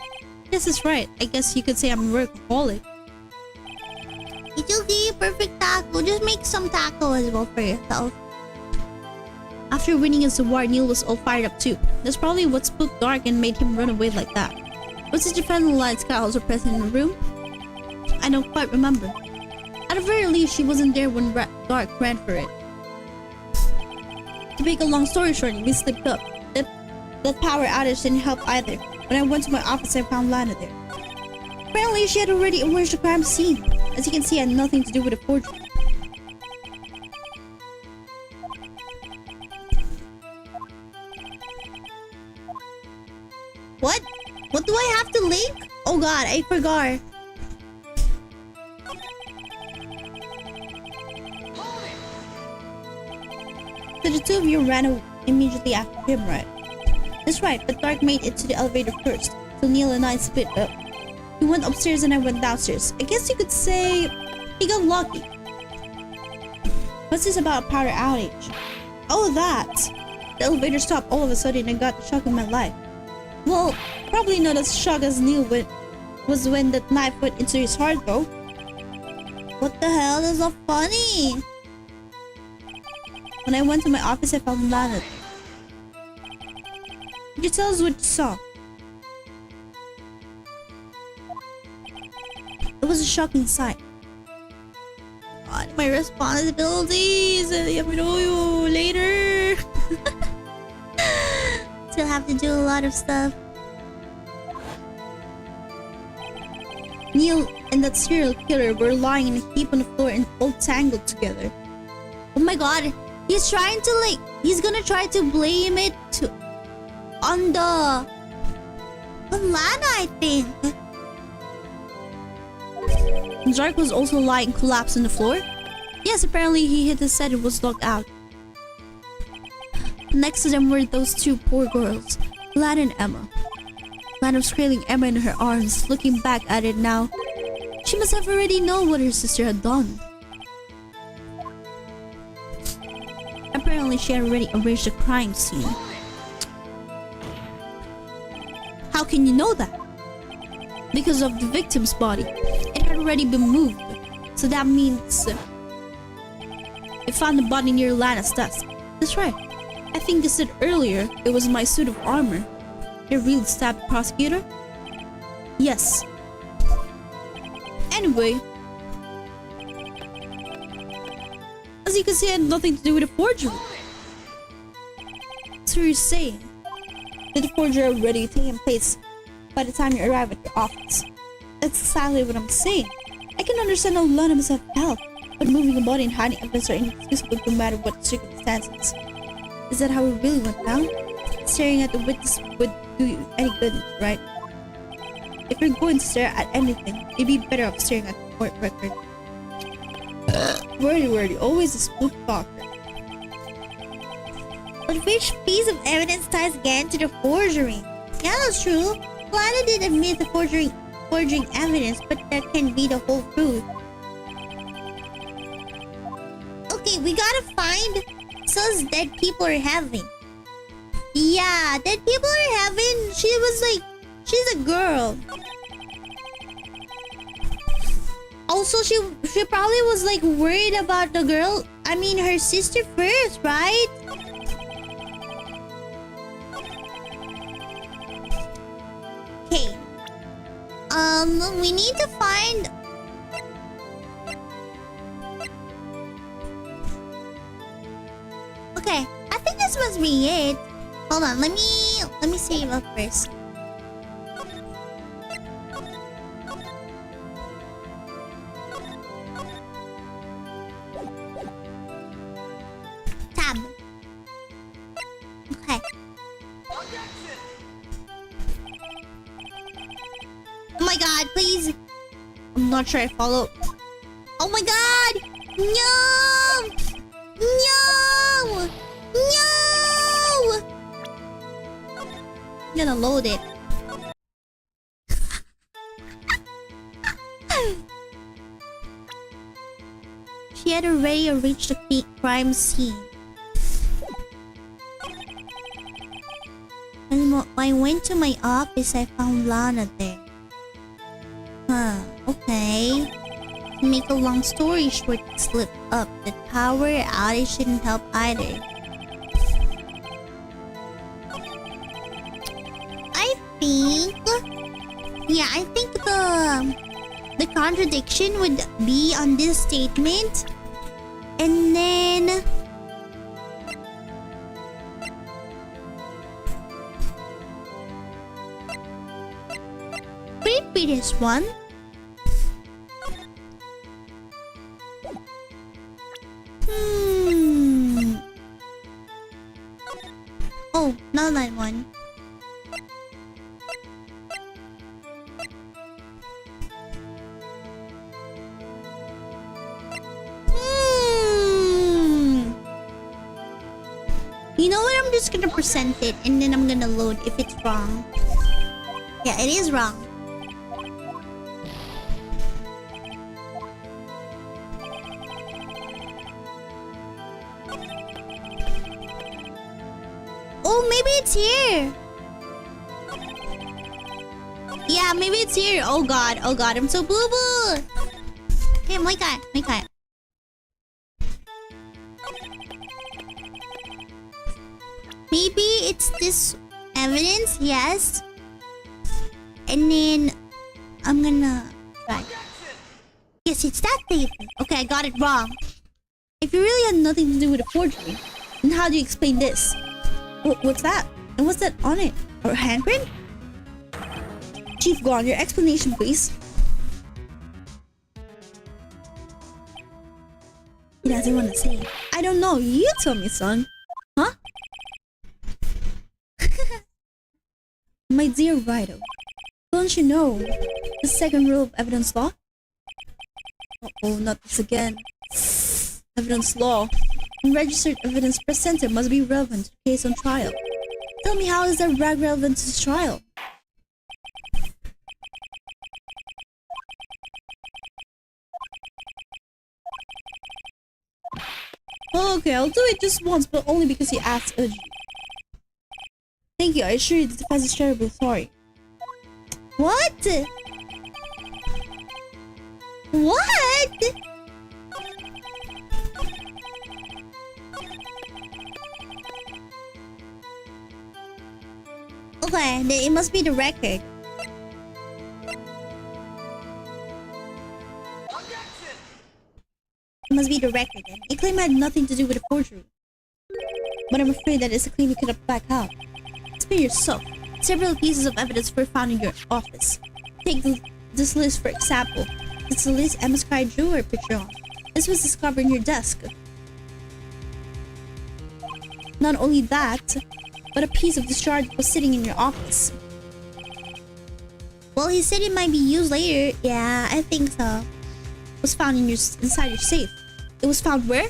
[SPEAKER 1] Yes, that's right. I guess you could say I'm a workaholic. It's okay, perfect taco. Just make some taco as well for yourself. After winning his award, Neil was all fired up too. That's probably what spooked Dark and made him run away like that. Was his defendant Light Sky also present in the room? I don't quite remember. At the very least, she wasn't there when Dark ran for it. To make a long story short, we slipped up. That power outage didn't help either.
[SPEAKER 2] When I went to my office, I found Lana there. Apparently, she had already arranged the crime scene. As you can see, it had nothing to do with the forgery. What? What do I have to link? Oh god, I forgot. So the two of you ran immediately after him, right? That's right, but Dark made it to the elevator first, so Neil and I split up. He went upstairs and I went downstairs. I guess you could say he got lucky. What's this about a power outage? Oh, that! The elevator stopped all of a sudden and got the shock in my life. Well, probably not as shocked as Neil was when that knife went into his heart though. What the hell is so funny? When I went to my office, I found Lana. Could you tell us what you saw? It was a shocking sight. God, my responsibilities. Let me know you later. Still have to do a lot of stuff. Neil and that serial killer were lying in a heap on the floor and all tangled together. Oh my god, he's trying to he's gonna try to blame it on Lana, I think. Zark was also lying collapsed on the floor. Yes, apparently he hit his head and was knocked out. Next to them were those two poor girls, Lana and Emma. Lana was cradling Emma in her arms, looking back at it now. She must have already known what her sister had done. Apparently she had already arranged a crime scene. How can you know that? Because of the victim's body. It had already been moved. So that means it found the body near Lana's desk. That's right. I think I said earlier it was my suit of armor. It really stabbed the prosecutor? Yes. Anyway, as you can see, it had nothing to do with the forgery. So you're saying that the forgery already taken place by the time you arrive at your office? That's exactly what I'm saying. I can understand how Lana must have felt, but moving a body and hiding evidence are inexcusable no matter what the circumstances. Is that how it really went down? Staring at the witness would do you any good, right? If you're going to stare at anything, you'd be better off staring at the court record. Wordy, always a spook talker. But which piece of evidence ties again to the forgery? Yeah, that's true. Lana did admit the forging evidence, but that can't be the whole truth. Okay, we gotta find sus dead people are having. Yeah, dead people are having. She was like, she's a girl. Also, she probably was like worried about the girl. I mean, her sister first, right? Okay. We need to find. Okay, I think this must be it. Hold on, let me save up first. Tab. Okay. Oh my god, please. I'm not sure I follow. Oh my god! No! No! No! I'm gonna load it. She had already reached the crime scene. When I went to my office, I found Lana there. Huh, okay. To make a long story short, it slipped up. The power outage didn't help either. I think the contradiction would be on this statement, and then
[SPEAKER 1] be this one. Oh, not that one. You know what? I'm just gonna present it and then I'm gonna load if it's wrong. Yeah, it is wrong. Oh, maybe it's here. Yeah, maybe it's here. Oh god, I'm so boo-boo. Okay, my god. Maybe it's this evidence, yes. And then I'm gonna try. Yes, it's that paper. Okay, I got it wrong. If you really had nothing to do with a forgery, then how do you explain this? What's that? And what's that on it? Or a handprint? Chief Gon, your explanation, please. He doesn't want to say it. I don't know. You tell me, son. Huh? My dear Rido, don't you know the second rule of evidence law? Uh-oh, not this again. Evidence law. Registered evidence presented must be relevant to the case on trial. Tell me, how is that rag relevant to the trial? Okay, I'll do it just once, but only because you asked urgently. Thank you, I assure you the defense is terribly sorry. What? What? Okay, then it must be the record. It must be the record then. A claim had nothing to do with a forgery. But I'm afraid that it's a claim you cannot back out. Explain yourself. Several pieces of evidence were found in your office. Take this list for example. It's the list Emma Sky drew her picture on. This was discovered in your desk. Not only that, but a piece of discharge was sitting in your office. Well, he said it might be used later. Yeah, I think so. It was found inside your safe. It was found where?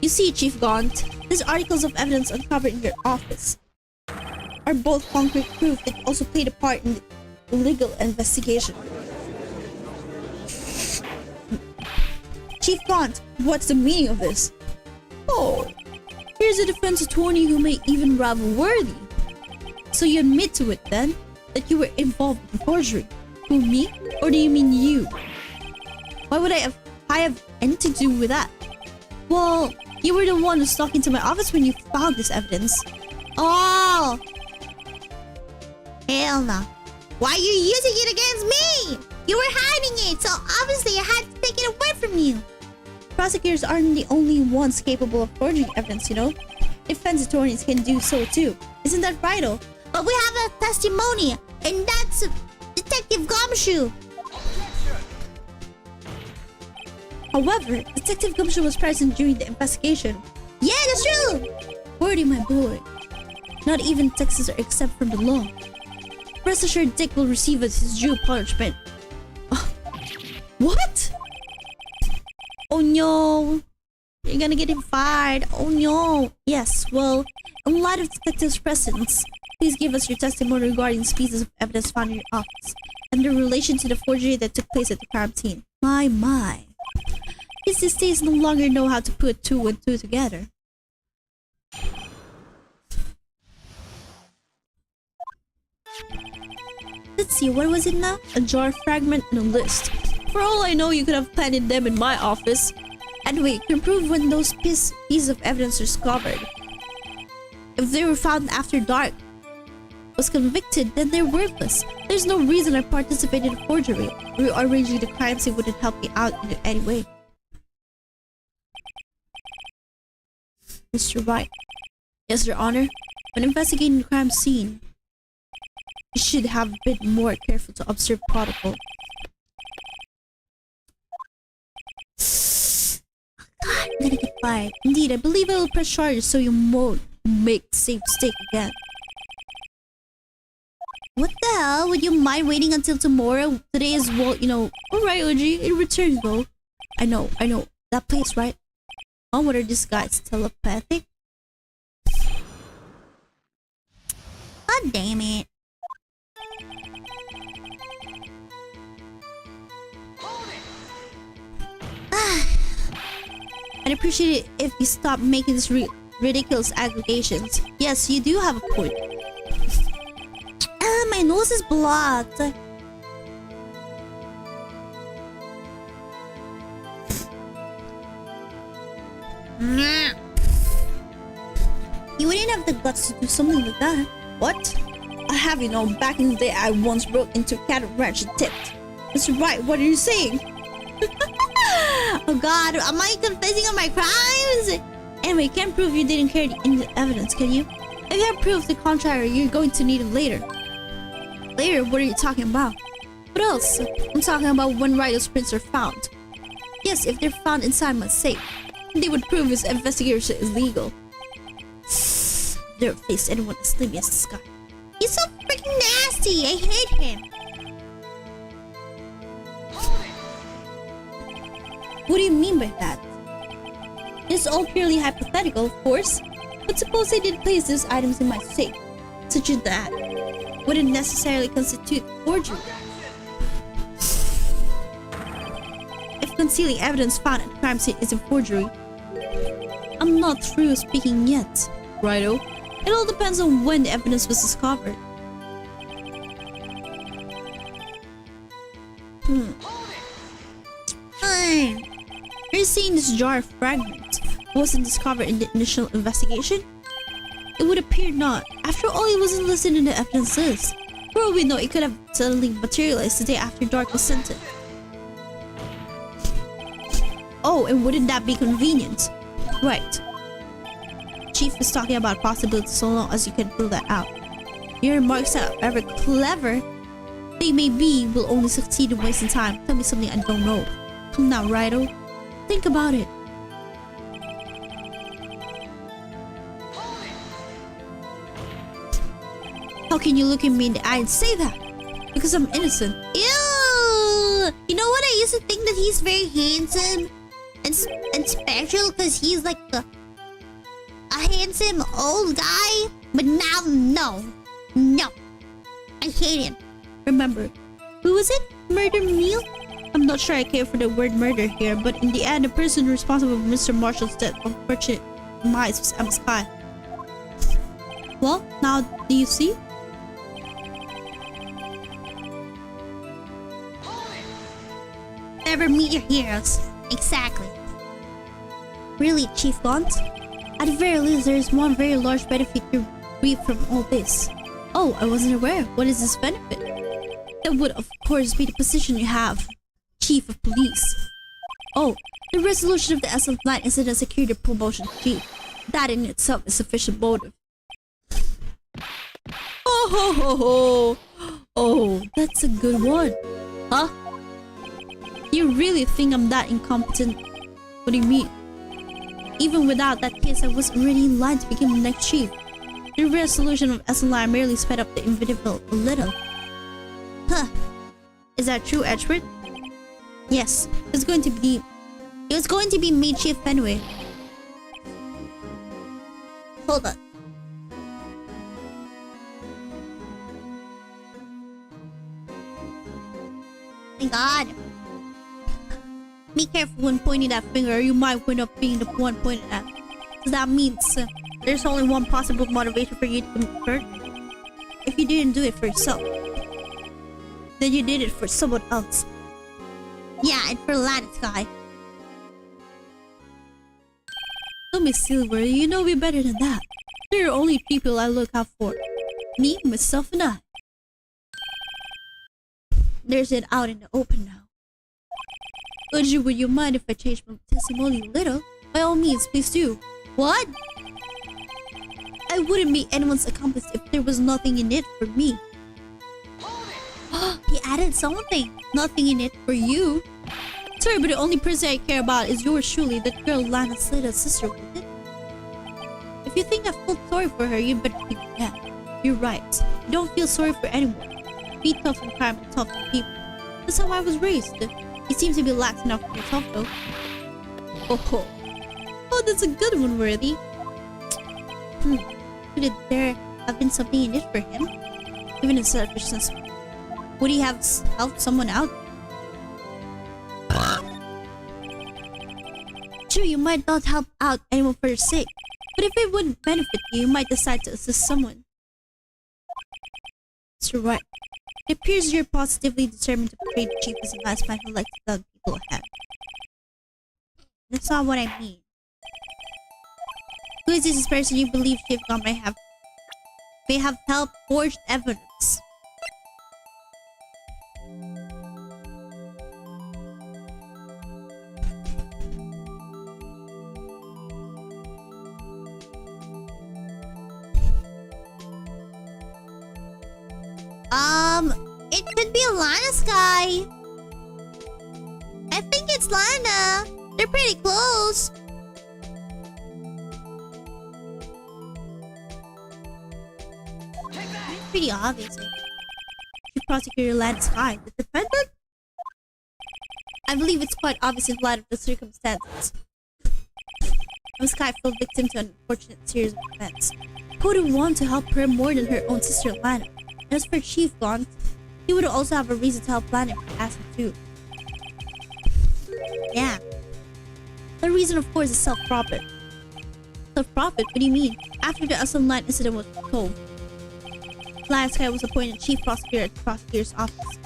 [SPEAKER 1] You see, Chief Gaunt, these articles of evidence uncovered in your office are both concrete proof that you also played a part in the legal investigation. Chief Gaunt, what's the meaning of this? Oh, here's a defense attorney who may even rather worthy. So you admit to it then, that you were involved in forgery? Who, me? Or do you mean you? Why would I have anything to do with that? Well, you were the one who snuck into my office when you found this evidence. Oh! Hell no. Why are you using it against me? You were hiding it, so obviously I had to take it away from you. Prosecutors aren't the only ones capable of forging evidence, you know? Defense attorneys can do so too. Isn't that vital? But we have a testimony, and that's Detective Gumshoe. However, Detective Gumshoe was present during the investigation. Yeah, that's true! Wordy, my boy. Not even Texas are exempt from the law. Rest assured Dick will receive his due punishment. What? Oh no! You're gonna get him fired. Oh no! Yes, well, in light of Detective's presence, please give us your testimony regarding these pieces of evidence found in your office and their relation to the forgery that took place at the crime scene. My. Kids these days no longer know how to put two and two together. Let's see, what was it now? A jar fragment and a list. For all I know, you could have planted them in my office. Anyway, you can prove when those pieces of evidence are discovered. If they were found after dark, was convicted, then they're worthless. There's no reason I participated in forgery. Rearranging the crime scene wouldn't help me out in any way. Mr. Wright. Yes, Your Honor. When investigating the crime scene,
[SPEAKER 2] You should have been more careful to observe protocol.
[SPEAKER 1] God, I'm gonna get fired.
[SPEAKER 2] Indeed, I believe I will press charges so you won't make the same mistake again.
[SPEAKER 1] What the hell? Would you mind waiting until tomorrow?
[SPEAKER 2] Today is, well, you know... Alright, OG, it returns though. I know. That place, right? Oh, what are these guys? Telepathic?
[SPEAKER 1] God damn it.
[SPEAKER 2] I'd appreciate it if you stop making these ridiculous aggregations. Yes, you do have a point.
[SPEAKER 1] My nose is blocked. You wouldn't have the guts to do something like that.
[SPEAKER 2] What? I have, you know, back in the day I once broke into a cattle ranch and tipped. That's right, what are you saying?
[SPEAKER 1] Oh god, am I confessing on my crimes?
[SPEAKER 2] Anyway, you can't prove you didn't carry the evidence, can you? If you have proof to the contrary, you're going to need it later. Later? What are you talking about? What else? I'm talking about when Rydo's prints are found. Yes, if they're found inside my safe, they would prove his investigation is legal. Never faced anyone as slimy as this guy.
[SPEAKER 1] He's so freaking nasty. I hate him.
[SPEAKER 2] What do you mean by that? It's all purely hypothetical, of course. But suppose I did place these items in my safe, such as that, wouldn't necessarily constitute forgery. If concealing evidence found at the crime scene isn't forgery, I'm not through speaking yet, Righto. It all depends on when the evidence was discovered. You're saying this jar of fragments wasn't discovered in the initial investigation? It would appear not. After all, it wasn't listed in the evidence list. For all we know, it could have suddenly materialized the day after Dark was sent it. Oh, and wouldn't that be convenient? Right. Chief is talking about possibilities so long as you can rule that out. Your remarks, however clever they may be, will only succeed in wasting time. Tell me something I don't know. Come now, Rido. Think about it. How can you look at me in the eye and say that? Because I'm innocent.
[SPEAKER 1] Ew! You know what? I used to think that he's very handsome and special because he's like a handsome old guy. But now, no. I hate him.
[SPEAKER 2] Remember, who was it? Murder Meal? I'm not sure I care for the word murder here, but in the end, the person responsible for Mr. Marshall's death of unfortunate demise was Emma Sky. Well, now do you see?
[SPEAKER 1] Never meet your heroes. Exactly.
[SPEAKER 2] Really, Chief Gaunt? At the very least, there is one very large benefit you reap from all this. Oh, I wasn't aware. What is this benefit? That would, of course, be the position you have. Chief of Police. Oh, the resolution of the SF9 incident secured your promotion to Chief. That in itself is sufficient motive. Oh ho ho ho! Oh, that's a good one. Huh? You really think I'm that incompetent? What do you mean? Even without that case, I was already in line to become the next chief. The resolution of SLI merely sped up the inevitable a little. Huh. Is that true, Edgeworth? Yes. It was going to be made chief anyway.
[SPEAKER 1] Hold on. My God. Be careful when pointing that finger, or you might wind up being the one pointed at. So that means there's only one possible motivation for you to commit murder. If you didn't do it for yourself, then you did it for someone else. Yeah, and for Lattice Guy.
[SPEAKER 2] Don't be silver, you know me better than that. There are only people I look out for. Me, myself, and I.
[SPEAKER 1] There's it out in the open now.
[SPEAKER 2] Would you mind if I change my testimony a little? By all means, please do.
[SPEAKER 1] What?
[SPEAKER 2] I wouldn't be anyone's accomplice if there was nothing in it for me. he added something. Nothing in it for you. Sorry, but the only person I care about is yours truly, that girl Lana Slater's sister with it. If you think I feel sorry for her, you better think again. You're right. You don't feel sorry for anyone. Be tough on crime and tough on people. That's how I was raised. You seem to be lax enough for yourself, though. Oh, that's a good one, Worthy. Could there have been something in it for him? Even in selfishness, would he have helped someone out? Sure, you might not help out anyone for your sake, but if it wouldn't benefit you, you might decide to assist someone. You're right. It appears you're positively determined to portray the chief as a nice man who likes to lend people a hand. That's not what I mean. Who is this person you believe Chief God may have helped forge evidence?
[SPEAKER 1] It could be Lana's guy. I think it's Lana. They're pretty close.
[SPEAKER 2] It's pretty obvious. Chief Prosecutor Lana Sky, the defendant? I believe it's quite obvious in light of the circumstances. Miss Sky fell victim to an unfortunate series of events. Who would want to help her more than her own sister Lana? And as for Chief Gaunt, he would also have a reason to help Lana if he asked him to. Yeah. The reason, of course, is self-profit. Self-profit? What do you mean? After the Asylum Line incident was told, Lana Sky was appointed Chief Prosecutor at the Prosecutor's office.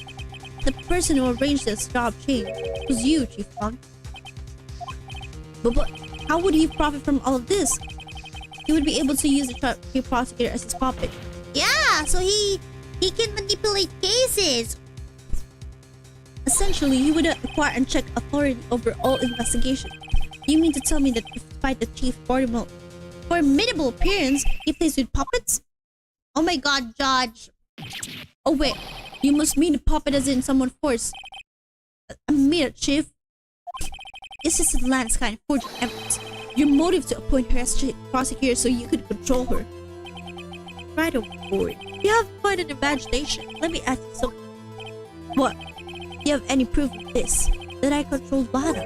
[SPEAKER 2] The person who arranged this job change was you, Chief Gaunt. But how would he profit from all of this? He would be able to use the Chief Prosecutor as his puppet.
[SPEAKER 1] Yeah, so he can manipulate cases.
[SPEAKER 2] Essentially, he would acquire and check authority over all investigation. You mean to tell me that despite the Chief's formidable appearance, he plays with puppets?
[SPEAKER 1] Oh my god, Judge.
[SPEAKER 2] Oh wait, you must mean a puppet as in someone forced. A mere Chief. This is the Lana Sky forging evidence. Your motive to appoint her as Chief Prosecutor so you could control her. Right on board. You have quite an imagination. Let me ask you something. What? Do you have any proof of this? That I controlled Lana?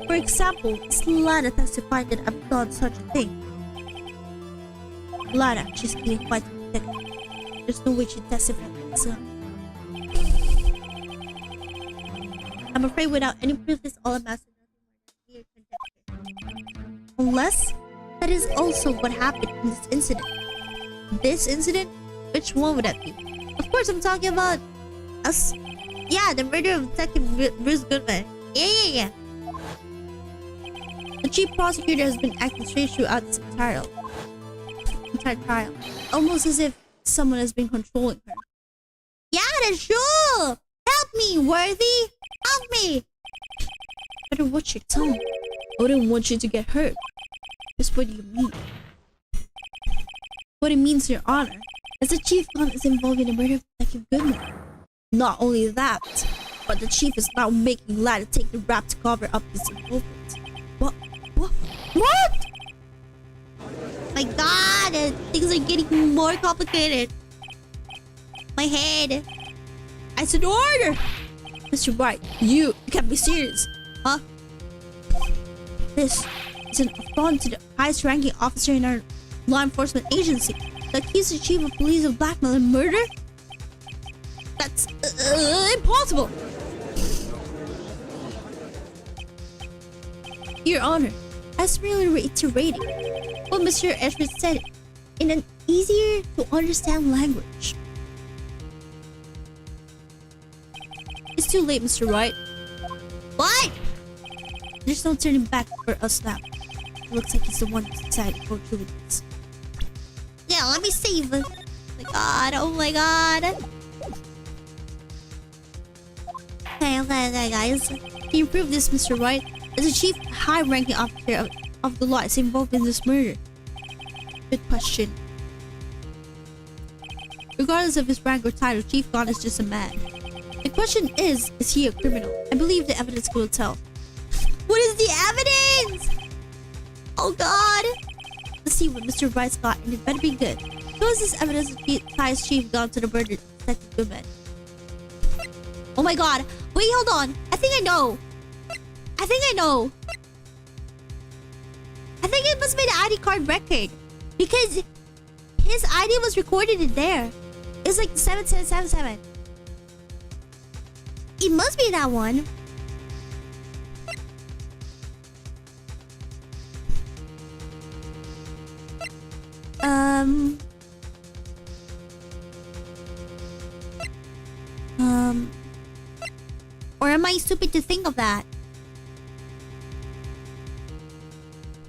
[SPEAKER 2] For example, is Lana testified that I've done such a thing? Lana, she's getting quite pathetic. There's no way she'd testify for herself. I'm afraid without any proof this all amounts to nothing more than mere conjecture. Unless that is also what happened in this incident. This incident? Which one would that be? Of course, I'm talking about us.
[SPEAKER 1] Yeah, the murder of Detective Bruce Goodman. Yeah.
[SPEAKER 2] The Chief Prosecutor has been acting straight throughout this entire trial. Almost as if someone has been controlling her.
[SPEAKER 1] Yeah, that's true. Help me, Worthy. Help me.
[SPEAKER 2] Better watch your tongue. I wouldn't want you to get hurt. Just what do you mean? What it means, Your Honor, is the Chief is involved in the murder of Detective Goodman. Not only that, but the Chief is now making Lana take the rap to cover up his involvement. What?
[SPEAKER 1] My god, things are getting more complicated. My head.
[SPEAKER 2] I said order! Mr. White, you can't be serious. Huh? This is an affront to the highest ranking officer in our law enforcement agency. To accuse the Chief of Police of blackmail and murder? That's impossible! Your Honor, I was merely reiterating what Mr. Edward said in an easier to understand language. It's too late, Mr. Wright.
[SPEAKER 1] What?
[SPEAKER 2] There's no turning back for us now. It looks like he's the one who's decided to go through with this.
[SPEAKER 1] Yeah, let me save it. Oh my god. Okay, guys.
[SPEAKER 2] Can you prove this, Mr. Wright? As a chief high-ranking officer of the law is involved in this murder? Good question. Regardless of his rank or title, Chief God is just a man. The question is he a criminal? I believe the evidence will tell. What is the evidence? Oh god! Let's see what Mr. Wright's got, and it better be good. Show us this evidence that ties Chief Gunn to the murder of Detective Goodman. Oh my god! Wait, hold on! I think I know! I think it must be the ID card record. Because his ID was recorded in there. It was like 7777. It must be that one. Or am I stupid to think of that?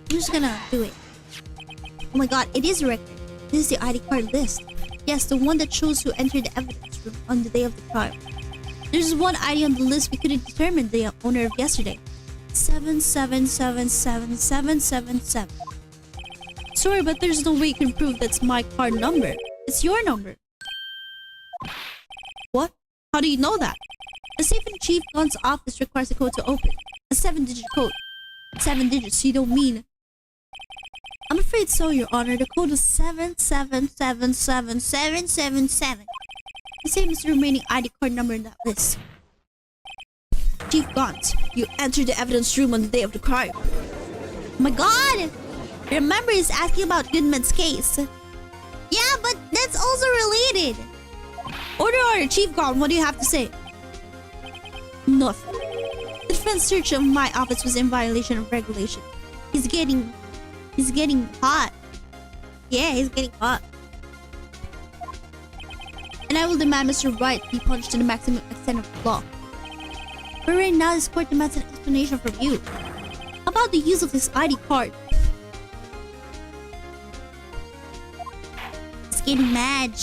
[SPEAKER 2] I'm just gonna do it. Oh my god, it is a record. This is the ID card list. Yes, the one that shows who entered the evidence room on the day of the crime. There's one ID on the list we couldn't determine the owner of yesterday. 7777777. Sorry, but there's no way you can prove that's my card number. It's your number. What? How do you know that? The safe in Chief Gunn's office requires a code to open. A 7-digit code. 7 digits, you don't mean... I'm afraid so, Your Honor. The code is 7777777. The same as the remaining ID card number in that list. Chief Gaunt, you entered the evidence room on the day of the crime. Oh my god! Remember, he's asking about Goodman's case. Yeah, but that's also related. Order, Chief Gaunt, what do you have to say? Nothing. The defense search of my office was in violation of regulation. He's getting hot. Yeah, he's getting hot. And I will demand Mr. Wright be punished to the maximum extent of the law. But right now, this court demands an explanation from you about the use of his ID card. He's getting mad.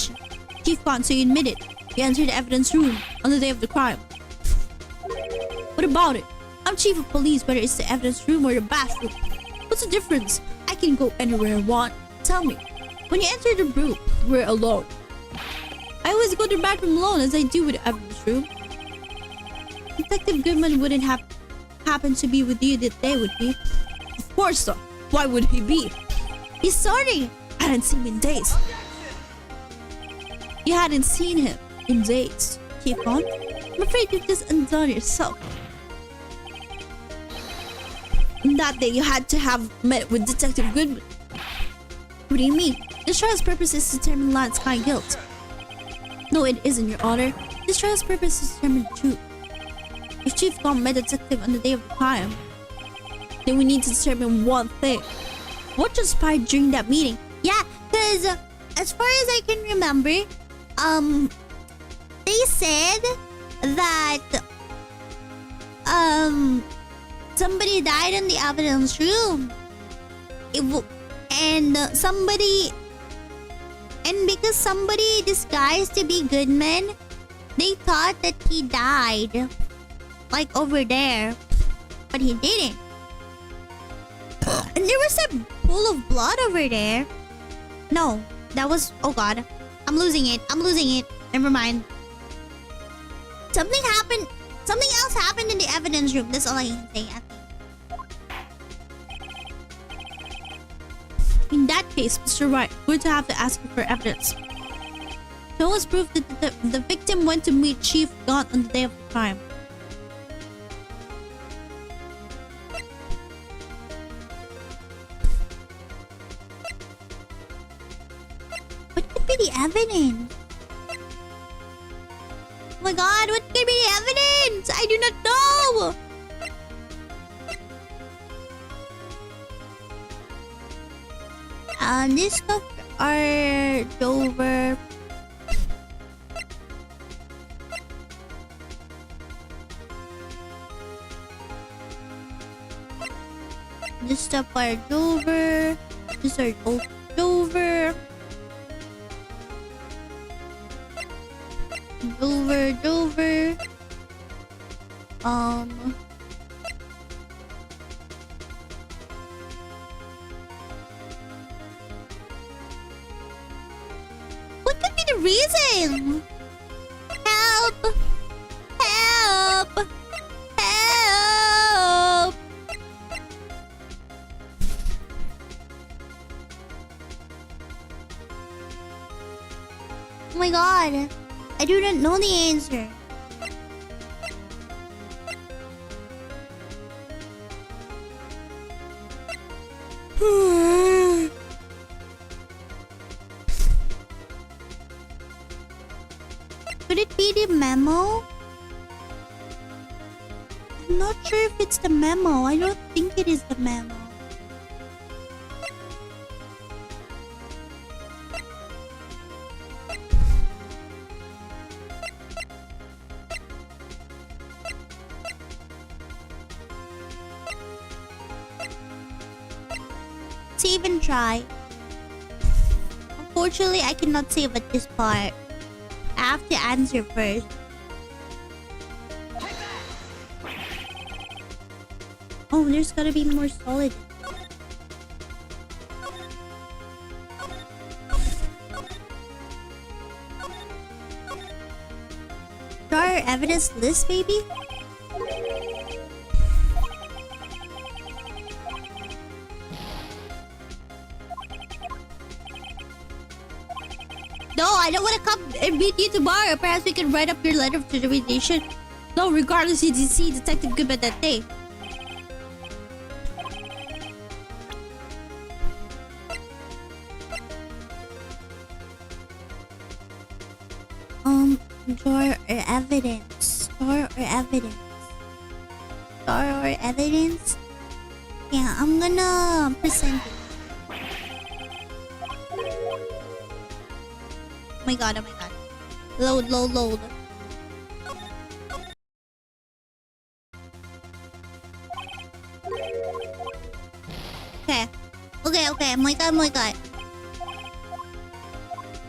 [SPEAKER 2] Chief Khan, so you admit it. You entered the evidence room on the day of the crime. What about it? I'm chief of police, whether it's the evidence room or the bathroom. What's the difference? I can go anywhere I want. Tell me, when you enter the room, we're alone. I always go to the bathroom alone, as I do with the evidence room. Detective Goodman wouldn't have happened to be with you that day, would he? Of course not. Why would he be? He's sorry. I hadn't seen him in days. You hadn't seen him in days. Keep on. I'm afraid you've just undone yourself. That day you had to have met with Detective Goodman. What do you mean? This trial's purpose is to determine Lance Kai's guilt. No, it isn't, Your Honor. This trial's purpose is to determine the truth. If Chief Kong met a detective on the day of the crime, then we need to determine one thing. What transpired during that meeting? Yeah, because as far as I can remember, they said that somebody died in the evidence room. And because somebody disguised to be Goodman, they thought that he died, like over there, but he didn't. And there was a pool of blood over there. No, that was, oh god, I'm losing it. Never mind. Something else happened in the evidence room. That's all I can say, I think. In that case, Mr. Wright, we're going to have to ask you for evidence. Show us proof that the victim went to meet Chief Gaunt on the day of the crime. What could be the evidence? Oh my god, what could be the evidence? I do not know! These stuff are Joever. This stuff are Joever. These are both Joever. Joever. What could be the reason? Help!
[SPEAKER 1] my god. I do not know the answer. Could it be the memo? I'm not sure if it's the memo. I don't think it is the memo. Save and try. Unfortunately, I cannot save at this part. I have to answer first. Oh, there's gotta be more solid. Draw your evidence list, baby? No, I don't want to come and meet you tomorrow. Perhaps we can write up your letter of determination. No, regardless, you did see Detective Goodman that day. Draw or evidence. Draw or evidence. Draw or evidence? Yeah, I'm gonna present it. Oh my god, oh my god. Load, load, load. Okay. Okay, oh my god, oh my god.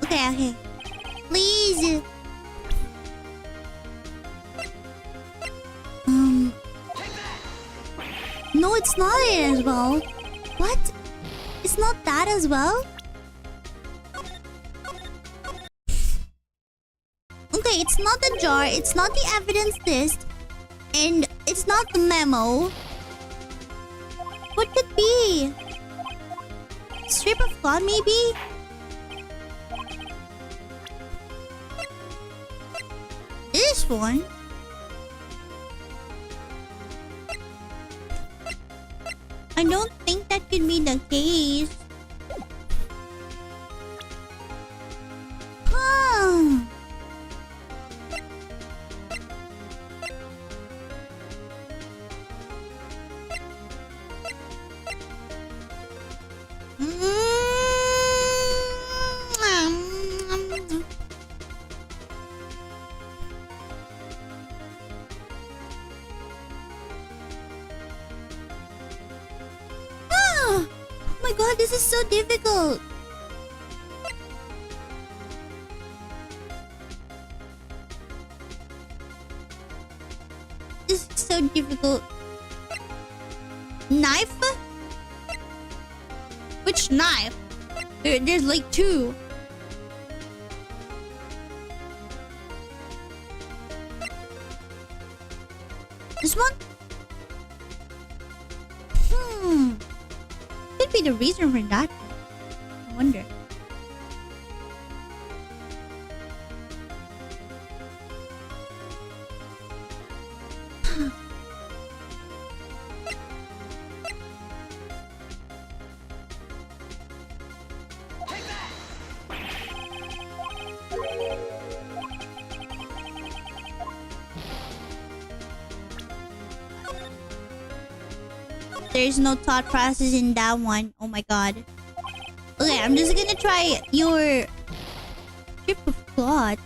[SPEAKER 1] Okay. Please. No, it's not it as well. What? It's not that as well? Okay, it's not the jar, it's not the evidence list, and it's not the memo. What could it be? Strip of cloth, maybe? This one? I don't think that could be the case. Huh. Oh my god, this is so difficult. This is so difficult. Knife? Which knife? There's like two. This one? Could be the reason for that. I wonder. There's no thought process in that one. Oh my god. Okay, I'm just gonna try your strip of cloth.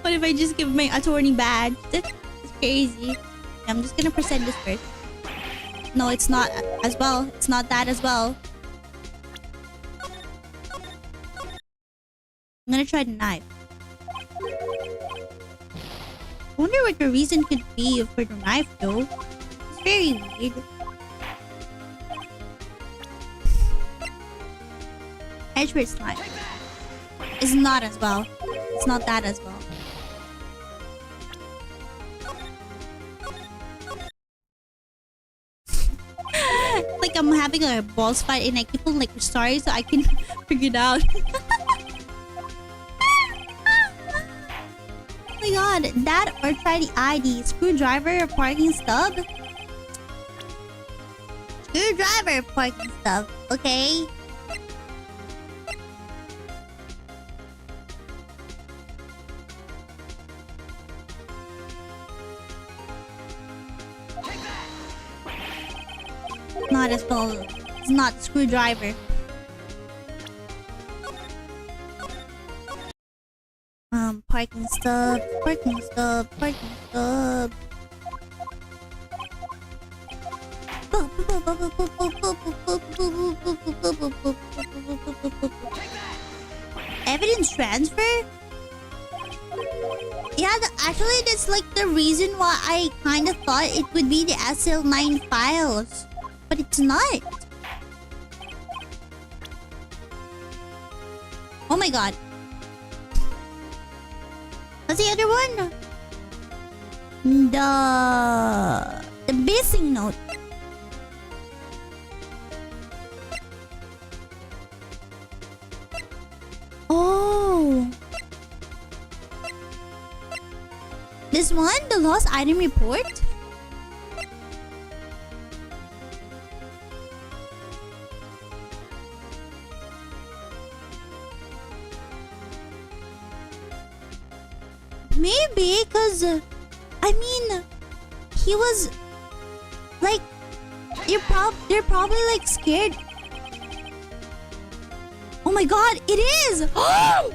[SPEAKER 1] What if I just give my attorney badge? That's crazy. I'm just gonna present this first. No, it's not as well. It's not that as well. I'm gonna try the knife. I wonder what the reason could be for the knife though. It's very weird. Edgeworth's knife. It's not as well. It's not that as well.
[SPEAKER 2] like I'm having a boss fight and I keep on like restarting so I can figure it out. Oh my god, that or try the ID. Screwdriver or parking stub? Screwdriver or parking stub, okay? Not as well. It's not screwdriver. Parking stub, parking stub, parking stub. Evidence transfer? Yeah, actually that's like the reason why I kind of thought it would be the SL9 files. But it's not. Oh my god. What's the other one? The missing note. Oh. This one? The lost item report? Maybe, cause I mean, he was like, they're probably like scared. Oh my god, it is! Hold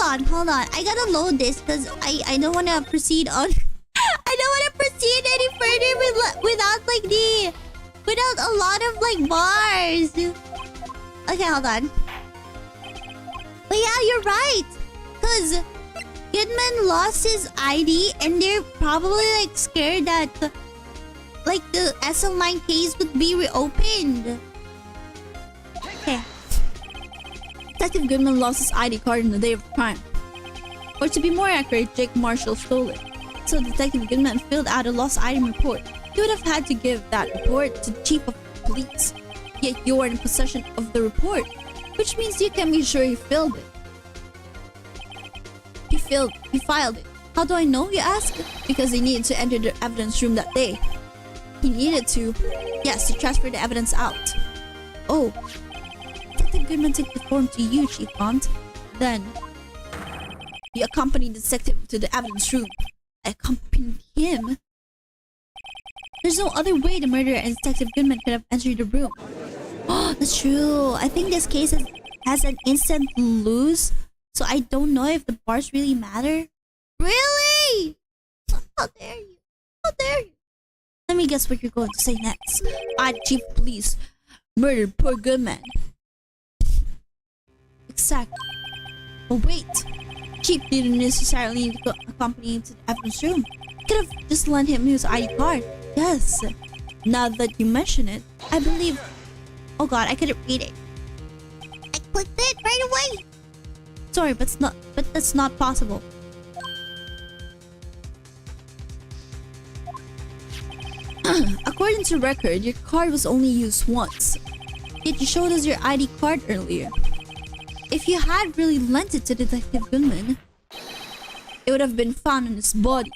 [SPEAKER 2] on. I gotta load this because I don't want to proceed on. I don't want to proceed any further without a lot of like bars. Okay, hold on. But yeah, you're right. Cause Goodman lost his ID and they're probably like scared that like the SL9 case would be reopened. Okay. Detective Goodman lost his ID card on the day of crime. Or to be more accurate, Jake Marshall stole it. So Detective Goodman filled out a lost item report. He would have had to give that report to the chief of police. Yet you are in possession of the report, which means you can be sure he filled it. He filed it. How do I know, you ask? Because he needed to enter the evidence room that day. He needed to, yes, to transfer the evidence out. Oh. Detective Goodman took the form to you, Chief Bond. Then, you accompanied the detective to the evidence room. I accompanied him? There's no other way the murderer and Detective Goodman could have entered the room. Oh, that's true. I think this case has an instant lose. So I don't know if the bars really matter. Really? How dare you? How dare you? Let me guess what you're going to say next. I, Chief of Police, murdered poor Goodman. Exactly. But wait. Chief didn't necessarily need to accompany him to the evidence room. Could have just lent him his ID card. Yes. Now that you mention it, I believe... Oh god, I couldn't read it. I clicked it right away. Sorry, but that's not possible. According to record, your card was only used once. Yet you showed us your ID card earlier. If you had really lent it to Detective Goodman, it would have been found in his body.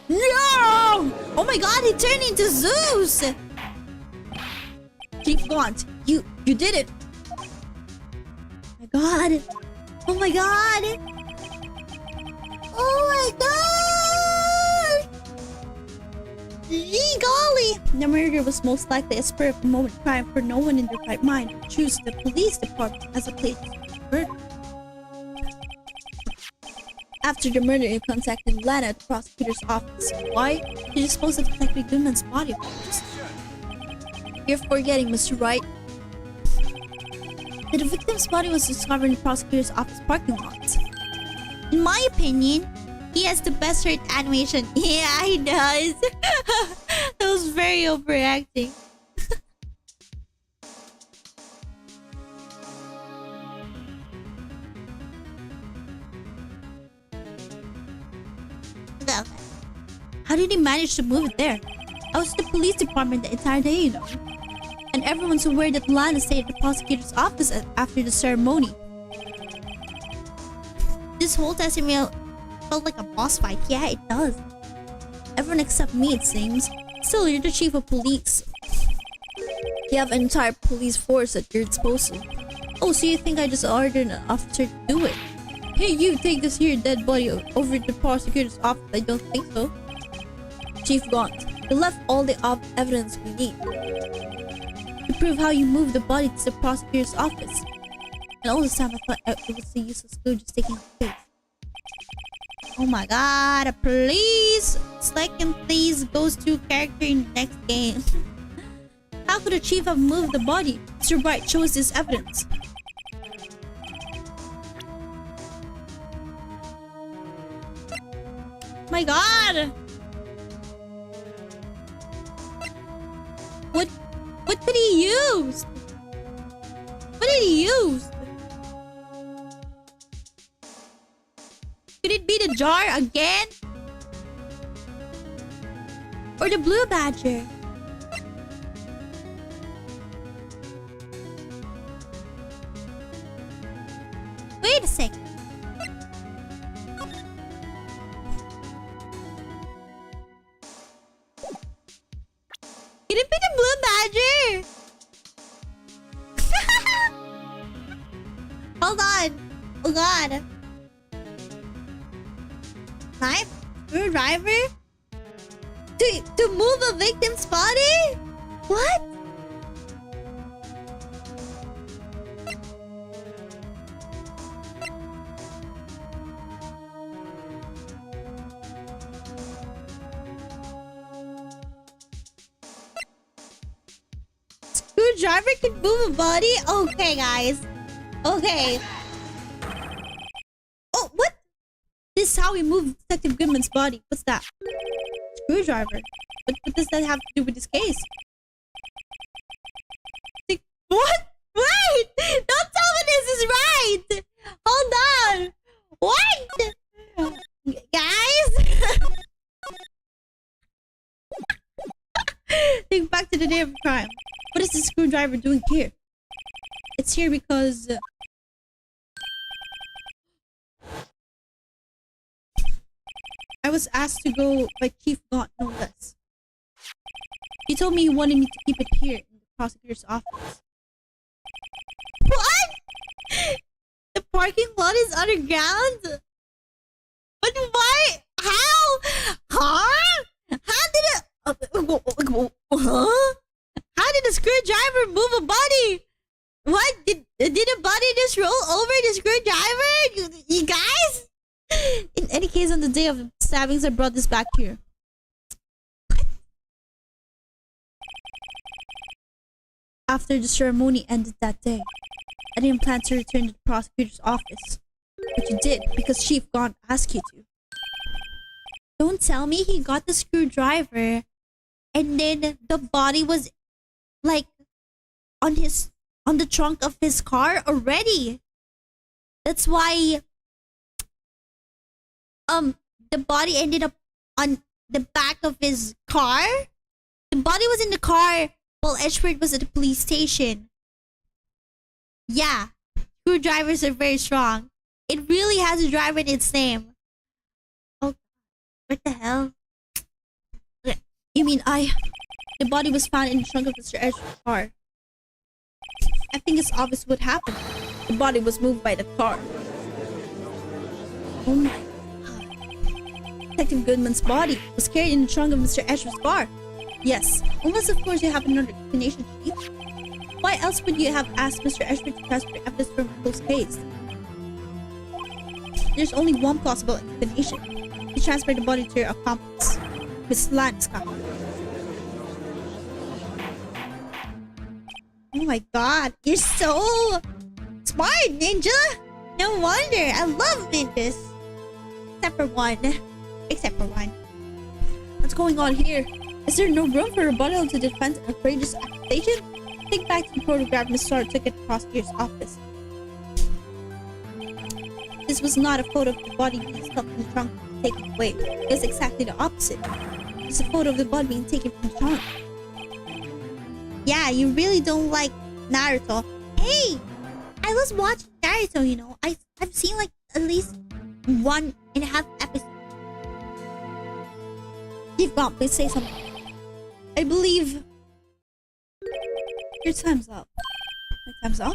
[SPEAKER 2] No! Oh my god, he turned into Zeus! Chief Bond, you did it! God! Oh my god! Oh my god! Gee golly! The murder was most likely a spur of the moment crime, for no one in their right mind would choose the police department as a place of murder. After the murder, you contacted Lana at the prosecutor's office. Why? To dispose of Detective Goodman's body parts. You're forgetting, Mr. Wright. The victim's body was discovered in the prosecutor's office parking lot. In my opinion, he has the best hurt animation. Yeah, he does. That was very overacting. How did he manage to move it there? I was at the police department the entire day, you know. And everyone's aware that Lana stayed at the prosecutor's office after the ceremony. This whole testimonial felt like a boss fight. Yeah, it does. Everyone except me, it seems. Still, you're the chief of police. You have an entire police force at your disposal. Oh, so you think I just ordered an officer to do it? Hey, you take this here dead body over to the prosecutor's office. I don't think so. Chief Gaunt, you left all the evidence we need to prove how you moved the body to the prosecutor's office. And all this time I thought it was a useless clue just taking the case. Oh my god, please! Second please goes to character in the next game. How could the chief have moved the body? Mr. Bright, show us this evidence. My god! What did he use? What did he use? Could it be the jar again? Or the blue badger? Wait a sec. Could it be the blue badger? Hold on. Oh god. Knife? Screwdriver? To move a victim's body? What? Screwdriver can move a body? Okay, guys. Okay. Oh, what? This is how we move Detective Goodman's body. What's that? Screwdriver. What does that have to do with this case? What? Wait! Don't tell me this is right! Hold on! What? Guys? Think back to the day of the crime. What is the screwdriver doing here? It's here because... I was asked to go by Chief Gaunt, no less. He told me he wanted me to keep it here in the prosecutor's office. What? The parking lot is underground? But why? How? Huh? How did it... Huh? How did the screwdriver move a body? What? Did a body just roll over the screwdriver? You guys? In any case, on the day of the stabbings, I brought this back here. What? After the ceremony ended that day, I didn't plan to return to the prosecutor's office. But you did, because Chief Gaunt asked you to. Don't tell me he got the screwdriver and then the body was like on the trunk of his car already. That's why the body ended up on the back of his car. The body was in the car while Edgeworth was at the police station. Yeah, screwdrivers are very strong. It really has a driver in its name. Oh, what the hell? You mean the body was found in the trunk of Mr. Edgeworth's car. I think it's obvious what happened. The body was moved by the car. Oh my god. Detective Goodman's body was carried in the trunk of Mr. Edgeworth's car. Yes, unless of course you have another explanation, Chief. Why else would you have asked Mr. Edgeworth to transfer evidence from a closed case? There's only one plausible explanation. He transferred the body to your accomplice, Miss Lanska. Oh my god, you're so smart, Ninja! No wonder, I love ninjas! Except for one. What's going on here? Is there no room for rebuttal to defend an outrageous accusation? Think back to the photograph Miss Starr took at the prosecutor's office. This was not a photo of the body being stuck in the trunk and taken away. It was exactly the opposite. is a photo of the body being taken from the trunk. Yeah, you really don't like Naruto. Hey! I was watching Naruto, you know. I've seen like at least 1.5 episodes. Chief Gomp, please say something. I believe your time's up. My time's up?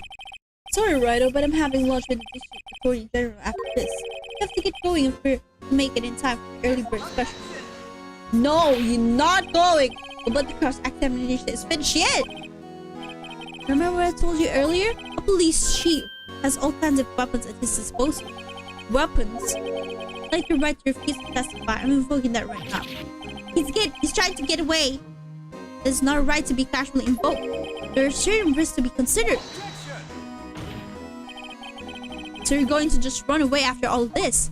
[SPEAKER 2] Sorry, Rido, but I'm having lunch with the district attorney general after this. You have to get going if we're to make it in time for the early bird special. No, you're not going! But the cross-examination is finished yet! Remember what I told you earlier? A police chief has all kinds of weapons at his disposal. Weapons? Like your right to refuse to testify. I'm invoking that right now. He's trying to get away. It's not a right to be casually invoked. There are certain risks to be considered. So you're going to just run away after all this?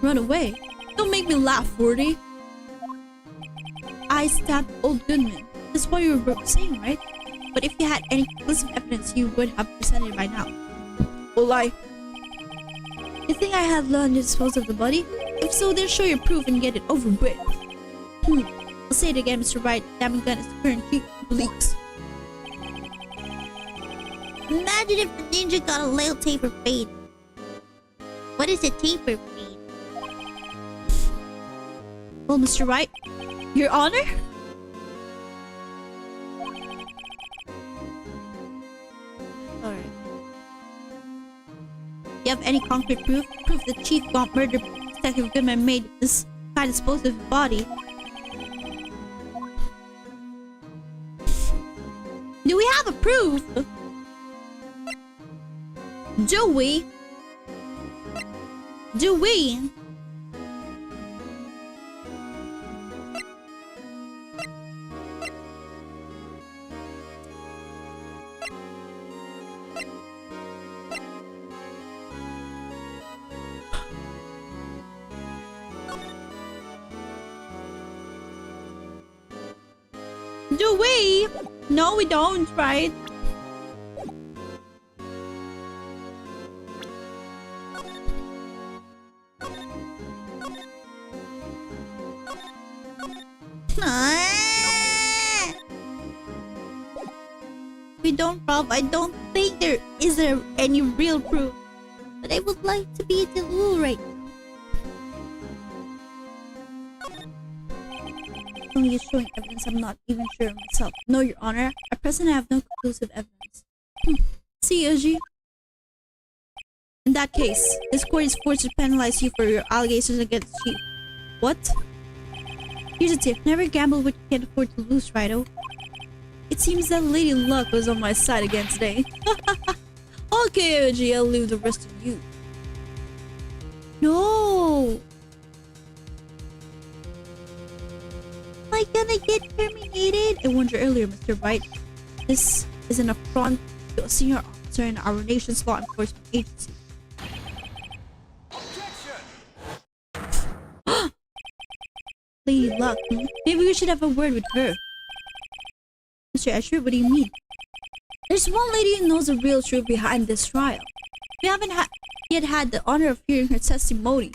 [SPEAKER 2] Run away? Don't make me laugh, 40. I stabbed old Goodman. That's what you were saying, right? But if you had any conclusive evidence, you would have presented it by now. Well, you think I had learned to dispose of the body? If so, then show your proof and get it over with. I'll say it again, Mr. Wright. Damn gun is the current chief of police. Imagine if the ninja got a little taper fade. What is a taper fade? Well, Mr. Wright, Your Honor? Alright. You have any concrete proof? Proof that Chief Gomp murdered Detective Goodman made this guy dispose of his body. Do we have a proof? Do we? Do we? Do we? No, we don't, right? We don't, Rob. I don't think there is any real proof. But I would like to be the rule right now. Only showing evidence I'm not even sure of myself. No, Your Honor. At present, I have no conclusive evidence. See, Yoji? In that case, this court is forced to penalize you for your allegations against Chief. What? Here's a tip. Never gamble what you can't afford to lose, Rido. It seems that Lady Luck was on my side again today. Okay, Yoji, I'll leave the rest of you. No! Am I gonna get terminated? I warned you earlier, Mr. Wright. This is an affront to a senior officer in our nation's law enforcement agency. Lady Luck, maybe we should have a word with her. Mr. Escher, what do you mean? There's one lady who knows the real truth behind this trial. We haven't yet had the honor of hearing her testimony.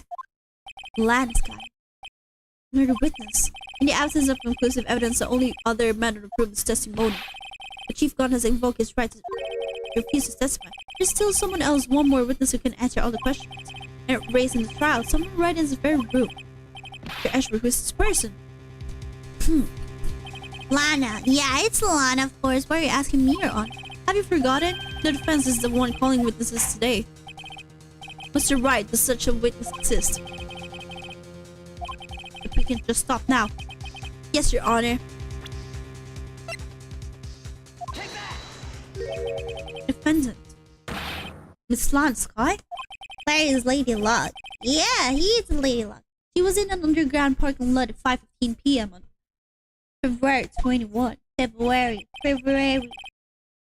[SPEAKER 2] Landsky. Another witness. In the absence of conclusive evidence, the only other matter to prove is testimony. The Chief Gun has invoked his right to refuse to testify. There's still someone else, one more witness who can answer all the questions raised in the trial. Someone right in this very room. Mr. Escher, who is this person? Lana. Yeah, it's Lana, of course. Why are you asking me, Your Honor? Have you forgotten? The defense is the one calling witnesses today. Mr. Wright, does such a witness exist? If we can just stop now. Yes, Your Honor. Defendant. Miss Landsky? Where is Lady Luck? Yeah, he is Lady Luck. She was in an underground parking lot at 5:15 p.m. on February 21. February.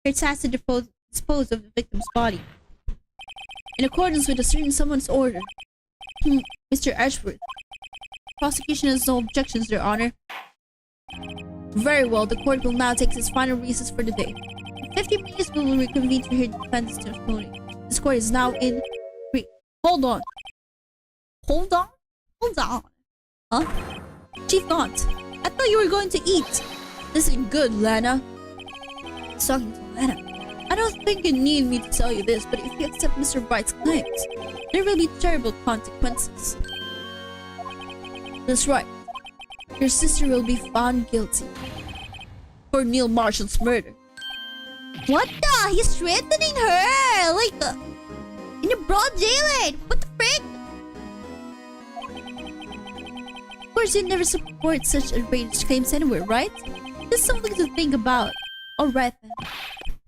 [SPEAKER 2] Her task to dispose of the victim's body. In accordance with a certain someone's order. Mr. Ashworth. Prosecution has no objections, Your Honor. Very well, the court will now take its final recess for the day. In 50 minutes, we will reconvene to hear the defense's testimony. This court is now in... Hold on. Hold on? Hold on. Huh? Chief Gaunt, I thought you were going to eat. This isn't good, Lana. He's talking to Lana. I don't think you need me to tell you this, but if you accept Mr. Bright's claims, there will be terrible consequences. That's right. Your sister will be found guilty for Neil Marshall's murder.
[SPEAKER 1] What the? He's threatening her! Like, in a broad daylight! What the frick?
[SPEAKER 2] Of course, you never support such outrageous claims anywhere, right? Just something to think about. Alright then.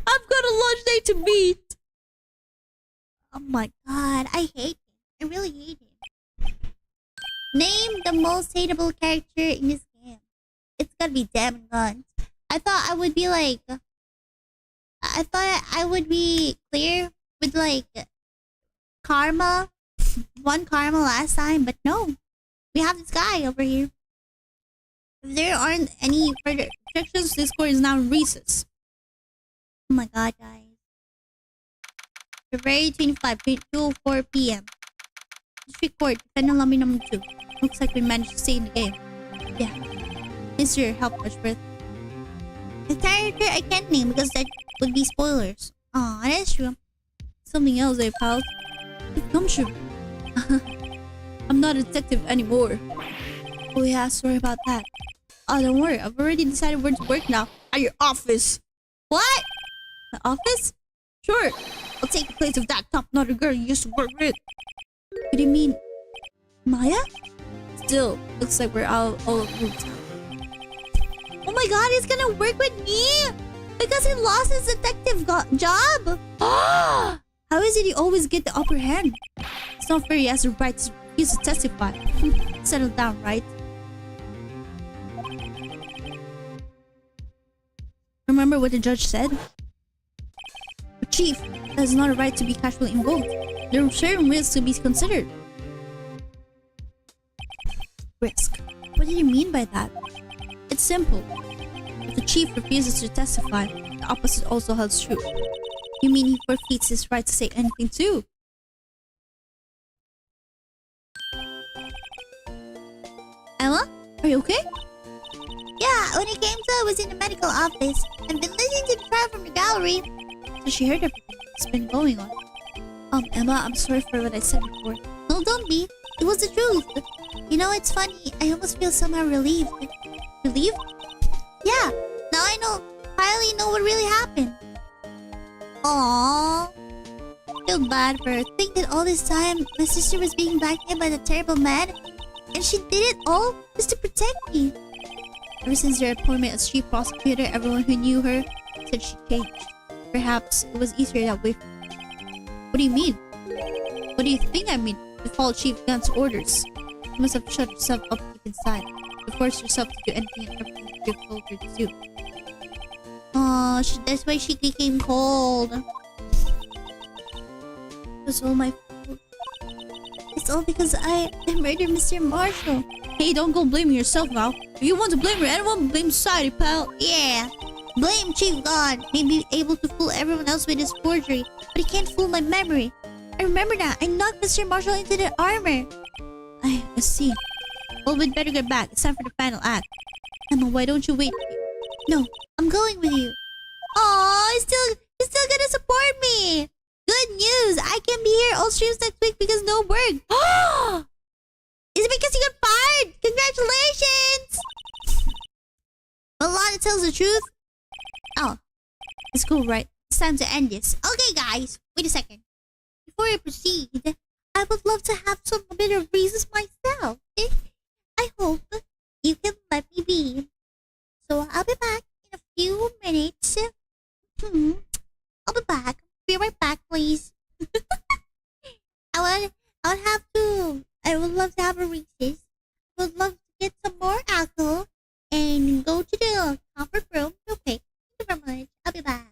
[SPEAKER 2] I've got a lunch date to meet!
[SPEAKER 1] Oh my god, I hate him. I really hate him. Name the most hateable character in this game. It's gotta be Damn Guns. I thought I would be like... I thought I would be clear with like... Karma. One Karma last time, but no. We have this guy over here. If there aren't any further restrictions, this score is now in recess. Oh my god, guys. February 25, 2:04 p.m. District Court, defendant lobby number 2. Looks like we managed to stay in the game. Yeah. Thanks for your help, Ashworth. The character I can't name because that would be spoilers. Aw, that's true.
[SPEAKER 2] Something else, pal. It comes true. I'm not a detective anymore.
[SPEAKER 1] Oh yeah, sorry about that.
[SPEAKER 2] Oh, don't worry. I've already decided where to work now. At your office.
[SPEAKER 1] What?
[SPEAKER 2] My office? Sure. I'll take the place of that top-nother girl you used to work with.
[SPEAKER 1] What do you mean? Maya?
[SPEAKER 2] Still, looks like we're all moved.
[SPEAKER 1] Oh my god, he's gonna work with me? Because he lost his detective job?
[SPEAKER 2] How is it he always get the upper hand? It's not fair he has the right to refuse to testify. Settle down, right? Remember what the judge said? The chief has not a right to be casually involved. There are certain risks to be considered. Risk? What do you mean by that? It's simple. If the chief refuses to testify, the opposite also holds true. You mean he forfeits his right to say anything too?
[SPEAKER 1] Emma?
[SPEAKER 2] Are you okay?
[SPEAKER 1] Yeah, when I came to, I was in the medical office. I've been listening to the trial from the gallery.
[SPEAKER 2] So she heard everything that's been going on. Emma, I'm sorry for what I said before.
[SPEAKER 1] No, don't be. It was the truth. You know, it's funny. I almost feel somehow relieved.
[SPEAKER 2] Relieved?
[SPEAKER 1] Yeah. Now I finally know what really happened. Aww. Feel bad for her. Think that all this time, my sister was being blackmailed by the terrible man. And she did it all just to protect me.
[SPEAKER 2] Ever since her appointment as chief prosecutor, everyone who knew her said she changed. Perhaps it was easier that way. What do you mean? What do you think I mean? To follow Chief Gunt's orders. You must have shut yourself up deep inside. To force yourself to do anything and everything you told her to do.
[SPEAKER 1] Oh, that's why she became cold.
[SPEAKER 2] It's all my fault.
[SPEAKER 1] It's all because I murdered Mr. Marshall.
[SPEAKER 2] Hey, don't go blaming yourself now. If you want to blame anyone, blame society, pal.
[SPEAKER 1] Yeah. Blame Chief God. Maybe able to fool everyone else with his forgery, but he can't fool my memory. I remember now. I knocked Mr. Marshall into the armor.
[SPEAKER 2] I see. Well, we'd better get back. It's time for the final act. Emma, why don't you wait?
[SPEAKER 1] No, I'm going with you. Oh, he's still gonna support me. Good news. I can be here all streams next week because no work. Is it because you got fired? Congratulations. Well, Lana tells the truth. Oh,
[SPEAKER 2] let's go, right?
[SPEAKER 1] It's time to end this. Okay, guys. Wait a second. Before I proceed, I would love to have some bit of reasons myself. I hope you can let me be. So I'll be back in a few minutes. I'll be back. Be right back, please. I would love to have a recess. I would love to get some more alcohol and go to the comfort room. Okay. Thank you very much. I'll be back.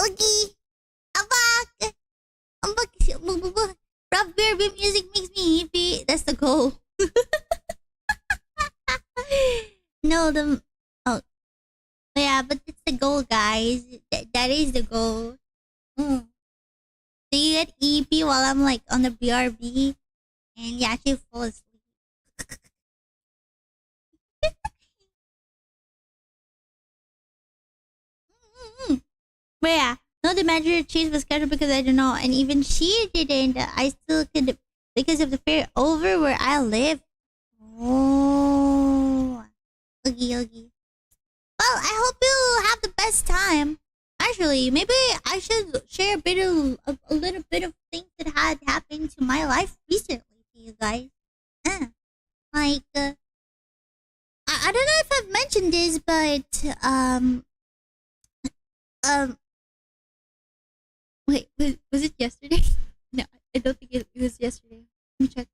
[SPEAKER 1] Oogie! I'm back! I'm back! Rough Beer music makes me happy. That's the goal. No, oh yeah, but it's the goal, guys. That is the goal. Mm. So you get EP while I'm like on the BRB, and you actually fall asleep. But yeah, no, the manager changed my schedule because I don't know, and even she didn't. I still could because of the fair over where I live. Oh, oogie oogie. Well, I hope you have the best time. Actually, maybe I should share a little bit of things that had happened to my life recently to you guys. Like, I don't know if I've mentioned this, but um, wait, was it yesterday? No, I don't think it was yesterday. Let me check.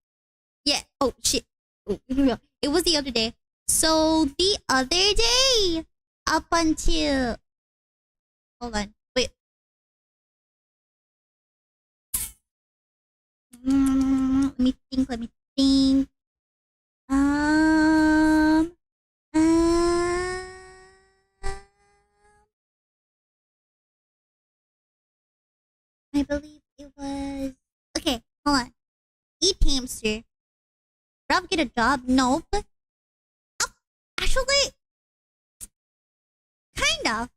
[SPEAKER 1] Yeah. Oh shit. Oh, it was the other day. So the other day, up until hold on, wait. Let me think. Let me think. Um. I believe it was okay. Hold on. Eat hamster. Rob get a job? Nope. Oh, actually, kind of.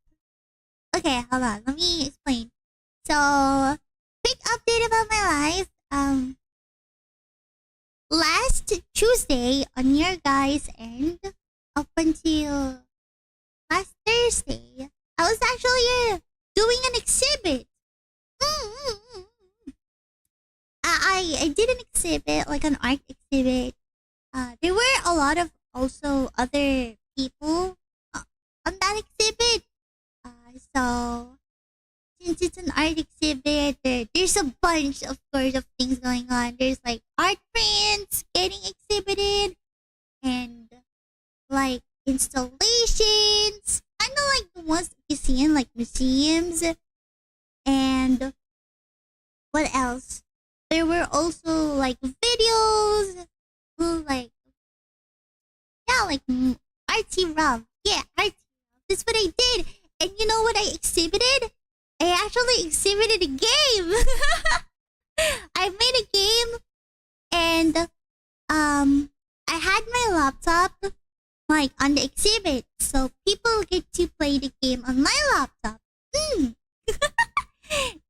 [SPEAKER 1] Okay, hold on. Let me explain. So, quick update about my life. Last Tuesday on your guys' end, up until last Thursday, I was actually doing an exhibit. I did an exhibit, like an art exhibit. There were a lot of also other people on that exhibit. So since it's an art exhibit, there's a bunch, of course, of things going on. There's like art prints getting exhibited, and like installations, kind of like the ones you see in like museums. And what else? There were also like videos, like yeah, like artsy Rob. Yeah, artsy Rob. That's what I did. And you know what I exhibited? I actually exhibited a game. I made a game, and I had my laptop like on the exhibit, so people get to play the game on my laptop.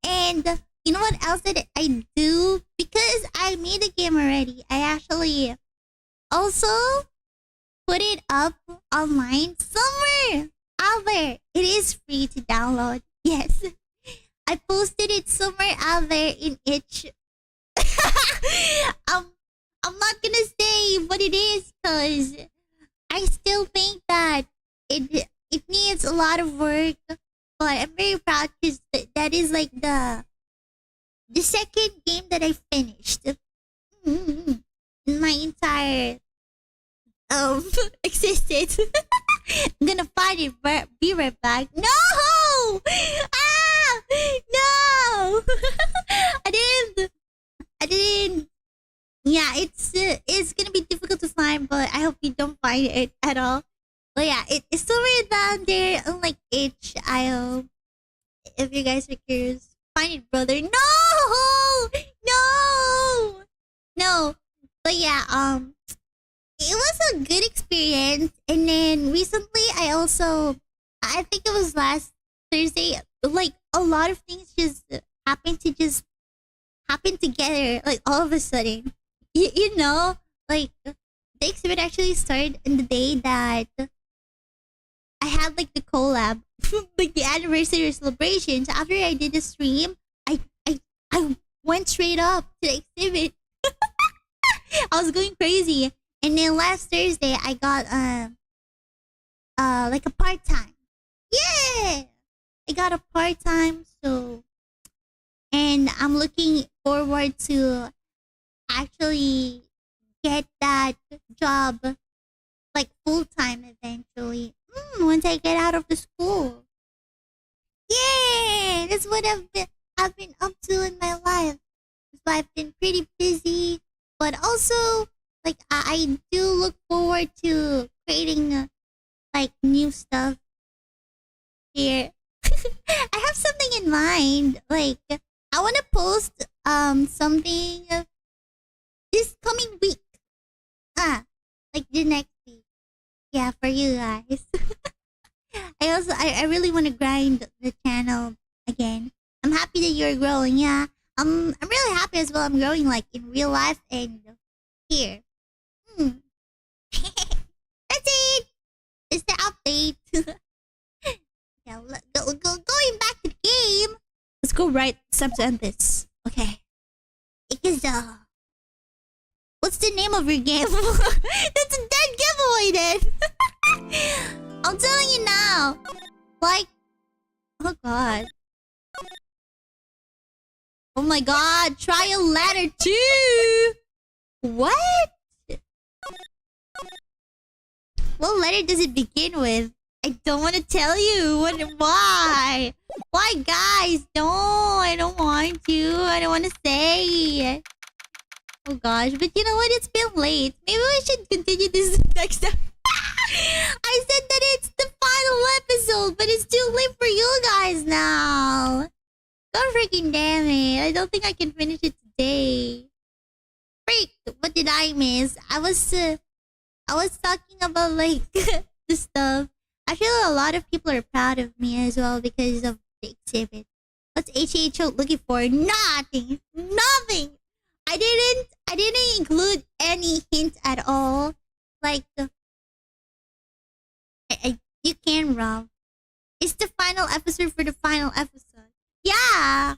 [SPEAKER 1] And you know what else did I do? Because I made the game already, I actually also put it up online somewhere out there. It is free to download. Yes. I posted it somewhere out there in itch. I'm not gonna say what it is because I still think that it needs a lot of work. But I'm very proud because that is like the second game that I finished in my entire existence. I'm gonna find it. Be right back. No! Ah! No! I didn't. Yeah, it's gonna be difficult to find, but I hope you don't find it at all. But yeah, it's somewhere down there on like itch.io. If you guys are curious, find it, brother. No. But yeah, it was a good experience. And then recently, I think it was last Thursday, like a lot of things just happen together, like all of a sudden. You know, like the exhibit actually started in the day that I had like the collab, like the anniversary celebrations. After I did the stream, I went straight up to the exhibit. I was going crazy. And then last Thursday I got like a part time. Yeah, I got a part time. So, and I'm looking forward to actually get that job like full time eventually. Once I get out of the school. Yeah, That's what I've been up to in my life. So I've been pretty busy, but also like I do look forward to creating like new stuff here. I have something in mind. Like I want to post something this coming week. Like the next week. Yeah, for you guys. I really want to grind the channel again. I'm happy that you're growing. Yeah, I'm really happy as well. I'm growing like in real life and here. That's it. It's the update. Yeah, going back to the game.
[SPEAKER 2] Let's go right. It's time to end this.
[SPEAKER 1] Okay. Because what's the name of your game? That's a dead giveaway then. I'm telling you now. Like, oh god. Oh my god, trial ladder 2. What? What letter does it begin with? I don't want to tell you. Why? Why, guys? No, I don't want to. I don't want to say. Oh gosh, but you know what? It's been late. Maybe we should continue this next time. I said that it's the final episode, but it's too late for you guys now. God freaking damn it. I don't think I can finish it today. Freak, what did I miss? I was talking about like the stuff. I feel a lot of people are proud of me as well because of the exhibit. What's HHO looking for? Nothing. Nothing. I didn't include any hint at all. Like you can, Rob. It's the final episode for the final episode. Yeah.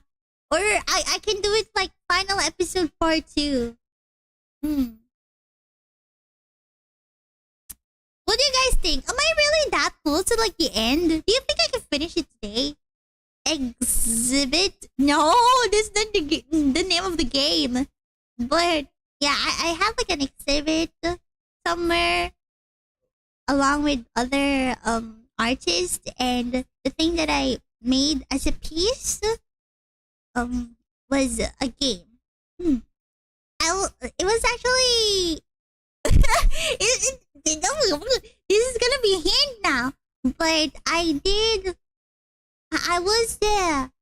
[SPEAKER 1] Or I can do it like final episode part 2. What do you guys think? Am I really that close to like the end? Do you think I can finish it today? Exhibit? No, that's not the name of the game. But yeah, I have like an exhibit somewhere along with other artists, and the thing that I made as a piece was a game. It was actually this is gonna be a hint now, but I was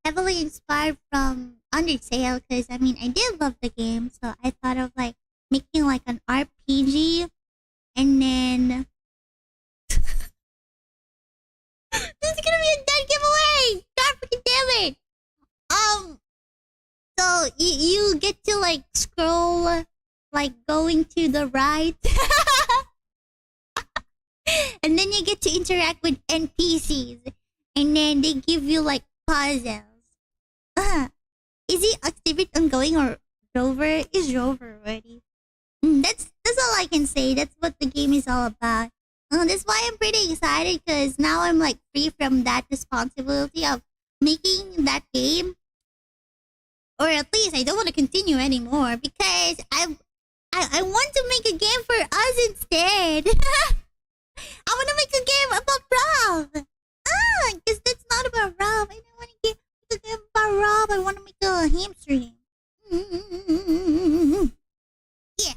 [SPEAKER 1] heavily inspired from Undertale because I mean I did love the game, so I thought of like making like an RPG, and then this is gonna be a dead giveaway. God freaking damn it! So you get to like scroll, like going to the right, and then you get to interact with NPCs, and then they give you like puzzles. Is the activity ongoing or Rover? Is Rover already? That's all I can say. That's what the game is all about. That's why I'm pretty excited because now I'm like free from that responsibility of making that game. Or at least I don't want to continue anymore because I want to make a game for us instead. I want to make a game about Rob. Because that's not about Rob. I don't want to make a game about Rob. I want to make a hamster game. Yeah.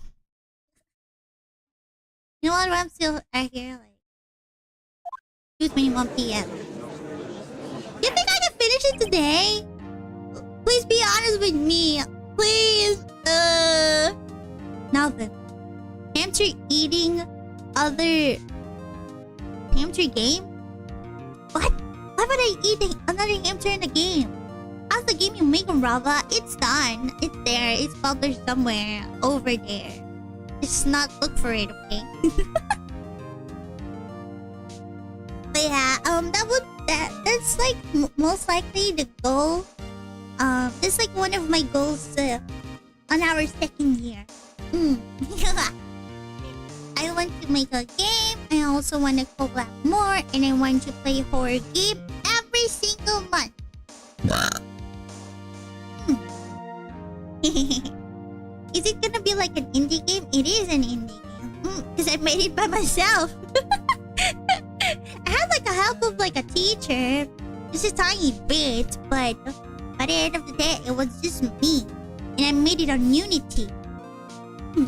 [SPEAKER 1] You know what? I'm still right here like 2:21 p.m. You think I can finish it today? Please be honest with me. Please. Nothing. Hamster eating other hamster game? What? Why would I eat another hamster in the game? How's the game you make on Rava? It's done. It's there. It's published somewhere over there. Just not look for it, okay? But yeah, that's like most likely the goal. That's like one of my goals on our second year. I want to make a game. I also want to collab more, and I want to play horror game every single month. Is it gonna be like an indie game? It is an indie game because I made it by myself. I had like a help of like a teacher, Just a tiny bit, but by the end of the day, it was just me. And I made it on Unity.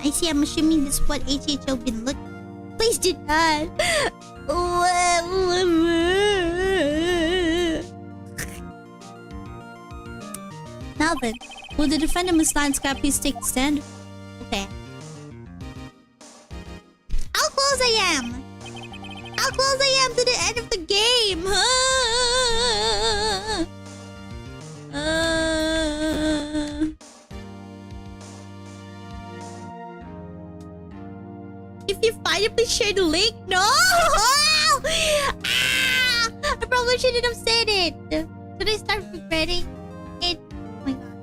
[SPEAKER 1] I see, I'm assuming this is what HHO been looking. Please do not. Now then, will the defender Miss Lion Sky please take the stand? Okay. How close I am? How close I am to the end of the game? If you find it, please share the link. No! I probably shouldn't have said it. Should I start regretting it? Oh my god.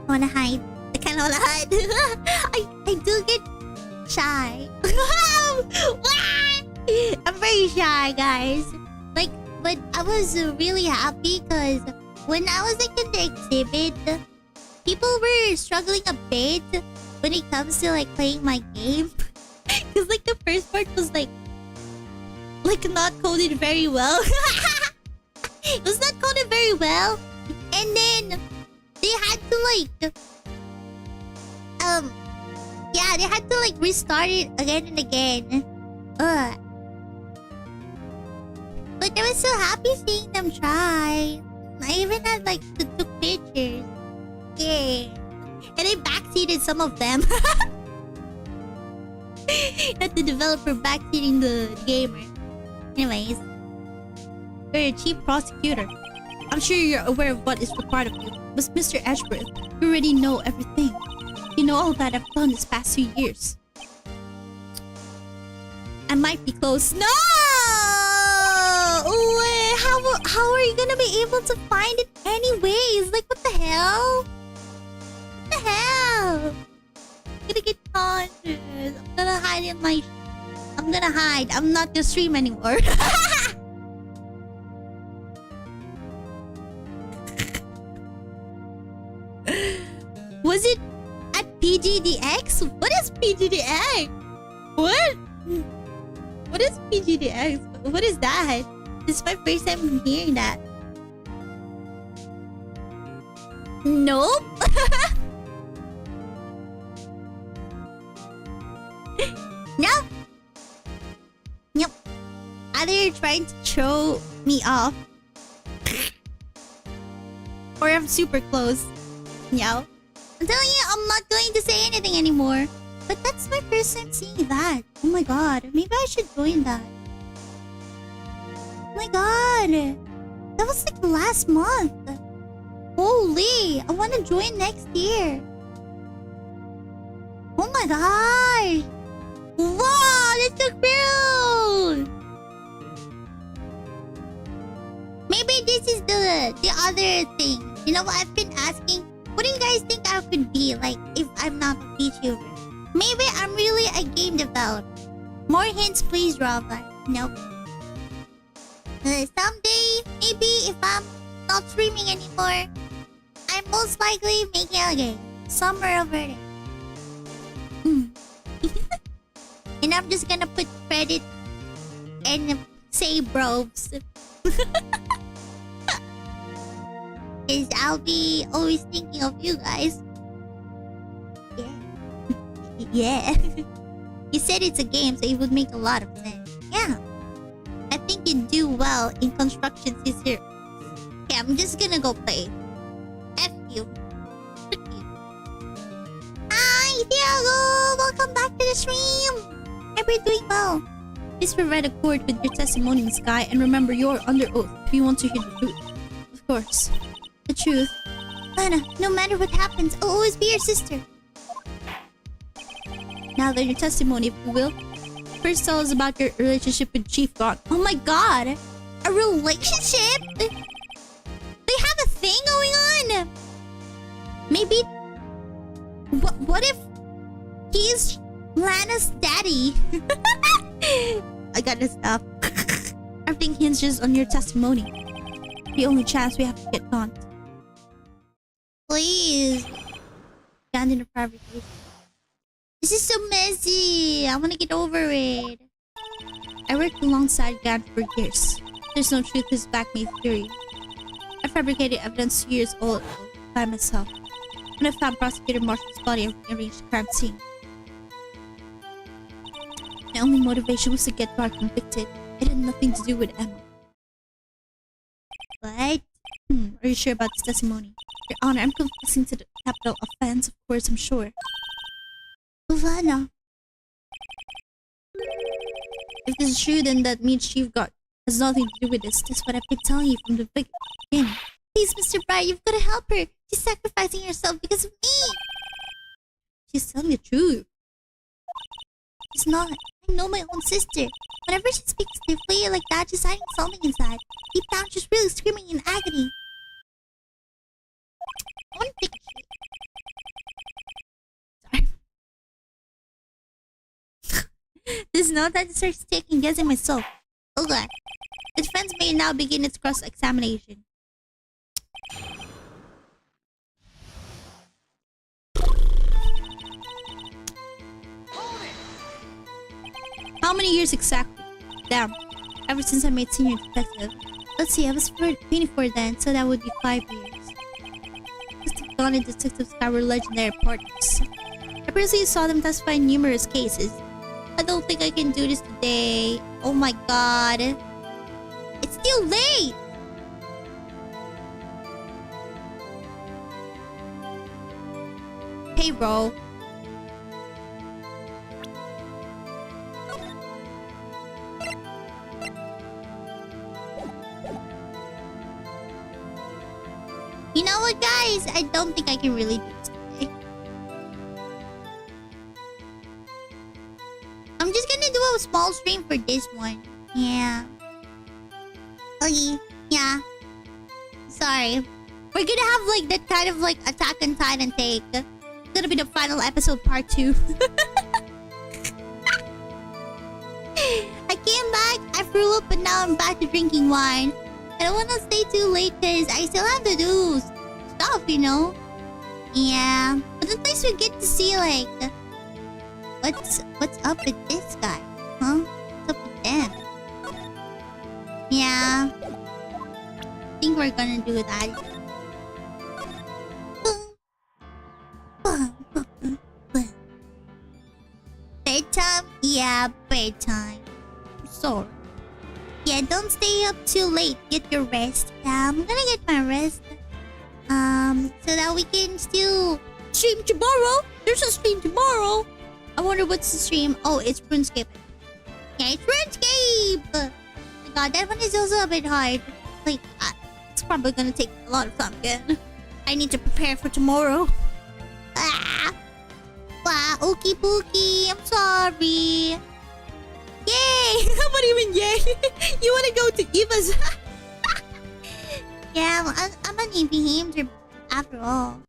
[SPEAKER 1] I wanna hide. I kinda wanna hide. I do get shy. I'm very shy, guys. Like, but I was really happy because when I was like in the exhibit, people were struggling a bit when it comes to like playing my game. Cause like the first part was like not coded very well. It was not coded very well. And then they had to yeah, they had to like restart it again and again. But I was so happy seeing them try. I even had like took pictures. Yeah. And I backseated some of them. Not the developer backseating the gamer. Anyways. You're a chief prosecutor. I'm sure you're aware of what is required of you. But Mr. Ashworth, you already know everything. You know all that I've done this past 2 years. I might be close. No! Wait, how are you gonna be able to find it anyways? Like, what the hell? What the hell? I'm gonna get conscious. I'm gonna hide in my... I'm gonna hide. I'm not gonna stream anymore. Was it at PGDX? What is PGDX? What? What is PGDX? What is that? This is my first time hearing that. Nope. Nope. Nope. Either you're trying to throw me off, or I'm super close. No. I'm telling you, I'm not going to say anything anymore. But that's my first time seeing that. Oh my god. Maybe I should join that. Oh my god. That was like last month. Holy. I want to join next year. Oh my gosh. Wow, that's so cute. Maybe this is the other thing. You know what I've been asking? What do you guys think I could be like if I'm not a VTuber? Maybe I'm really a game developer. More hints, please, Rov. Nope. Someday, maybe if I'm not streaming anymore, I'm most likely making a game. Somewhere over there. And I'm just gonna put credit and say bros. Because I'll be always thinking of you guys. Yeah. Yeah. You said it's a game, so it would make a lot of sense. Yeah. I think you'd do well in construction sister. Okay, I'm just gonna go play. F you. F you. Hi, Diego! Welcome back to the stream! Hope you're doing well. Please provide a cord with your testimony in Sky, and remember you're under oath if you want to hear the truth. Of course. The truth. Lana, no matter what happens, I'll always be your sister. Now then, your testimony, if you will. First, tell us about your relationship with Chief God. Oh my god! A relationship? They have a thing going on? Maybe... What if... he's Lana's daddy? I gotta stop. Everything hinges on your testimony. The only chance we have to get gone. Please. Abandon the fabrication. This is so messy. I want to get over it.
[SPEAKER 2] I worked alongside God for years. There's no truth to back me theory. I fabricated evidence years old by myself. When I found Prosecutor Marshall's body, I rearranged the crime scene. My only motivation was to get Bart convicted. It had nothing to do with Emma.
[SPEAKER 1] What?
[SPEAKER 2] Are you sure about this testimony? Your Honor, I'm confessing to the capital offense, of course, I'm sure.
[SPEAKER 1] Uvana.
[SPEAKER 2] If this is true, then that means Chief God has nothing to do with this. That's what I've been telling you from the beginning.
[SPEAKER 1] Please, Mr. Bright, you've got to help her. She's sacrificing herself because of me.
[SPEAKER 2] She's telling the truth.
[SPEAKER 1] She's not. I know my own sister. Whenever she speaks stiffly like that, she's hiding something inside. Deep down, she's really screaming in agony. I want to take a shit.
[SPEAKER 2] Sorry. This note that starts taking guessing myself.
[SPEAKER 1] Okay.
[SPEAKER 2] The defense may now begin its cross-examination. How many years exactly? Damn. Ever since I made senior detective. Let's see, I was 24 then, so that would be 5 years. Detective Dawn and Detective Sky were legendary partners. I personally saw them testify in numerous cases. I don't think I can do this today. Oh my god. It's still late! Hey, bro.
[SPEAKER 1] You know what, guys? I don't think I can really do this today. I'm just gonna do a small stream for this one. Yeah. Okay. Yeah. Sorry. We're gonna have like that kind of like Attack on Titan take. It's gonna be the final episode, part 2. I came back, I threw up, but now I'm back to drinking wine. I don't want to stay too late because I still have to do stuff, you know? Yeah. But at least we get to see, like, what's up with this guy? Huh? What's up with them? Yeah. I think we're gonna do that. Bedtime? Yeah, bedtime. Sorry. Yeah, don't stay up too late. Get your rest. Yeah, I'm gonna get my rest. So that we can still stream tomorrow. There's a stream tomorrow. I wonder what's the stream. Oh, it's RuneScape. Yeah, it's RuneScape. Oh my god, that one is also a bit hard. Like, it's probably gonna take a lot of time again. I need to prepare for tomorrow. Ah. Wow, ookie pookie. I'm sorry. Yay! What do you mean, yay? You wanna go to Eva's? Yeah, I'm an EV hamster after all.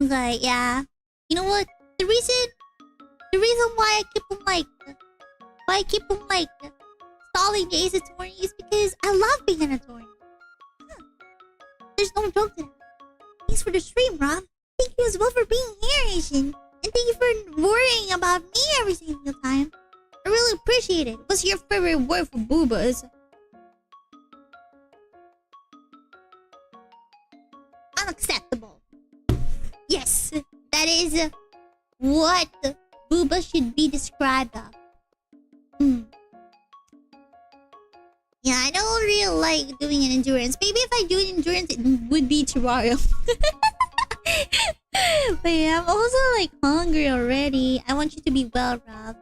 [SPEAKER 1] But yeah, you know what? The reason why I keep on stalling the Ace Attorney is because I love being an attorney. Huh. There's no joke to that. Thanks for the stream, Rob. Thank you as well for being here, Asian. And thank you for worrying about me every single time. I really appreciate it. What's your favorite word for boobas? Unacceptable. Yes, that is what booba should be described of. Yeah, I don't really like doing an endurance. Maybe if I do an endurance, it would be Terraria. But yeah, I'm also like hungry already. I want you to be well, Rob.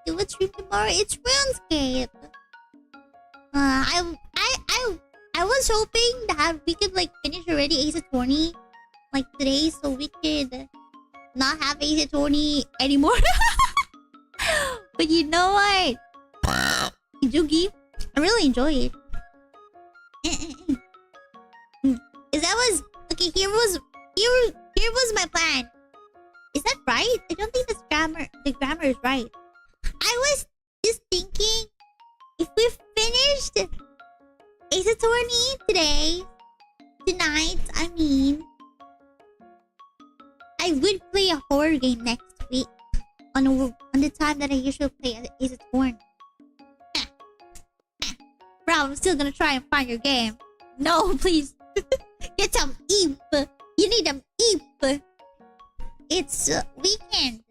[SPEAKER 1] Do a stream tomorrow. It's RuneScape. I was hoping that we could like finish already Ace Attorney like today, so we could not have Ace Attorney anymore. But you know what, Jugi, I really enjoy it. Cause that was okay. Here was my plan. Is that right? I don't think the grammar is right. I was just thinking, if we finished Ace Attorney tonight, I mean, I would play a horror game next week on the time that I usually play Ace Attorney. Bro, I'm still gonna try and find your game. No, please. Get some eep. You need some eep. It's weekend.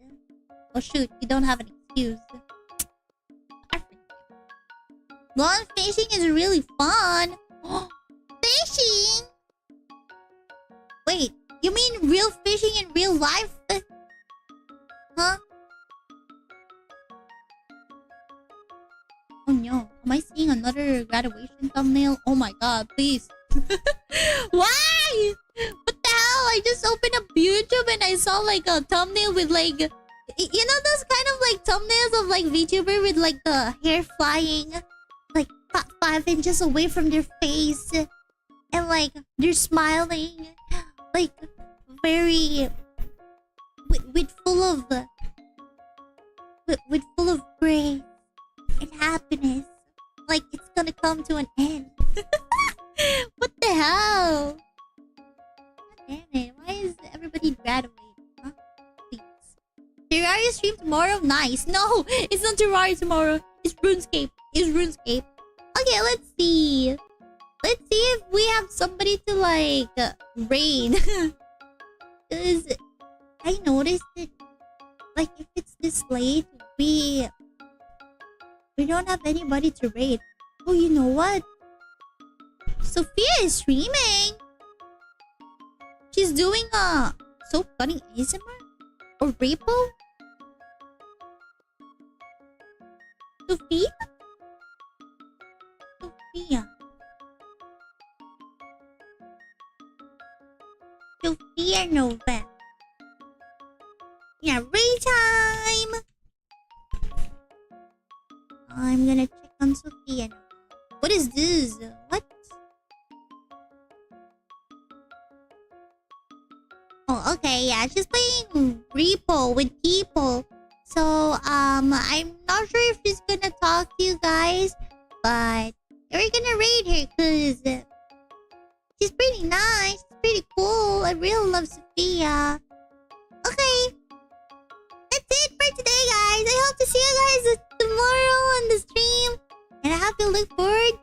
[SPEAKER 1] Oh shoot, you don't have an excuse. Lawn fishing is really fun. Fishing? Wait, you mean real fishing in real life? Huh? Oh no, am I seeing another graduation thumbnail? Oh my god, please. Why? What the hell? I just opened up YouTube and I saw like a thumbnail with like... You know those kind of like thumbnails of like VTuber with like the hair flying like 5 inches away from their face and like they're smiling like very with full of with full of grace and happiness, like it's gonna come to an end. What the hell? God damn it, why is everybody graduating? Huh? Please. Terraria stream tomorrow? Nice. No, it's not Terraria tomorrow. It's RuneScape. Okay, let's see. Let's see if we have somebody to like raid. Cause I noticed that like if it's this late, we don't have anybody to raid. Oh, you know what? Sophia is streaming. She's doing a soap cutting ASMR or repo. Sophia. Sophia Nova. Yeah, raid time. I'm gonna check on Sophia. What is this? What? Oh, okay, yeah, she's playing repo with people. So, I'm not sure if she's gonna talk to you guys, but we're gonna raid her because she's pretty nice. She's pretty cool. I really love Sophia. Okay. That's it for today, guys. I hope to see you guys tomorrow on the stream. And I hope you look forward.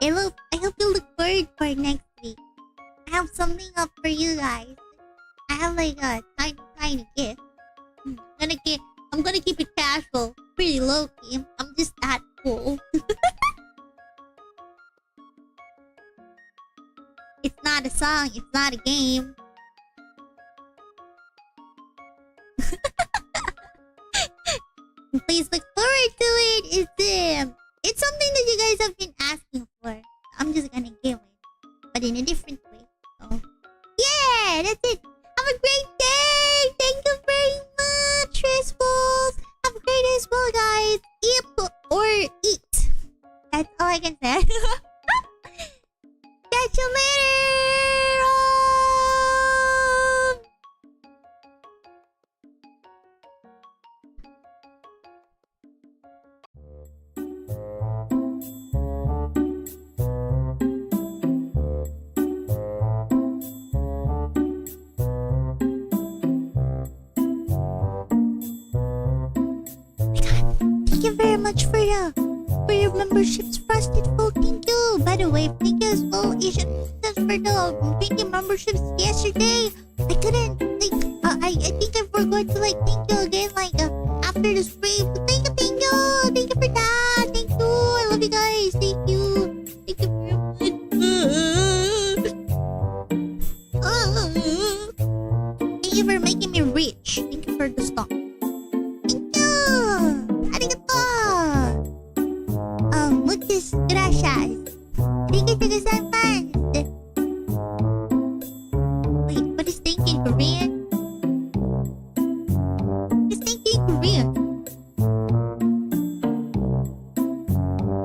[SPEAKER 1] I hope you look forward for next week. I have something up for you guys. I have like a tiny gift. I'm gonna keep it casual. Pretty low key. I'm just that cool. It's not a song, it's not a game. Please look forward to it. It's something that you guys have been asking for. I'm just gonna give it, but in a different way. So, yeah, that's it. Have a great day. Thank you very much, Response. Have a great day as well, guys. Eat or eat. That's all I can say. Catch you later. Thank you very much for your memberships, Frosted Folk. Thank you. By the way, thank you as well, Asian Princess, for the premium memberships yesterday. I couldn't I think I forgot to like thank you again after the stream. So thank you for that. Thank you. I love you guys. Thank you very much. Thank you for making me rich. Thank you for the stock. Thank you. Arigato. Muchas gracias. Thank you to the sun fans. Wait, what is thank you in Korean? It's thank you in Korean.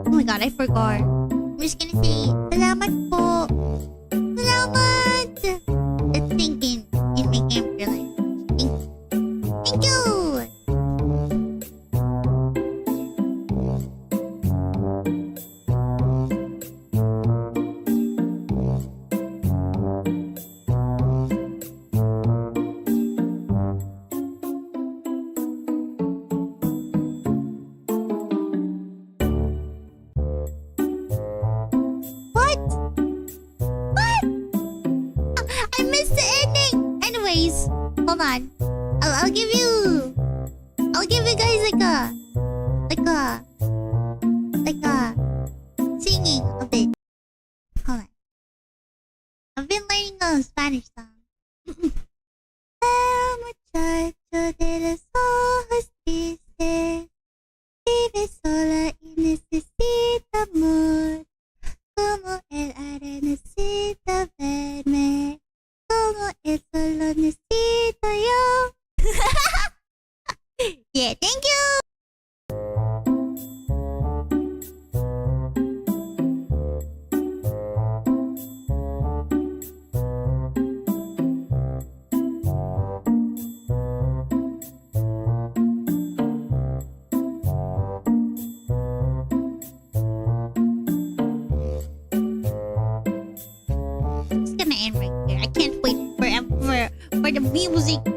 [SPEAKER 1] Oh my god, I forgot. I'm just gonna say, salamat po. Salamat. That's thinking in my camper language. Thank you. I'll give you guys like a singing a bit. Hold on. I've been learning a Spanish song. El muchacho de los ojos tristes vive sola y necesita amor. Como el aire necesita verme, como él solo necesito yo. Yeah, thank you. It's gonna end right here. I can't wait for the music